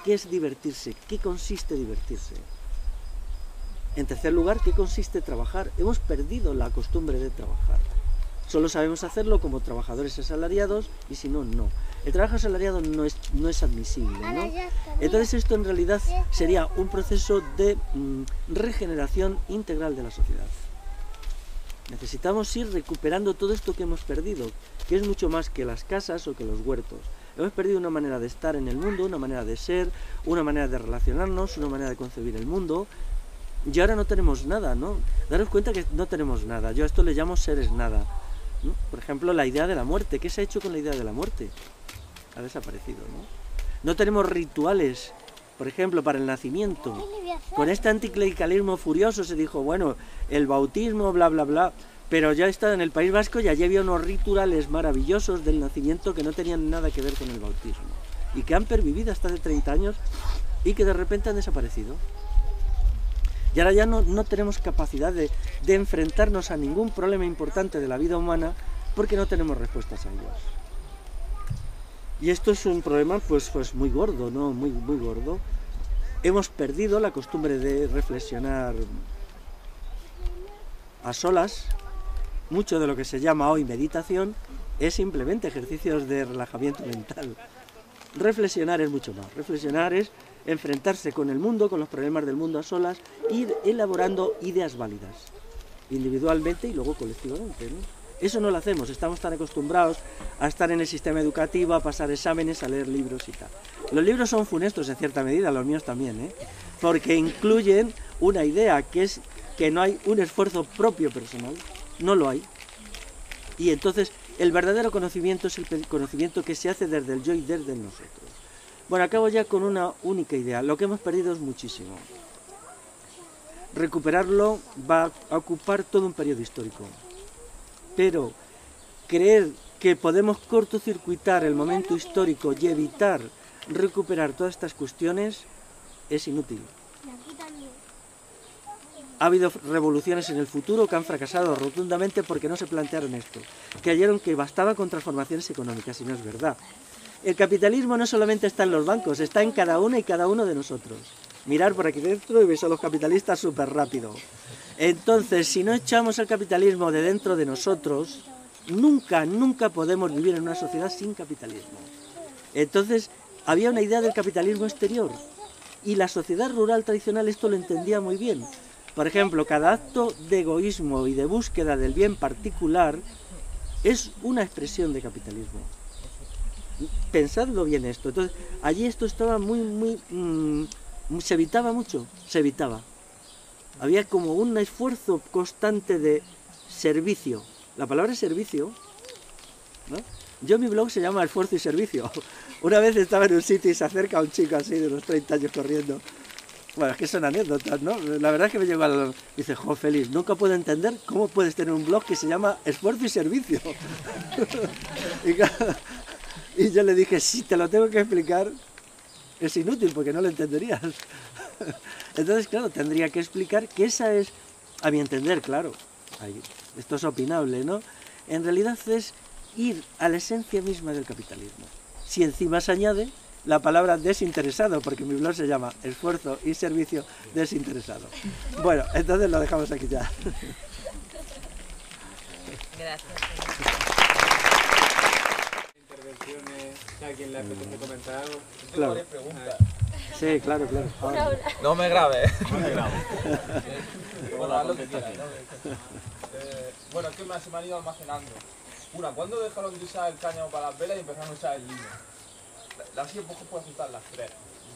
¿Qué es divertirse? ¿Qué consiste divertirse? En tercer lugar, ¿qué consiste trabajar? Hemos perdido la costumbre de trabajar. Solo sabemos hacerlo como trabajadores asalariados y si no, no. El trabajo asalariado no es admisible, ¿no? Entonces esto en realidad sería un proceso de regeneración integral de la sociedad. Necesitamos ir recuperando todo esto que hemos perdido, que es mucho más que las casas o que los huertos. Hemos perdido una manera de estar en el mundo, una manera de ser, una manera de relacionarnos, una manera de concebir el mundo. Y ahora no tenemos nada, ¿no? Daros cuenta que no tenemos nada. Yo a esto le llamo seres nada, ¿no? Por ejemplo, la idea de la muerte. ¿Qué se ha hecho con la idea de la muerte? Ha desaparecido, ¿no? No tenemos rituales, por ejemplo, para el nacimiento. Con este anticlericalismo furioso se dijo, bueno, el bautismo, bla, bla, bla. Pero ya he estado en el País Vasco y allí había unos rituales maravillosos del nacimiento que no tenían nada que ver con el bautismo. Y que han pervivido hasta hace 30 años y que de repente han desaparecido. Y ahora ya no tenemos capacidad de enfrentarnos a ningún problema importante de la vida humana porque no tenemos respuestas a ellos. Y esto es un problema pues muy gordo, ¿no? Muy gordo. Hemos perdido la costumbre de reflexionar a solas. Mucho de lo que se llama hoy meditación es simplemente ejercicios de relajamiento mental. Reflexionar es mucho más. Reflexionar es enfrentarse con el mundo, con los problemas del mundo a solas, ir elaborando ideas válidas, individualmente y luego colectivamente, ¿no? Eso no lo hacemos, estamos tan acostumbrados a estar en el sistema educativo, a pasar exámenes, a leer libros y tal. Los libros son funestos en cierta medida, los míos también, ¿eh? Porque incluyen una idea, que es que no hay un esfuerzo propio personal, no lo hay. Y entonces el verdadero conocimiento es el conocimiento que se hace desde el yo y desde el nosotros. Bueno, acabo ya con una única idea. Lo que hemos perdido es muchísimo. Recuperarlo va a ocupar todo un periodo histórico. Pero creer que podemos cortocircuitar el momento histórico y evitar recuperar todas estas cuestiones es inútil. Ha habido revoluciones en el futuro que han fracasado rotundamente porque no se plantearon esto. Creyeron que bastaba con transformaciones económicas y no es verdad. El capitalismo no solamente está en los bancos, está en cada una y cada uno de nosotros. Mirar por aquí dentro y veis a los capitalistas súper rápido. Entonces, si no echamos el capitalismo de dentro de nosotros, nunca podemos vivir en una sociedad sin capitalismo. Entonces, había una idea del capitalismo exterior y la sociedad rural tradicional esto lo entendía muy bien. Por ejemplo, cada acto de egoísmo y de búsqueda del bien particular es una expresión de capitalismo. Pensadlo bien esto. Entonces, allí esto estaba se evitaba mucho, se evitaba. Había como un esfuerzo constante de servicio. La palabra servicio, ¿no? Yo mi blog se llama Esfuerzo y Servicio. Una vez estaba en un sitio y se acerca un chico así de unos 30 años corriendo. Bueno, es que son anécdotas, ¿no? La verdad es que me llegó al... Dice, jo, Félix, nunca puedo entender cómo puedes tener un blog que se llama Esfuerzo y Servicio. Y yo le dije, si te lo tengo que explicar, es inútil porque no lo entenderías. Entonces, claro, tendría que explicar que esa es, a mi entender, claro, esto es opinable, ¿no? En realidad es ir a la esencia misma del capitalismo. Si encima se añade la palabra desinteresado, porque mi blog se llama Esfuerzo y Servicio Desinteresado. Bueno, entonces lo dejamos aquí ya. Gracias. Intervenciones, ¿alguien le apetece comentar algo? Claro. Tengo varias preguntas. Sí, claro, claro. Ahora. No me grabes. No me grabes. Bueno, haz lo que quieras. Bueno, es que se me han ido almacenando. Una, ¿cuándo dejaron de usar el cáñamo para las velas y empezaron a usar el lino? Las sido poco puedo juntar las tres.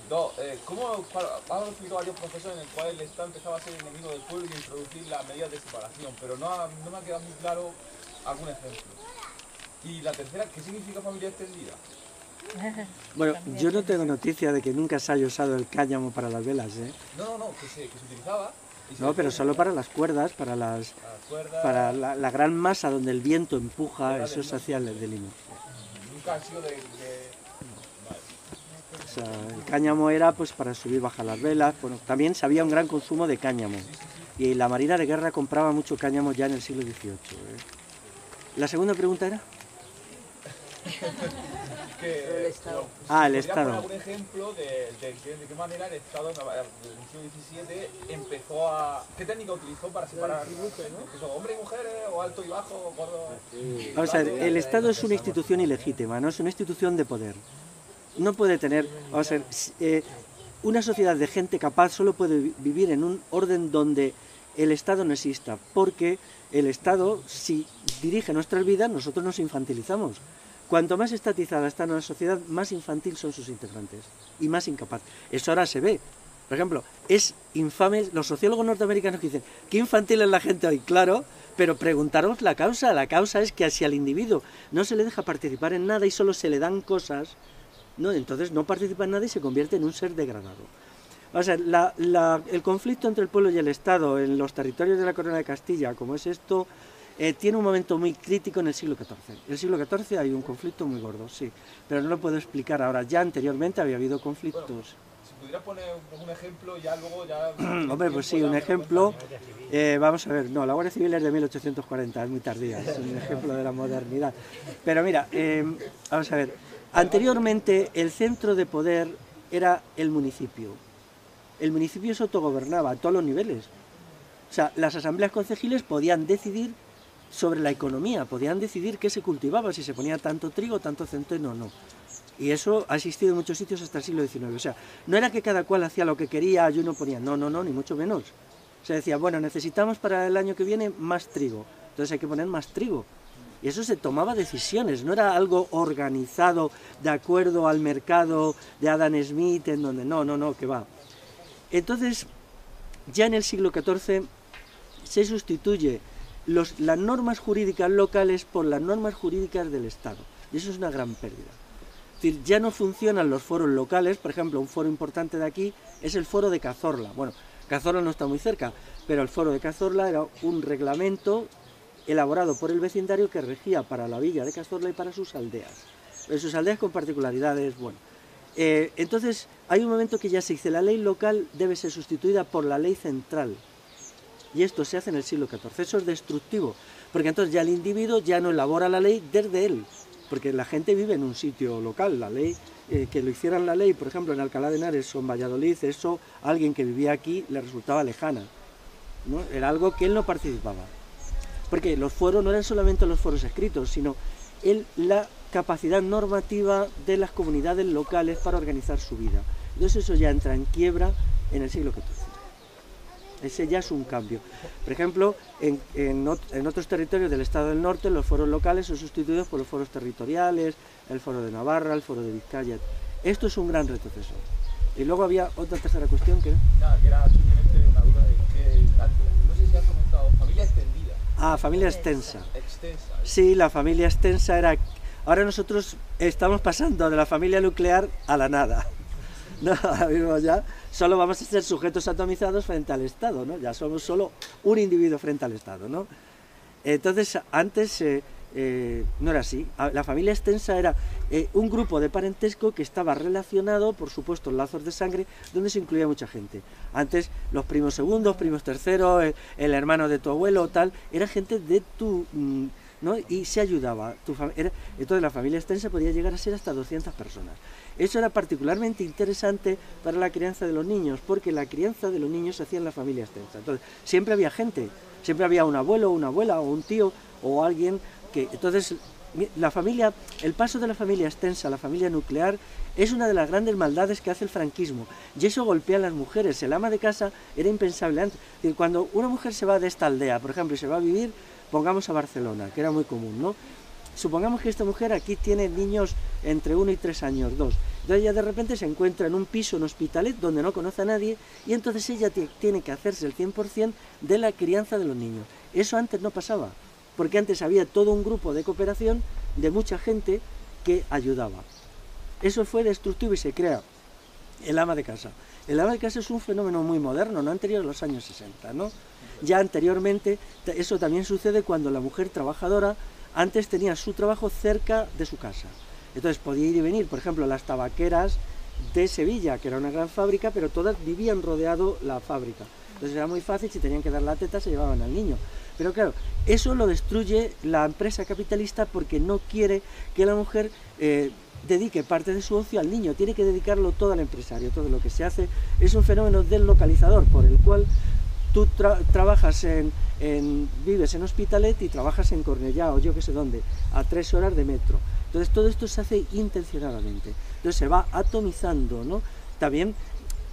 Dos, ¿cómo han escrito varios profesores en el cual el Estado empezaba a ser enemigo del pueblo y introducir las medidas de separación? Pero no me ha quedado muy claro algún ejemplo. Y la tercera, ¿qué significa familia extendida? Bueno, yo no tengo noticia de que nunca se haya usado el cáñamo para las velas, ¿eh? No, que se utilizaba. No, pero solo para las cuerdas, para la gran masa donde el viento empuja, eso se hacía de lino. Nunca ha sido de... O sea, el cáñamo era pues para subir y bajar las velas. Bueno, también se había un gran consumo de cáñamo. Y la Marina de Guerra compraba mucho cáñamo ya en el siglo XVIII. ¿La segunda pregunta era? el Estado. El Estado. ¿Podría poner algún ejemplo de qué manera el Estado en el siglo XVII empezó a... ¿Qué técnica utilizó para separar hombres y mujeres, o alto y bajo, o gordo? Vamos a ver, el Estado es una institución ilegítima, no es una institución de poder. No puede tener... Vamos a ver, una sociedad de gente capaz solo puede vivir en un orden donde el Estado no exista, porque el Estado, si dirige nuestras vidas, nosotros nos infantilizamos. Cuanto más estatizada está una sociedad, más infantil son sus integrantes y más incapaz. Eso ahora se ve. Por ejemplo, es infame los sociólogos norteamericanos que dicen qué infantil es la gente hoy, claro, pero preguntaros la causa. La causa es que si al individuo no se le deja participar en nada y solo se le dan cosas, ¿no? Entonces no participa en nada y se convierte en un ser degradado. O sea, el conflicto entre el pueblo y el Estado en los territorios de la Corona de Castilla, como es esto, tiene un momento muy crítico en el siglo XIV. En el siglo XIV hay un conflicto muy gordo, sí, pero no lo puedo explicar ahora. Ya anteriormente había habido conflictos. Bueno, si pudiera poner un ejemplo, ya luego ya... Hombre, pues sí, un ejemplo. Vamos a ver, no, la Guardia Civil es de 1840, es muy tardía, es un ejemplo de la modernidad. Pero mira, vamos a ver, anteriormente el centro de poder era el municipio. El municipio se autogobernaba a todos los niveles. O sea, las asambleas concejiles podían decidir sobre la economía, podían decidir qué se cultivaba, si se ponía tanto trigo, tanto centeno o no. Y eso ha existido en muchos sitios hasta el siglo XIX. O sea, no era que cada cual hacía lo que quería y uno ponía, no, ni mucho menos. Se decía, bueno, necesitamos para el año que viene más trigo, entonces hay que poner más trigo. Y eso se tomaba decisiones, no era algo organizado de acuerdo al mercado de Adam Smith, en donde no, que va. Entonces, ya en el siglo XIV se sustituye las normas jurídicas locales por las normas jurídicas del Estado. Y eso es una gran pérdida. Es decir, ya no funcionan los foros locales. Por ejemplo, un foro importante de aquí es el foro de Cazorla. Bueno, Cazorla no está muy cerca, pero el foro de Cazorla era un reglamento elaborado por el vecindario que regía para la villa de Cazorla y para sus aldeas. En sus aldeas con particularidades, bueno. Entonces, hay un momento que ya se dice, la ley local debe ser sustituida por la ley central. Y esto se hace en el siglo XIV. Eso es destructivo, porque entonces ya el individuo ya no elabora la ley desde él, porque la gente vive en un sitio local. La ley, que lo hicieran la ley, por ejemplo, en Alcalá de Henares o en Valladolid, eso a alguien que vivía aquí le resultaba lejana, ¿no? Era algo que él no participaba. Porque los foros no eran solamente los foros escritos, sino la capacidad normativa de las comunidades locales para organizar su vida. Entonces eso ya entra en quiebra en el siglo XIV. Ese ya es un cambio. Por ejemplo, en otros territorios del Estado del Norte, los foros locales son sustituidos por los foros territoriales, el foro de Navarra, el foro de Vizcaya. Esto es un gran retroceso. Y luego había otra tercera cuestión que... Nada, que era simplemente una duda de que... No sé si has comentado, familia extendida. Familia extensa. Extensa. Sí, la familia extensa era... Ahora nosotros estamos pasando de la familia nuclear a la nada. No, ahora mismo ya solo vamos a ser sujetos atomizados frente al Estado, ¿no? Ya somos solo un individuo frente al Estado, ¿no? Entonces, antes no era así. La familia extensa era un grupo de parentesco que estaba relacionado, por supuesto, en lazos de sangre, donde se incluía mucha gente. Antes, los primos segundos, primos terceros, el hermano de tu abuelo, tal, era gente de tu... ¿no? Y se ayudaba. Entonces la familia extensa podía llegar a ser hasta 200 personas. Eso era particularmente interesante para la crianza de los niños, porque la crianza de los niños se hacía en la familia extensa. Entonces, siempre había gente, siempre había un abuelo, una abuela, o un tío, o alguien que... Entonces, la familia, el paso de la familia extensa a la familia nuclear es una de las grandes maldades que hace el franquismo, y eso golpea a las mujeres. El ama de casa era impensable antes. Es decir, cuando una mujer se va de esta aldea, por ejemplo, y se va a vivir, pongamos a Barcelona, que era muy común, ¿no? Supongamos que esta mujer aquí tiene niños entre 1 y 3 años, 2. Entonces ella de repente se encuentra en un piso, en Hospitalet, donde no conoce a nadie, y entonces ella tiene que hacerse el 100% de la crianza de los niños. Eso antes no pasaba, porque antes había todo un grupo de cooperación de mucha gente que ayudaba. Eso fue destructivo y se crea el ama de casa. El ama de casa es un fenómeno muy moderno, no anterior a los años 60, ¿no? Ya anteriormente, eso también sucede cuando la mujer trabajadora antes tenía su trabajo cerca de su casa. Entonces podía ir y venir, por ejemplo, las tabaqueras de Sevilla, que era una gran fábrica, pero todas vivían rodeado la fábrica. Entonces era muy fácil, si tenían que dar la teta se llevaban al niño. Pero claro, eso lo destruye la empresa capitalista porque no quiere que la mujer dedique parte de su ocio al niño, tiene que dedicarlo todo al empresario. Todo lo que se hace es un fenómeno deslocalizador, por el cual tú trabajas vives en Hospitalet y trabajas en Cornellá o yo que sé dónde, a 3 horas de metro. Entonces todo esto se hace intencionadamente. Entonces se va atomizando, ¿no? También,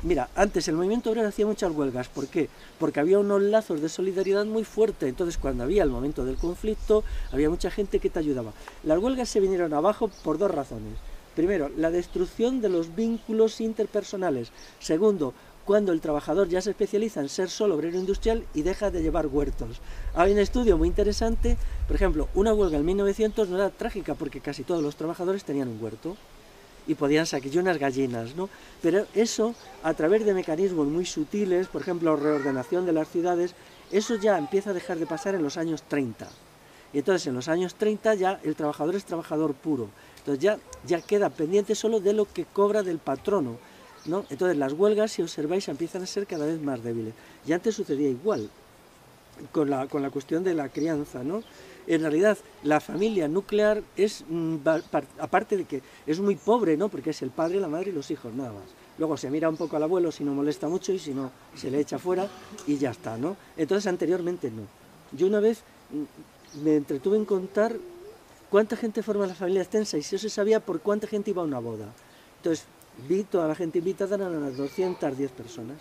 mira, antes el movimiento obrero hacía muchas huelgas. ¿Por qué? Porque había unos lazos de solidaridad muy fuertes. Entonces cuando había el momento del conflicto, había mucha gente que te ayudaba. Las huelgas se vinieron abajo por 2 razones. Primero, la destrucción de los vínculos interpersonales. Segundo, cuando el trabajador ya se especializa en ser solo obrero industrial y deja de llevar huertos. Hay un estudio muy interesante, por ejemplo, una huelga en 1900 no era trágica porque casi todos los trabajadores tenían un huerto y podían sacar unas gallinas, ¿no? Pero eso, a través de mecanismos muy sutiles, por ejemplo, reordenación de las ciudades, eso ya empieza a dejar de pasar en los años 30. Y entonces en los años 30 ya el trabajador es trabajador puro. Entonces ya queda pendiente solo de lo que cobra del patrono, ¿no? Entonces las huelgas, si observáis, empiezan a ser cada vez más débiles. Y antes sucedía igual con la cuestión de la crianza, ¿no? En realidad la familia nuclear es, aparte de que es muy pobre, ¿no? Porque es el padre, la madre y los hijos, nada más. Luego se mira un poco al abuelo si no molesta mucho y si no se le echa fuera y ya está, ¿no? Entonces anteriormente no. Yo una vez me entretuve en contar cuánta gente forma la familia extensa y si eso se sabía por cuánta gente iba a una boda. Entonces vi toda la gente invitada, eran unas 210 personas.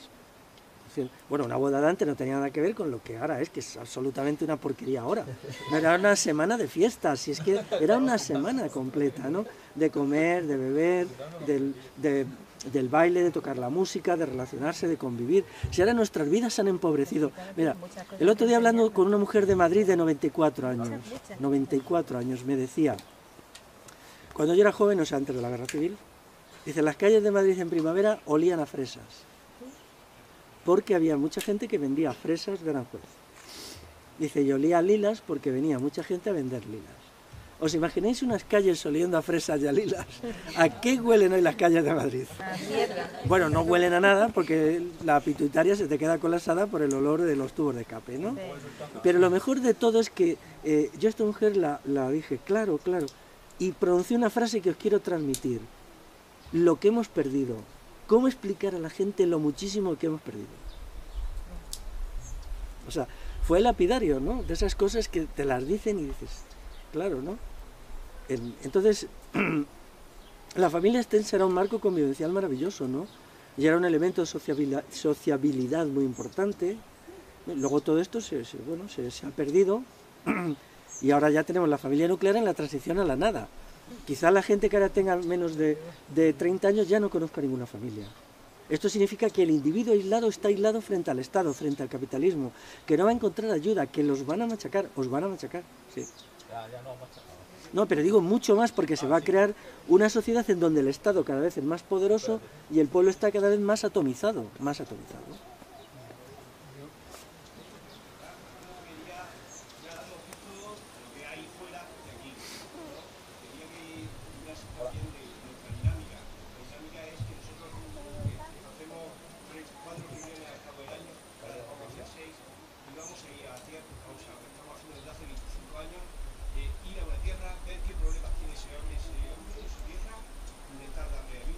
Bueno, una boda de antes no tenía nada que ver con lo que ahora es, que es absolutamente una porquería ahora. Era una semana de fiestas, si es que era una semana completa, ¿no? De comer, de beber, del baile, de tocar la música, de relacionarse, de convivir. Si ahora nuestras vidas se han empobrecido. Mira, el otro día hablando con una mujer de Madrid de 94 años, me decía, cuando yo era joven, o sea, antes de la guerra civil, dice, las calles de Madrid en primavera olían a fresas, porque había mucha gente que vendía fresas de Aranjuez. Dice, y olía a lilas porque venía mucha gente a vender lilas. ¿Os imagináis unas calles oliendo a fresas y a lilas? ¿A qué huelen hoy las calles de Madrid? A mierda. Bueno, no huelen a nada porque la pituitaria se te queda colapsada por el olor de los tubos de escape, ¿no? Pero lo mejor de todo es que yo a esta mujer la dije, claro, y pronuncié una frase que os quiero transmitir. Lo que hemos perdido. ¿Cómo explicar a la gente lo muchísimo que hemos perdido? O sea, fue lapidario, ¿no? De esas cosas que te las dicen y dices, claro, ¿no? Entonces, la familia extensa era un marco convivencial maravilloso, ¿no? Y era un elemento de sociabilidad muy importante. Luego todo esto se ha perdido y ahora ya tenemos la familia nuclear en la transición a la nada. Quizá la gente que ahora tenga menos de 30 años ya no conozca ninguna familia. Esto significa que el individuo aislado está aislado frente al Estado, frente al capitalismo, que no va a encontrar ayuda, que los van a machacar, os van a machacar, sí. Ya no machacado. No, pero digo mucho más porque se va a crear una sociedad en donde el Estado cada vez es más poderoso y el pueblo está cada vez más atomizado, ir a una tierra, ver qué problemas tiene ese hombre en su tierra, intentar darle ayuda.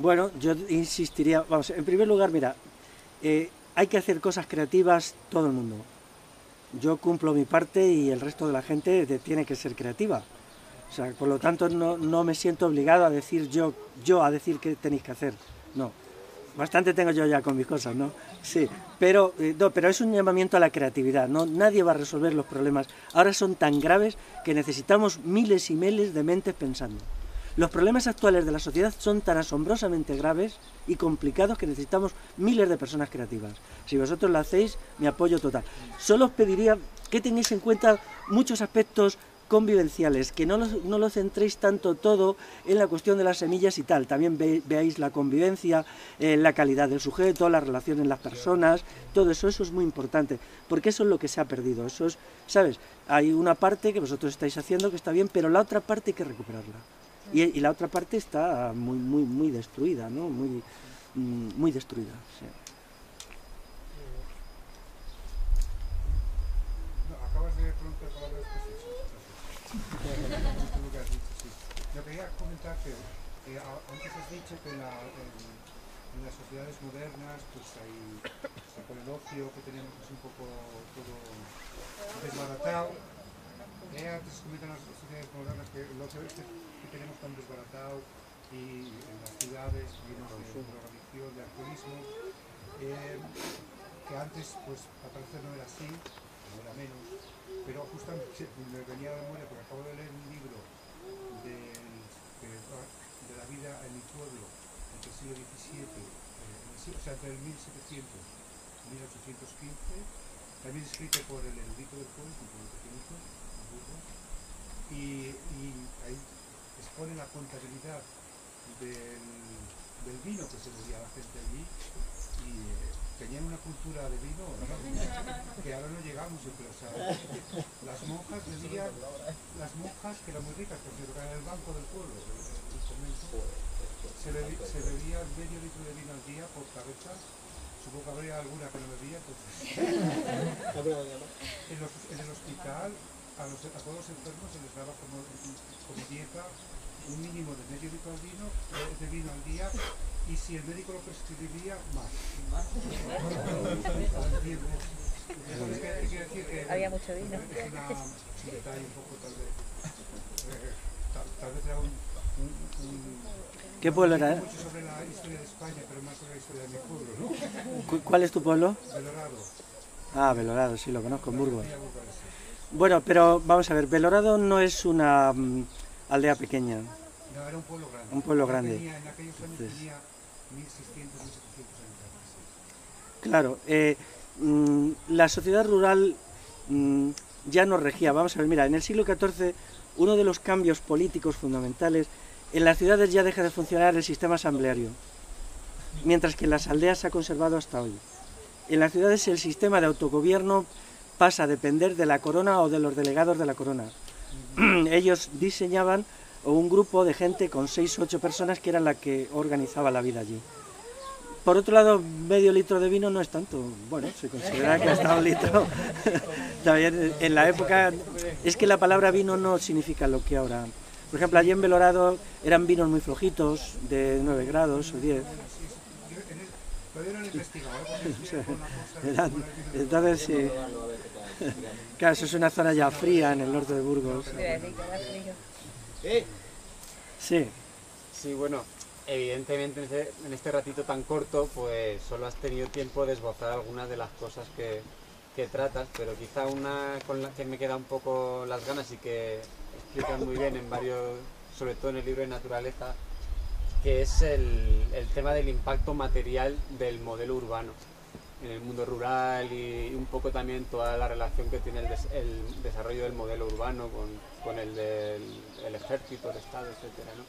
Bueno, yo insistiría, vamos, en primer lugar, mira, hay que hacer cosas creativas todo el mundo. Yo cumplo mi parte y el resto de la gente tiene que ser creativa. O sea, por lo tanto, no me siento obligado a decir yo a decir qué tenéis que hacer. No, bastante tengo yo ya con mis cosas, ¿no? Sí, pero es un llamamiento a la creatividad, ¿no? Nadie va a resolver los problemas. Ahora son tan graves que necesitamos miles y miles de mentes pensando. Los problemas actuales de la sociedad son tan asombrosamente graves y complicados que necesitamos miles de personas creativas. Si vosotros lo hacéis, mi apoyo total. Solo os pediría que tengáis en cuenta muchos aspectos convivenciales, que no lo centréis tanto todo en la cuestión de las semillas y tal. También veáis la convivencia, la calidad del sujeto, la relación en las personas, todo eso es muy importante, porque eso es lo que se ha perdido. Eso es, ¿sabes? Hay una parte que vosotros estáis haciendo que está bien, pero la otra parte hay que recuperarla. Y la otra parte está muy destruida, ¿no? Muy destruida. Sí. Acabas de pronunciar palabras precisas. Lo que has dicho, sí. Yo quería comentar que antes has dicho que en las sociedades modernas pues con el ocio que tenemos es un poco todo desbaratado. Antes comentan las sociedades modernas que el ocio que tenemos tan desbaratado y en las ciudades llenos de drogadicción, de alcoholismo, que antes pues al parecer no era así, no era menos, pero justamente me venía a la memoria porque acabo de leer un libro de la vida en mi pueblo entre el siglo XVII, o sea, entre el 1700 y 1815, también escrito por el erudito del pueblo, un pueblo pequeñito, y ahí expone la contabilidad del vino que se bebía a la gente allí, y tenían una cultura de vino que ahora no llegamos, pero o sea, las monjas bebían, las monjas que eran muy ricas, por cierto, que eran el banco del pueblo, el convento, se bebía medio litro de vino al día por cabeza. Supongo que habría alguna que no bebía, entonces en el hospital a todos los enfermos se les daba como dieta un mínimo de medio litro de vino al día, y si el médico lo prescribía, más. Quiere decir que había mucho vino. Es un detalle un poco tal vez era un ¿Qué pueblo era? mucho sobre la historia de España, pero más sobre la historia de mi pueblo, ¿no? ¿Cuál es tu pueblo? Belorado. Ah, Belorado, sí, lo conozco, en Burgos. Bueno, pero vamos a ver, Belorado no es una aldea pequeña. No, era un pueblo grande. Un pueblo grande. En aquellos años tenía 1.600, 1.700 habitantes. Claro, la sociedad rural ya nos regía. Vamos a ver, mira, en el siglo XIV uno de los cambios políticos fundamentales, en las ciudades ya deja de funcionar el sistema asambleario, mientras que en las aldeas se ha conservado hasta hoy. En las ciudades el sistema de autogobierno pasa a depender de la corona o de los delegados de la corona. Ellos diseñaban un grupo de gente con 6 o 8 personas que eran la que organizaba la vida allí. Por otro lado, medio litro de vino no es tanto. Bueno, se considera que hasta un litro. También en la época, es que la palabra vino no significa lo que ahora. Por ejemplo, allí en Belorado eran vinos muy flojitos, de 9 grados o 10. Todavía no lo he investigado, Entonces, sí. Claro, eso es una zona ya fría en el norte de Burgos. Sí. Sí, bueno, evidentemente en este ratito tan corto, pues solo has tenido tiempo de esbozar algunas de las cosas que tratas, pero quizá una con la que me queda un poco las ganas y que explicas muy bien en varios, sobre todo en el libro de naturaleza, que es el tema del impacto material del modelo urbano en el mundo rural, y un poco también toda la relación que tiene el desarrollo del modelo urbano con el del ejército, el Estado, etcétera, ¿no?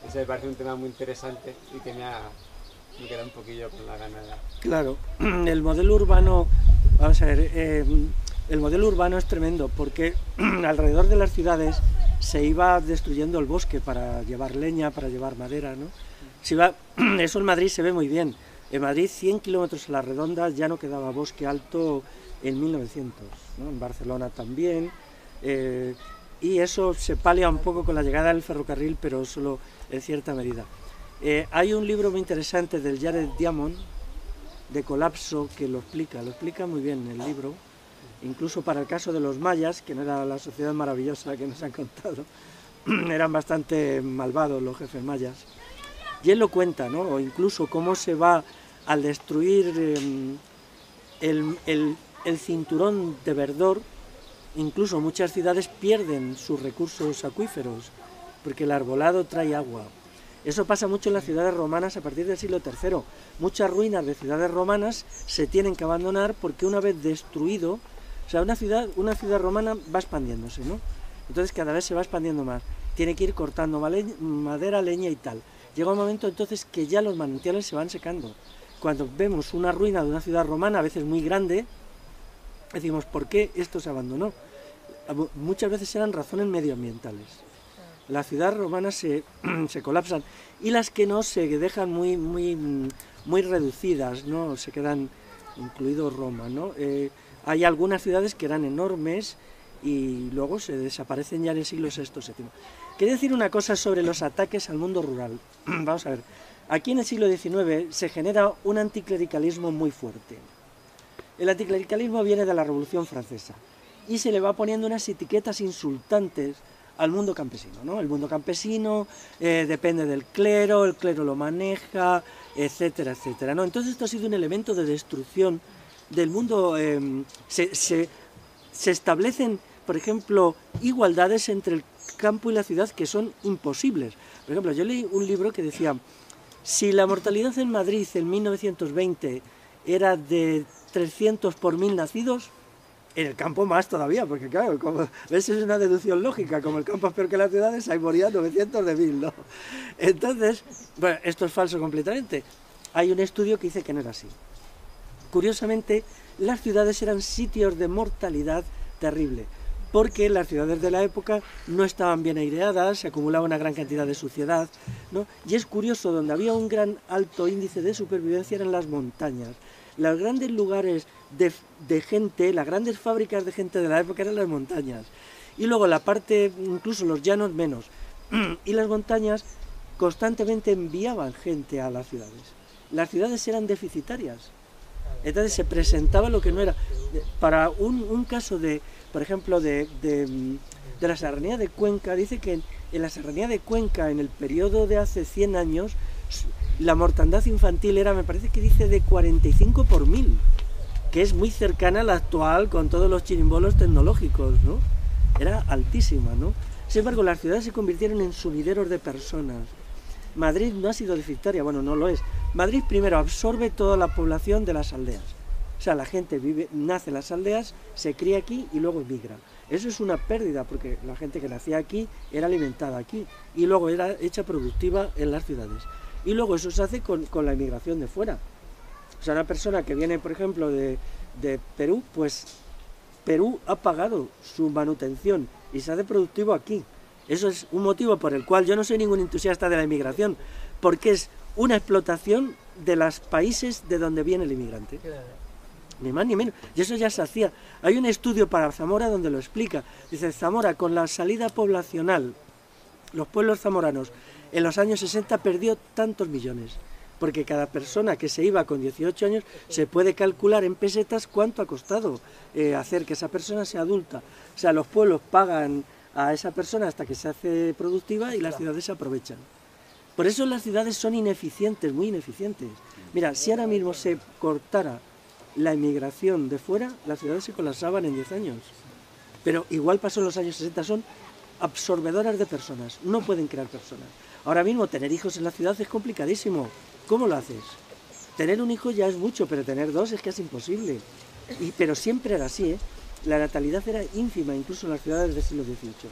Ese me parece un tema muy interesante y que me queda un poquillo con la gana de... Claro, el modelo urbano, vamos a ver, el modelo urbano es tremendo porque alrededor de las ciudades se iba destruyendo el bosque para llevar leña, para llevar madera, ¿no? Eso en Madrid se ve muy bien. En Madrid, 100 kilómetros a la redonda, ya no quedaba bosque alto en 1900, ¿no? En Barcelona también, y eso se palia un poco con la llegada del ferrocarril, pero solo en cierta medida. Hay un libro muy interesante del Jared Diamond, de colapso, que lo explica muy bien el libro, incluso para el caso de los mayas, que no era la sociedad maravillosa que nos han contado, eran bastante malvados los jefes mayas, y él lo cuenta, ¿no? O incluso cómo se va al destruir el cinturón de verdor, incluso muchas ciudades pierden sus recursos acuíferos, porque el arbolado trae agua. Eso pasa mucho en las ciudades romanas a partir del siglo III. Muchas ruinas de ciudades romanas se tienen que abandonar porque una vez destruido, o sea, una ciudad romana va expandiéndose, ¿no? Entonces cada vez se va expandiendo más. Tiene que ir cortando madera, leña y tal. Llega un momento entonces que ya los manantiales se van secando. Cuando vemos una ruina de una ciudad romana, a veces muy grande, decimos, ¿por qué esto se abandonó? Muchas veces eran razones medioambientales. Las ciudades romanas se colapsan y las que no se dejan muy reducidas, ¿no? Se quedan, incluido Roma, ¿no? Hay algunas ciudades que eran enormes y luego se desaparecen ya en el siglo VI, VII. Quería decir una cosa sobre los ataques al mundo rural. Vamos a ver, aquí en el siglo XIX se genera un anticlericalismo muy fuerte. El anticlericalismo viene de la Revolución Francesa y se le va poniendo unas etiquetas insultantes al mundo campesino, ¿no? El mundo campesino depende del clero, el clero lo maneja, etcétera, etcétera, ¿no? Entonces esto ha sido un elemento de destrucción del mundo. Se establecen, por ejemplo, igualdades entre el campo y la ciudad que son imposibles. Por ejemplo, yo leí un libro que decía, si la mortalidad en Madrid en 1920 era de 300 por 1000 nacidos, en el campo más todavía, porque claro, como ves, es una deducción lógica, como el campo es peor que las ciudades, ahí morían 900 de 1000, ¿no? Entonces, bueno, esto es falso completamente. Hay un estudio que dice que no era así. Curiosamente, las ciudades eran sitios de mortalidad terrible, porque las ciudades de la época no estaban bien aireadas, se acumulaba una gran cantidad de suciedad, ¿no? Y es curioso, donde había un gran alto índice de supervivencia eran las montañas. Los grandes lugares de gente, las grandes fábricas de gente de la época eran las montañas. Y luego la parte, incluso los llanos menos. Y las montañas constantemente enviaban gente a las ciudades. Las ciudades eran deficitarias. Entonces se presentaba lo que no era. Para un caso de, por ejemplo, de la serranía de Cuenca, dice que en la serranía de Cuenca, en el periodo de hace 100 años, la mortandad infantil era, me parece que dice, de 45 por 1000, que es muy cercana a la actual con todos los chirimbolos tecnológicos, ¿no? Era altísima, ¿no? Sin embargo, las ciudades se convirtieron en sumideros de personas. Madrid no ha sido deficitaria, bueno, no lo es. Madrid primero absorbe toda la población de las aldeas. O sea, la gente nace en las aldeas, se cría aquí y luego emigra. Eso es una pérdida, porque la gente que nacía aquí era alimentada aquí y luego era hecha productiva en las ciudades. Y luego eso se hace con la inmigración de fuera. O sea, una persona que viene, por ejemplo, de Perú, pues Perú ha pagado su manutención y se hace productivo aquí. Eso es un motivo por el cual yo no soy ningún entusiasta de la inmigración, porque es una explotación de los países de donde viene el inmigrante. Ni más ni menos. Y eso ya se hacía. Hay un estudio para Zamora donde lo explica. Dice, Zamora, con la salida poblacional, los pueblos zamoranos, en los años 60 perdió tantos millones, porque cada persona que se iba con 18 años se puede calcular en pesetas cuánto ha costado hacer que esa persona sea adulta. O sea, los pueblos pagan a esa persona hasta que se hace productiva y las ciudades se aprovechan. Por eso las ciudades son ineficientes, muy ineficientes. Mira, si ahora mismo se cortara la inmigración de fuera, las ciudades se colapsaban en 10 años. Pero igual pasó en los años 60, son absorbedoras de personas, no pueden crear personas. Ahora mismo tener hijos en la ciudad es complicadísimo. ¿Cómo lo haces? Tener un hijo ya es mucho, pero tener dos es casi imposible. Pero siempre era así, ¿eh? La natalidad era ínfima, incluso en las ciudades del siglo XVIII.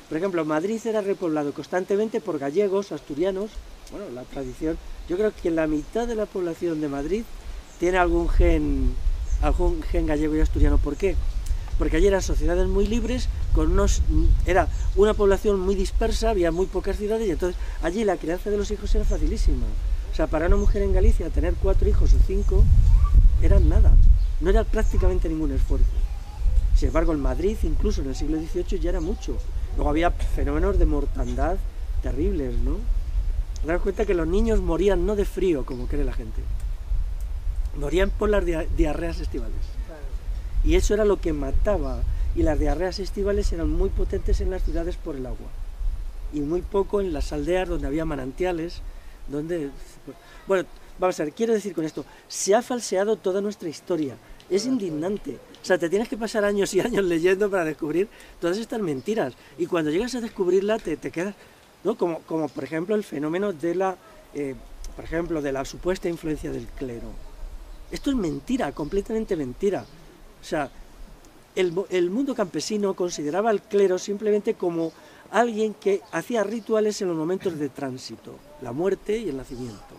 Por ejemplo, Madrid era repoblado constantemente por gallegos, asturianos. Bueno, la tradición. Yo creo que la mitad de la población de Madrid tiene algún gen gallego y asturiano. ¿Por qué? Porque allí eran sociedades muy libres, era una población muy dispersa, había muy pocas ciudades y entonces allí la crianza de los hijos era facilísima. O sea, para una mujer en Galicia tener 4 hijos o 5 eran nada, no era prácticamente ningún esfuerzo. Sin embargo, en Madrid, incluso en el siglo XVIII, ya era mucho. Luego había fenómenos de mortandad terribles, ¿no? daros cuenta que los niños morían no de frío, como cree la gente, morían por las diarreas estivales. Y eso era lo que mataba, y las diarreas estivales eran muy potentes en las ciudades por el agua, y muy poco en las aldeas donde había manantiales, donde... Bueno, vamos a ver, quiero decir con esto, se ha falseado toda nuestra historia, es indignante. O sea, te tienes que pasar años y años leyendo para descubrir todas estas mentiras, y cuando llegas a descubrirla te quedas, ¿no? Como por ejemplo el fenómeno de la supuesta influencia del clero. Esto es mentira, completamente mentira. O sea, el mundo campesino consideraba al clero simplemente como alguien que hacía rituales en los momentos de tránsito, la muerte y el nacimiento,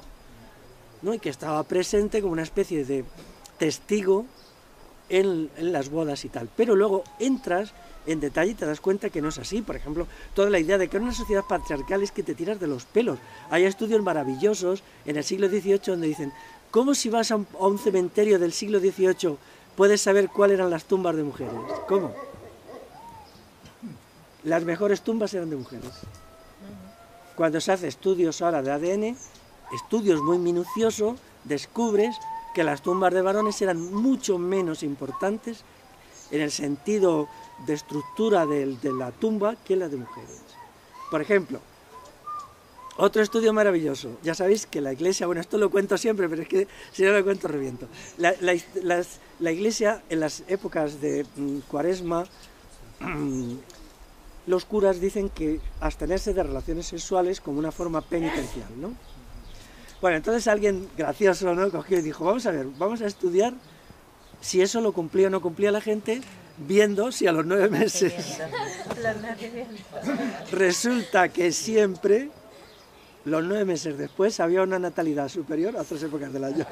¿no? Y que estaba presente como una especie de testigo en las bodas y tal. Pero luego entras en detalle y te das cuenta que no es así. Por ejemplo, toda la idea de que en una sociedad patriarcal es que te tiras de los pelos. Hay estudios maravillosos en el siglo XVIII donde dicen, ¿cómo si vas a un cementerio del siglo XVIII puedes saber cuáles eran las tumbas de mujeres? ¿Cómo? Las mejores tumbas eran de mujeres. Cuando se hace estudios ahora de ADN, estudios muy minuciosos, descubres que las tumbas de varones eran mucho menos importantes en el sentido de estructura de la tumba que las de mujeres. Por ejemplo, otro estudio maravilloso. Ya sabéis que la Iglesia, bueno, esto lo cuento siempre, pero es que si no lo cuento reviento. La Iglesia, en las épocas de Cuaresma, los curas dicen que abstenerse de relaciones sexuales como una forma penitencial, ¿no? Bueno, entonces alguien gracioso, ¿no?, cogió y dijo, vamos a ver, vamos a estudiar si eso lo cumplía o no cumplía la gente, viendo si a los 9 meses resulta que siempre, los 9 meses después, había una natalidad superior a otras épocas del año.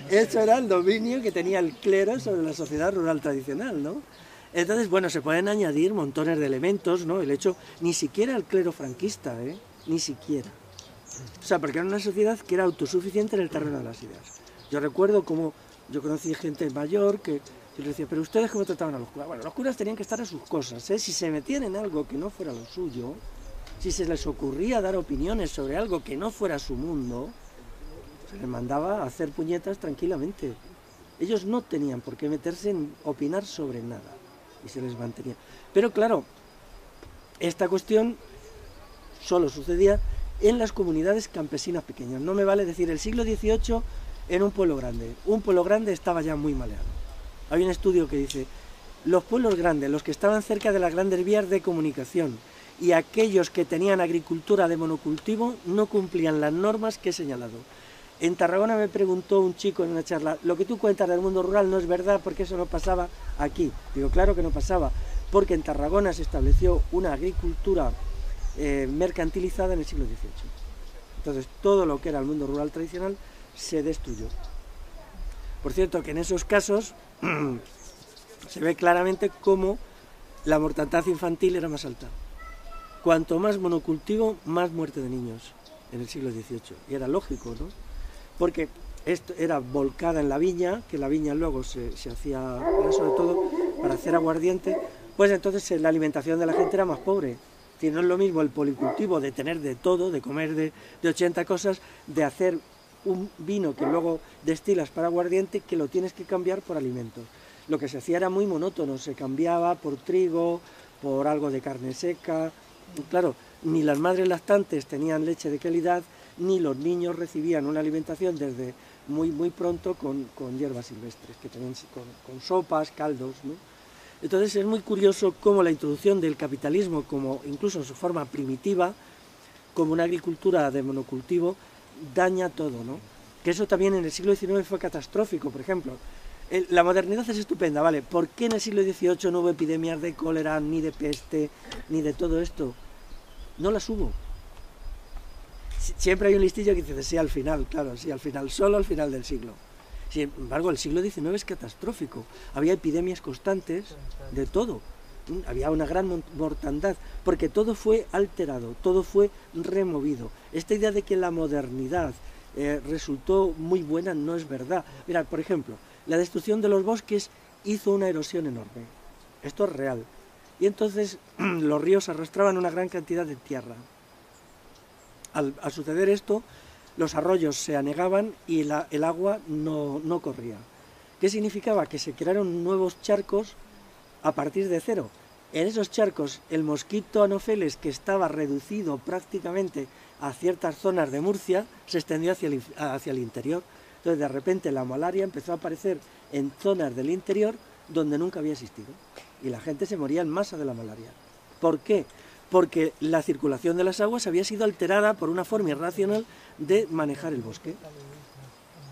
Eso era el dominio que tenía el clero sobre la sociedad rural tradicional, ¿no? Entonces, bueno, se pueden añadir montones de elementos, ¿no? El hecho, ni siquiera el clero franquista, ni siquiera. O sea, porque era una sociedad que era autosuficiente en el terreno de las ideas. Yo recuerdo como yo conocí gente mayor que yo le decía, pero ustedes cómo trataban a los curas. Bueno, los curas tenían que estar a sus cosas, ¿eh? Si se metían en algo que no fuera lo suyo, si se les ocurría dar opiniones sobre algo que no fuera su mundo, se les mandaba a hacer puñetas tranquilamente. Ellos no tenían por qué meterse en opinar sobre nada y se les mantenía. Pero claro, esta cuestión solo sucedía en las comunidades campesinas pequeñas. No me vale decir el siglo XVIII en un pueblo grande. Un pueblo grande estaba ya muy maleado. Hay un estudio que dice, los pueblos grandes, los que estaban cerca de las grandes vías de comunicación y aquellos que tenían agricultura de monocultivo no cumplían las normas que he señalado. En Tarragona me preguntó un chico en una charla, lo que tú cuentas del mundo rural no es verdad porque eso no pasaba aquí. Digo, claro que no pasaba, porque en Tarragona se estableció una agricultura mercantilizada en el siglo XVIII. Entonces todo lo que era el mundo rural tradicional se destruyó. Por cierto que en esos casos se ve claramente cómo la mortandad infantil era más alta. Cuanto más monocultivo, más muerte de niños en el siglo XVIII. Y era lógico, ¿no? Porque esto era volcada en la viña, que la viña luego se hacía, era sobre todo para hacer aguardiente, pues entonces la alimentación de la gente era más pobre. Si no es lo mismo el policultivo de tener de todo, de comer de 80 cosas, de hacer un vino que luego destilas para aguardiente, que lo tienes que cambiar por alimentos. Lo que se hacía era muy monótono, se cambiaba por trigo, por algo de carne seca. Claro, ni las madres lactantes tenían leche de calidad, ni los niños recibían una alimentación desde muy pronto con hierbas silvestres, que tenían con sopas, caldos, ¿no? Entonces es muy curioso cómo la introducción del capitalismo, como incluso en su forma primitiva, como una agricultura de monocultivo, daña todo, ¿no? Que eso también en el siglo XIX fue catastrófico, por ejemplo. La modernidad es estupenda, ¿vale? ¿Por qué en el siglo XVIII no hubo epidemias de cólera, ni de peste, ni de todo esto? No las hubo. Siempre hay un listillo que dice, sí, al final, claro, sí, al final, solo al final del siglo. Sin embargo, el siglo XIX es catastrófico. Había epidemias constantes de todo. Había una gran mortandad, porque todo fue alterado, todo fue removido. Esta idea de que la modernidad resultó muy buena no es verdad. Mirad, por ejemplo, la destrucción de los bosques hizo una erosión enorme. Esto es real. Y entonces los ríos arrastraban una gran cantidad de tierra. Al suceder esto, los arroyos se anegaban y el agua no corría. ¿Qué significaba? Que se crearon nuevos charcos a partir de cero. En esos charcos el mosquito Anopheles, que estaba reducido prácticamente a ciertas zonas de Murcia, se extendió hacia el interior. Entonces de repente la malaria empezó a aparecer en zonas del interior donde nunca había existido. Y la gente se moría en masa de la malaria. ¿Por qué? Porque la circulación de las aguas había sido alterada por una forma irracional de manejar el bosque.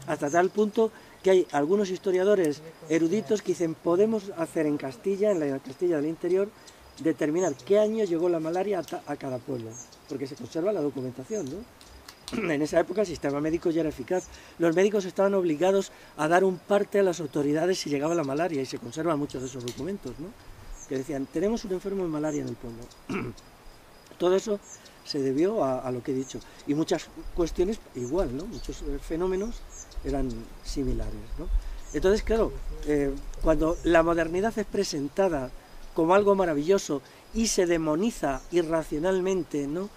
Hasta tal punto que hay algunos historiadores eruditos que dicen podemos hacer en Castilla, en la Castilla del interior, determinar qué año llegó la malaria a cada pueblo, porque se conserva la documentación, ¿no? En esa época el sistema médico ya era eficaz. Los médicos estaban obligados a dar un parte a las autoridades si llegaba la malaria, y se conservan muchos de esos documentos, ¿no? Que decían, tenemos un enfermo de malaria en el pueblo. Todo eso se debió a lo que he dicho. Y muchas cuestiones igual, ¿no? Muchos fenómenos eran similares, ¿no? Entonces, claro, cuando la modernidad es presentada como algo maravilloso y se demoniza irracionalmente, ¿no?,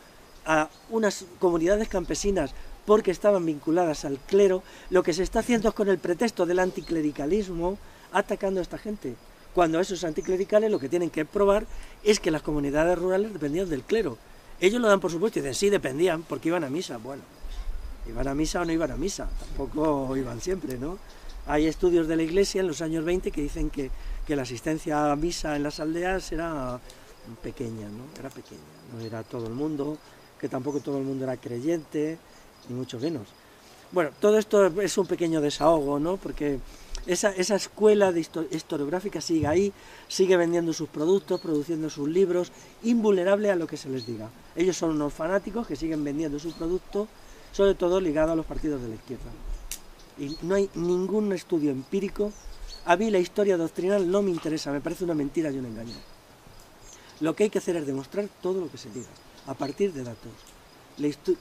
a unas comunidades campesinas porque estaban vinculadas al clero, lo que se está haciendo es con el pretexto del anticlericalismo atacando a esta gente, cuando esos anticlericales lo que tienen que probar es que las comunidades rurales dependían del clero. Ellos lo dan por supuesto y dicen, sí, dependían porque iban a misa. Bueno, iban a misa o no iban a misa, tampoco iban siempre, ¿no? Hay estudios de la Iglesia en los años 20 que dicen que la asistencia a misa en las aldeas era pequeña, ¿no? Era pequeña, no era todo el mundo, que tampoco todo el mundo era creyente, ni mucho menos. Bueno, todo esto es un pequeño desahogo, ¿no? Porque esa escuela de historiográfica sigue ahí, sigue vendiendo sus productos, produciendo sus libros, invulnerable a lo que se les diga. Ellos son unos fanáticos que siguen vendiendo su producto, sobre todo ligado a los partidos de la izquierda. Y no hay ningún estudio empírico. A mí la historia doctrinal no me interesa, me parece una mentira y un engaño. Lo que hay que hacer es demostrar todo lo que se diga, a partir de datos.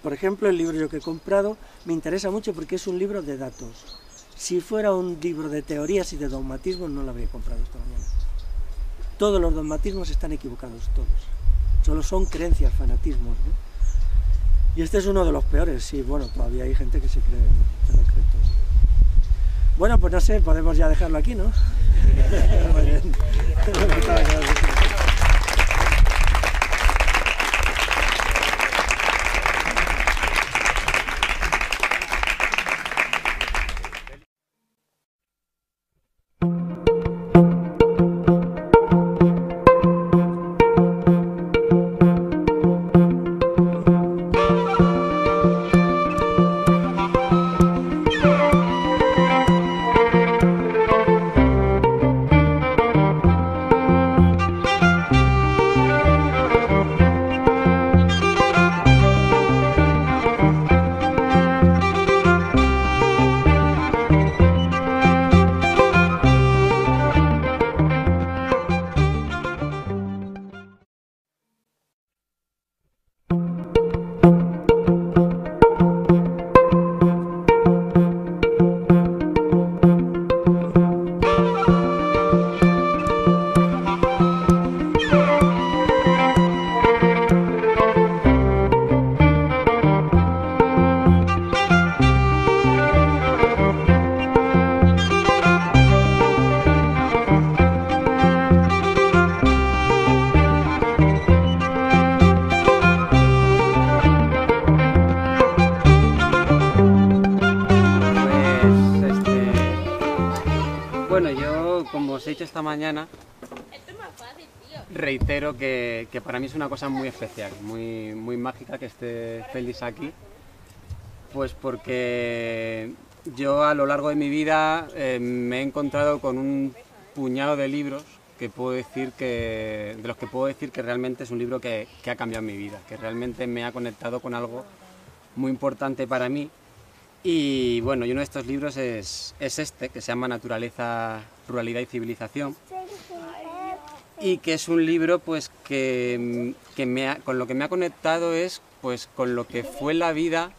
Por ejemplo, el libro que he comprado me interesa mucho porque es un libro de datos. Si fuera un libro de teorías y de dogmatismos no lo habría comprado esta mañana. Todos los dogmatismos están equivocados, todos. Solo son creencias, fanatismos, ¿no? Y este es uno de los peores, sí, bueno, todavía hay gente que se cree todo. Bueno, pues no sé, podemos ya dejarlo aquí, ¿no? Muy bien. Bueno, yo, como os he dicho esta mañana, reitero que para mí es una cosa muy especial, muy mágica que esté Félix aquí, pues porque yo a lo largo de mi vida me he encontrado con un puñado de libros de los que puedo decir que realmente es un libro que ha cambiado mi vida, que realmente me ha conectado con algo muy importante para mí. Y bueno, y uno de estos libros es este, que se llama Naturaleza, Ruralidad y Civilización, y que es un libro pues con lo que me ha conectado es pues con lo que fue la vida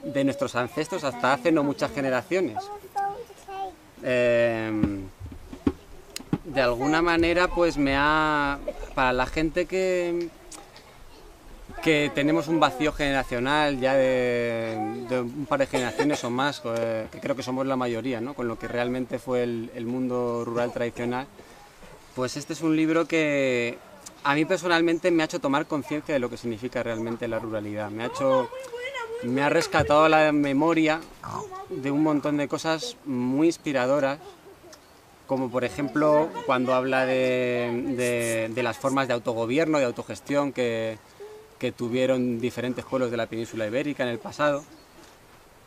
de nuestros ancestros hasta hace no muchas generaciones. De alguna manera pues para la gente que que tenemos un vacío generacional ya de un par de generaciones o más, que creo que somos la mayoría, ¿no? Con lo que realmente fue el mundo rural tradicional. Pues este es un libro que a mí personalmente me ha hecho tomar conciencia de lo que significa realmente la ruralidad. Me ha rescatado la memoria de un montón de cosas muy inspiradoras, como por ejemplo cuando habla de las formas de autogobierno, de autogestión que tuvieron diferentes pueblos de la península ibérica en el pasado.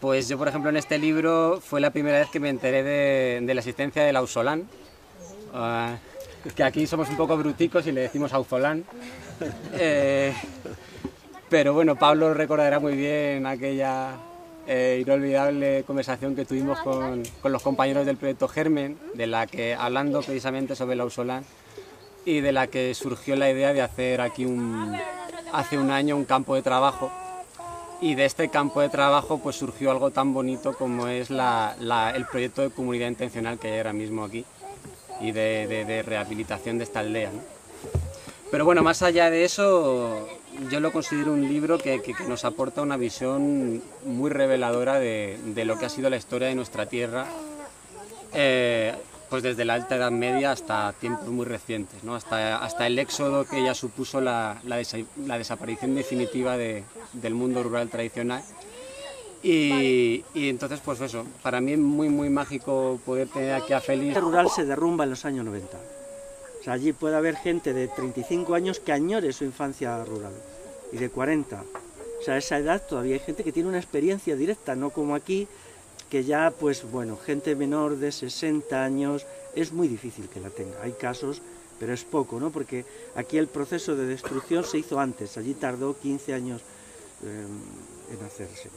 Pues yo, por ejemplo, en este libro fue la primera vez que me enteré de la existencia del ausolán, que aquí somos un poco bruticos y le decimos auzolán. Pero bueno, Pablo recordará muy bien aquella inolvidable conversación que tuvimos con los compañeros del proyecto Germen, hablando precisamente sobre el ausolán, y de la que surgió la idea de hacer aquí hace un año un campo de trabajo, y de este campo de trabajo pues surgió algo tan bonito como es el proyecto de comunidad intencional que hay ahora mismo aquí y de rehabilitación de esta aldea, ¿no? Pero bueno, más allá de eso, yo lo considero un libro que nos aporta una visión muy reveladora de lo que ha sido la historia de nuestra tierra, pues desde la Alta Edad Media hasta tiempos muy recientes, ¿no? Hasta el éxodo que ya supuso la desaparición definitiva del mundo rural tradicional. Y entonces, pues eso, para mí es muy, muy mágico poder tener aquí a Félix. El rural se derrumba en los años 90. O sea, allí puede haber gente de 35 años que añore su infancia rural, y de 40. O sea, a esa edad todavía hay gente que tiene una experiencia directa, no como aquí, que ya, pues bueno, gente menor de 60 años es muy difícil que la tenga. Hay casos, pero es poco, ¿no? Porque aquí el proceso de destrucción se hizo antes, allí tardó 15 años en hacerse.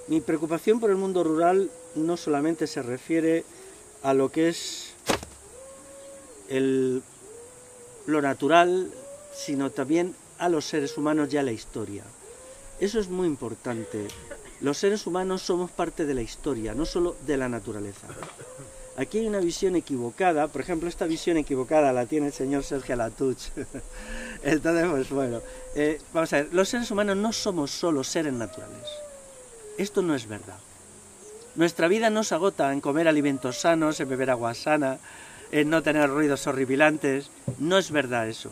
Mi preocupación por el mundo rural no solamente se refiere a lo que es lo natural, sino también a los seres humanos y a la historia. Eso es muy importante. Los seres humanos somos parte de la historia, no solo de la naturaleza. Aquí hay una visión equivocada, por ejemplo, esta visión equivocada la tiene el señor Sergio Latouch. Entonces, pues bueno, vamos a ver, los seres humanos no somos solo seres naturales. Esto no es verdad. Nuestra vida no se agota en comer alimentos sanos, en beber agua sana, en no tener ruidos horripilantes. No es verdad eso.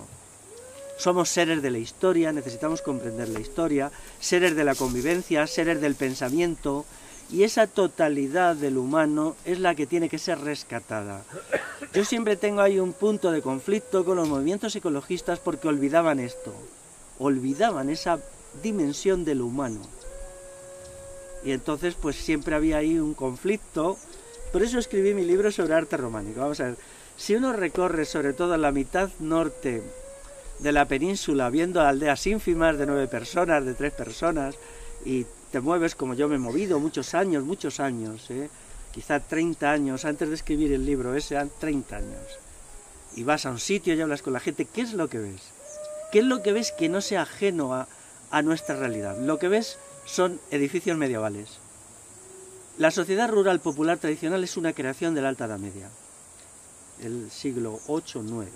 Somos seres de la historia, necesitamos comprender la historia, seres de la convivencia, seres del pensamiento, y esa totalidad del humano es la que tiene que ser rescatada. Yo siempre tengo ahí un punto de conflicto con los movimientos ecologistas porque olvidaban esto, olvidaban esa dimensión del humano. Y entonces pues siempre había ahí un conflicto. Por eso escribí mi libro sobre arte románico. Vamos a ver, si uno recorre sobre todo la mitad norte de la península, viendo aldeas ínfimas de 9 personas, de 3 personas, y te mueves como yo me he movido muchos años, quizá 30 años, antes de escribir el libro ese, 30 años, y vas a un sitio y hablas con la gente, ¿qué es lo que ves? ¿Qué es lo que ves que no sea ajeno a nuestra realidad? Lo que ves son edificios medievales. La sociedad rural popular tradicional es una creación de la Alta Edad Media, el siglo VIII-IX.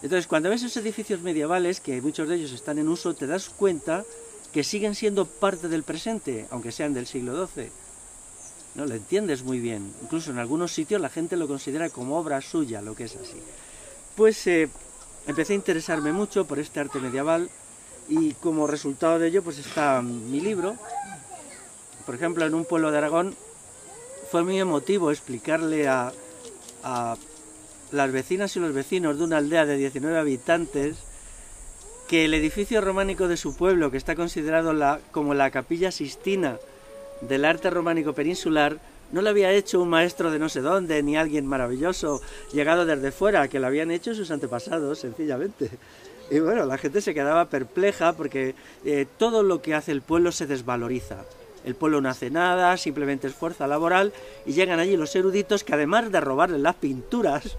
Entonces, cuando ves esos edificios medievales, que muchos de ellos están en uso, te das cuenta que siguen siendo parte del presente, aunque sean del siglo XII. ¿No? Lo entiendes muy bien. Incluso en algunos sitios la gente lo considera como obra suya, lo que es así. Pues empecé a interesarme mucho por este arte medieval y como resultado de ello pues está mi libro. Por ejemplo, en un pueblo de Aragón fue muy emotivo explicarle a las vecinas y los vecinos de una aldea de 19 habitantes que el edificio románico de su pueblo, que está considerado como la capilla Sistina del arte románico peninsular, no lo había hecho un maestro de no sé dónde, ni alguien maravilloso llegado desde fuera, que lo habían hecho sus antepasados, sencillamente. Y bueno, la gente se quedaba perpleja porque todo lo que hace el pueblo se desvaloriza. El pueblo no hace nada, simplemente es fuerza laboral, y llegan allí los eruditos que además de robarle las pinturas,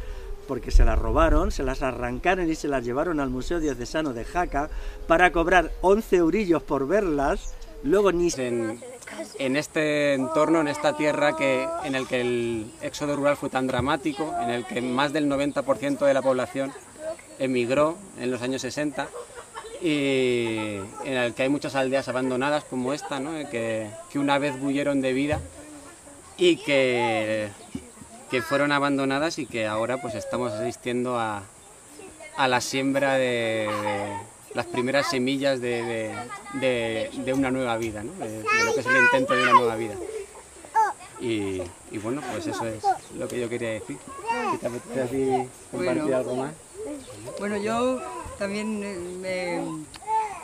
porque se las robaron, se las arrancaron y se las llevaron al Museo Diocesano de Jaca para cobrar 11 eurillos por verlas, luego ni... En este entorno, en esta tierra en el que el éxodo rural fue tan dramático, en el que más del 90% de la población emigró en los años 60, y en el que hay muchas aldeas abandonadas como esta, ¿no? que una vez bullieron de vida y que fueron abandonadas y que ahora pues estamos asistiendo a la siembra de las primeras semillas de una nueva vida, ¿no? de lo que es el intento de una nueva vida. Y bueno, pues eso es lo que yo quería decir. ¿Si te apetece así compartir algo más? Bueno, yo también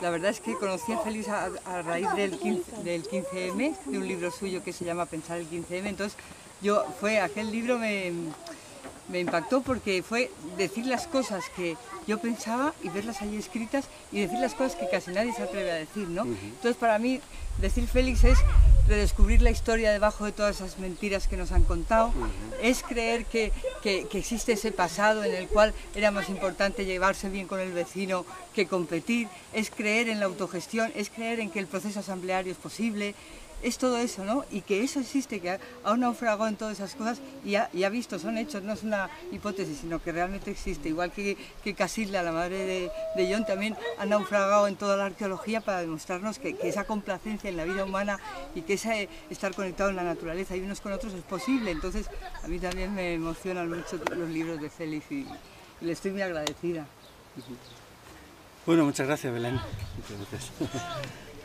la verdad es que conocí a Félix a raíz del 15M, de un libro suyo que se llama Pensar el 15M. Entonces, aquel libro me impactó porque fue decir las cosas que yo pensaba y verlas ahí escritas y decir las cosas que casi nadie se atreve a decir, ¿no? Entonces, para mí, decir Félix es redescubrir la historia debajo de todas esas mentiras que nos han contado, es creer que existe ese pasado en el cual era más importante llevarse bien con el vecino que competir, es creer en la autogestión, es creer en que el proceso asambleario es posible, es todo eso, ¿no? Y que eso existe, que ha naufragado en todas esas cosas y ha visto, son hechos, no es una hipótesis, sino que realmente existe. Igual que Casilda, la madre de John, también ha naufragado en toda la arqueología para demostrarnos que esa complacencia en la vida humana y que ese estar conectado en la naturaleza y unos con otros es posible. Entonces, a mí también me emocionan mucho los libros de Félix y le estoy muy agradecida. Bueno, muchas gracias, Belén. Muchas gracias.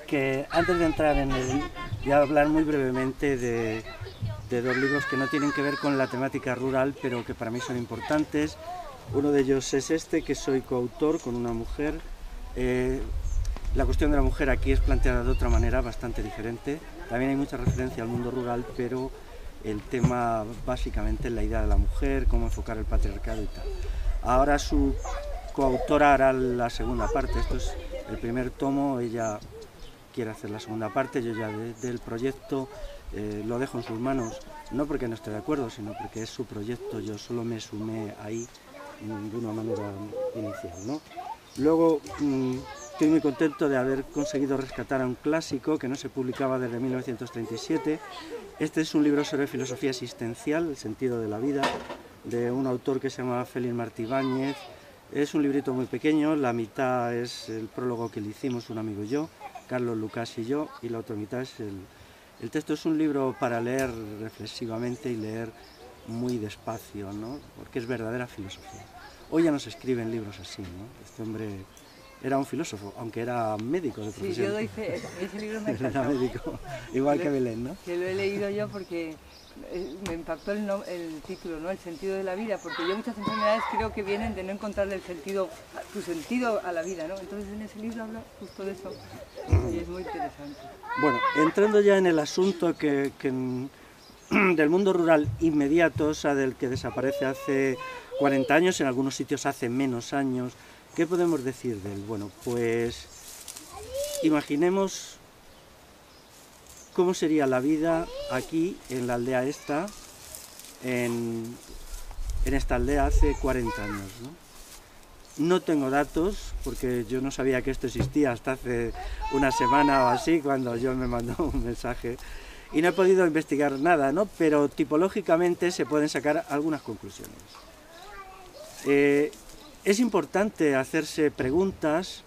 Que antes de entrar en voy a hablar muy brevemente de dos libros que no tienen que ver con la temática rural, pero que para mí son importantes. Uno de ellos es este, que soy coautor con una mujer. La cuestión de la mujer aquí es planteada de otra manera, bastante diferente. También hay mucha referencia al mundo rural, pero el tema básicamente es la idea de la mujer, cómo enfocar el patriarcado y tal. Ahora su coautora hará la segunda parte. Esto es el primer tomo, ella quiere hacer la segunda parte. Yo ya del proyecto lo dejo en sus manos, no porque no esté de acuerdo, sino porque es su proyecto, yo solo me sumé ahí de una manera inicial, ¿no? Luego estoy muy contento de haber conseguido rescatar a un clásico que no se publicaba desde 1937. Este es un libro sobre filosofía existencial, el sentido de la vida, de un autor que se llama Félix Martí Ibáñez. Es un librito muy pequeño, la mitad es el prólogo que le hicimos un amigo y yo, Carlos Lucas y yo, y la otra mitad es el texto. Es un libro para leer reflexivamente y leer muy despacio, ¿no? Porque es verdadera filosofía. Hoy ya no se escriben libros así, ¿no? Este hombre era un filósofo, aunque era médico de profesión. Sí, yo doy fe, ese libro me encanta. Era médico, igual que Belén, ¿no? Que lo he leído yo porque me impactó el título, ¿no? El sentido de la vida, porque yo muchas enfermedades creo que vienen de no encontrarle tu sentido a la vida, ¿no? Entonces en ese libro habla justo de eso y es muy interesante. Bueno, entrando ya en el asunto del mundo rural inmediato, o sea, del que desaparece hace 40 años, en algunos sitios hace menos años, ¿qué podemos decir de él? Bueno, pues imaginemos cómo sería la vida aquí, en la aldea esta, en esta aldea hace 40 años, ¿no? No tengo datos, porque yo no sabía que esto existía hasta hace una semana o así, cuando John me mandó un mensaje, y no he podido investigar nada, ¿no? Pero tipológicamente se pueden sacar algunas conclusiones. Es importante hacerse preguntas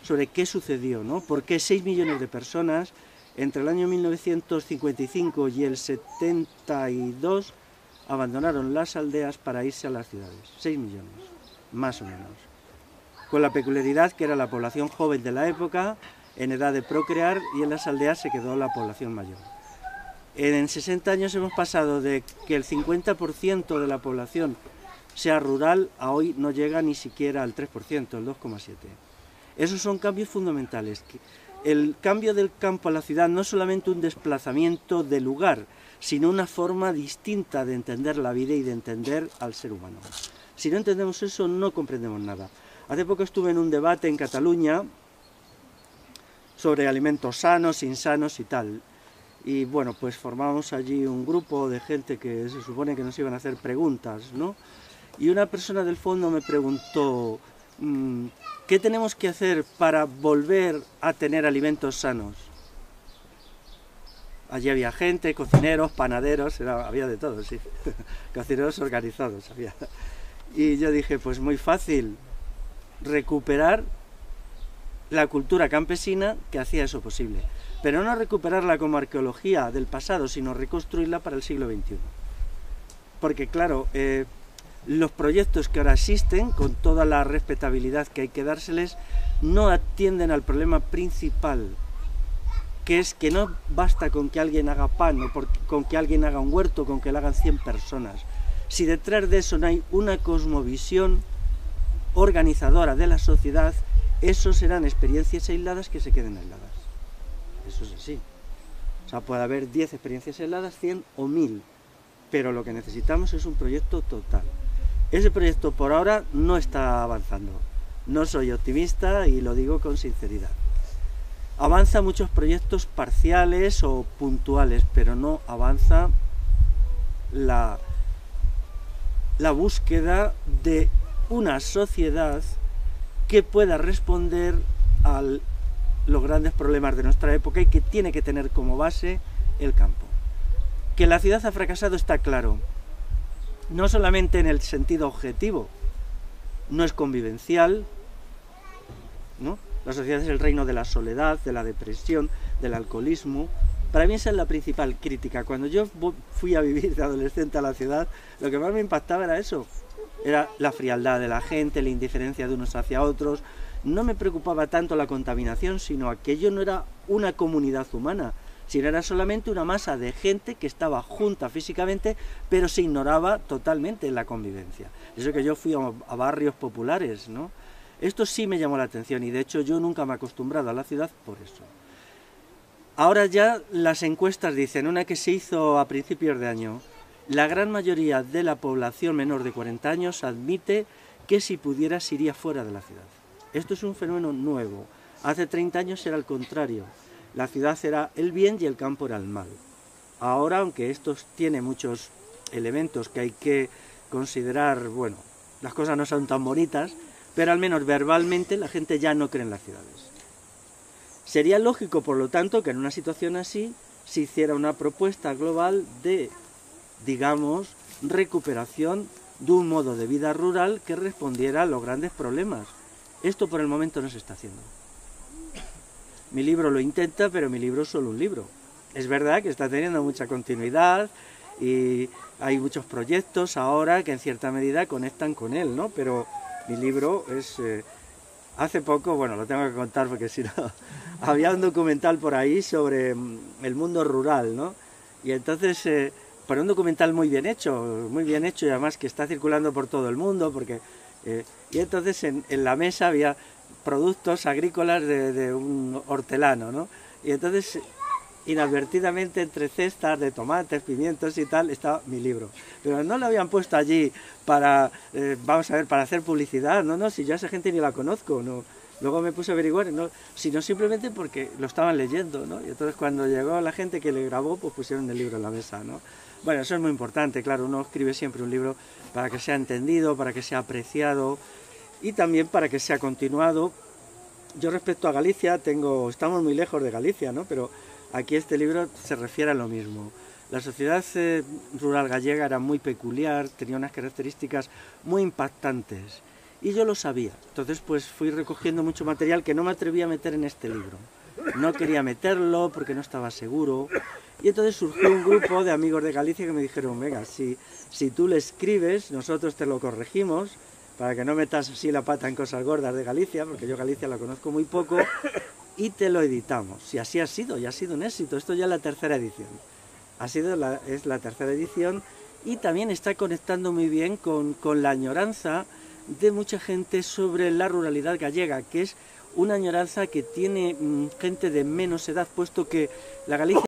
sobre qué sucedió, ¿no? ¿Por qué 6 millones de personas entre el año 1955 y el 72 abandonaron las aldeas para irse a las ciudades? 6 millones, más o menos. Con la peculiaridad que era la población joven de la época, en edad de procrear, y en las aldeas se quedó la población mayor. En 60 años hemos pasado de que el 50% de la población sea rural, a hoy no llega ni siquiera al 3%, el 2,7%. Esos son cambios fundamentales. El cambio del campo a la ciudad no es solamente un desplazamiento de lugar, sino una forma distinta de entender la vida y de entender al ser humano. Si no entendemos eso, no comprendemos nada. Hace poco estuve en un debate en Cataluña sobre alimentos sanos, insanos y tal. Y bueno, pues formamos allí un grupo de gente que se supone que nos iban a hacer preguntas, ¿no? Y una persona del fondo me preguntó, ¿qué tenemos que hacer para volver a tener alimentos sanos? Allí había gente, cocineros, panaderos, había de todo, sí, cocineros organizados había. Y yo dije, pues muy fácil, recuperar la cultura campesina que hacía eso posible. Pero no recuperarla como arqueología del pasado, sino reconstruirla para el siglo XXI. Porque claro, los proyectos que ahora existen, con toda la respetabilidad que hay que dárseles, no atienden al problema principal, que es que no basta con que alguien haga pan, o con que alguien haga un huerto, con que lo hagan 100 personas. Si detrás de eso no hay una cosmovisión organizadora de la sociedad, eso serán experiencias aisladas que se queden aisladas. Eso es así. O sea, puede haber 10 experiencias aisladas, 100 o 1000, pero lo que necesitamos es un proyecto total. Ese proyecto por ahora no está avanzando. No soy optimista y lo digo con sinceridad. Avanza muchos proyectos parciales o puntuales, pero no avanza la búsqueda de una sociedad que pueda responder a los grandes problemas de nuestra época y que tiene que tener como base el campo. Que la ciudad ha fracasado está claro, no solamente en el sentido objetivo, no es convivencial, ¿no? La sociedad es el reino de la soledad, de la depresión, del alcoholismo. Para mí esa es la principal crítica. Cuando yo fui a vivir de adolescente a la ciudad, lo que más me impactaba era eso. Era la frialdad de la gente, la indiferencia de unos hacia otros. No me preocupaba tanto la contaminación, sino aquello no era una comunidad humana, sino era solamente una masa de gente que estaba junta físicamente, pero se ignoraba totalmente la convivencia. Eso que yo fui a barrios populares, ¿no? Esto sí me llamó la atención y de hecho yo nunca me he acostumbrado a la ciudad por eso. Ahora ya las encuestas dicen, una que se hizo a principios de año, la gran mayoría de la población menor de 40 años admite que si pudiera se iría fuera de la ciudad. Esto es un fenómeno nuevo. Hace 30 años era el contrario. La ciudad era el bien y el campo era el mal. Ahora, aunque esto tiene muchos elementos que hay que considerar, bueno, las cosas no son tan bonitas, pero al menos verbalmente la gente ya no cree en las ciudades. Sería lógico, por lo tanto, que en una situación así se hiciera una propuesta global de, digamos, recuperación de un modo de vida rural que respondiera a los grandes problemas. Esto por el momento no se está haciendo. Mi libro lo intenta, pero mi libro es solo un libro. Es verdad que está teniendo mucha continuidad y hay muchos proyectos ahora que en cierta medida conectan con él, ¿no? Pero mi libro es... hace poco, bueno, lo tengo que contar porque si no... había un documental por ahí sobre el mundo rural, ¿no? Y entonces, pero un documental muy bien hecho y además que está circulando por todo el mundo, porque... y entonces en la mesa había productos agrícolas de un hortelano, ¿no? Y entonces, inadvertidamente, entre cestas de tomates, pimientos y tal, estaba mi libro. Pero no lo habían puesto allí para, vamos a ver, para hacer publicidad, no, si yo a esa gente ni la conozco, no. Luego me puse a averiguar, no, sino simplemente porque lo estaban leyendo, ¿no? Y entonces cuando llegó la gente que le grabó, pues pusieron el libro en la mesa, ¿no? Bueno, eso es muy importante, claro, uno escribe siempre un libro para que sea entendido, para que sea apreciado y también para que sea continuado. Yo respecto a Galicia, estamos muy lejos de Galicia, ¿no? Pero aquí este libro se refiere a lo mismo. La sociedad rural gallega era muy peculiar, tenía unas características muy impactantes y yo lo sabía. Entonces pues fui recogiendo mucho material que no me atreví a meter en este libro. No quería meterlo porque no estaba seguro. Y entonces surgió un grupo de amigos de Galicia que me dijeron, venga, si tú le escribes, nosotros te lo corregimos, para que no metas así la pata en cosas gordas de Galicia, porque yo Galicia la conozco muy poco, y te lo editamos. Y así ha sido, y ha sido un éxito. Esto ya es la tercera edición. Es la tercera edición, y también está conectando muy bien con la añoranza de mucha gente sobre la ruralidad gallega, que es una añoranza que tiene gente de menos edad, puesto que la Galicia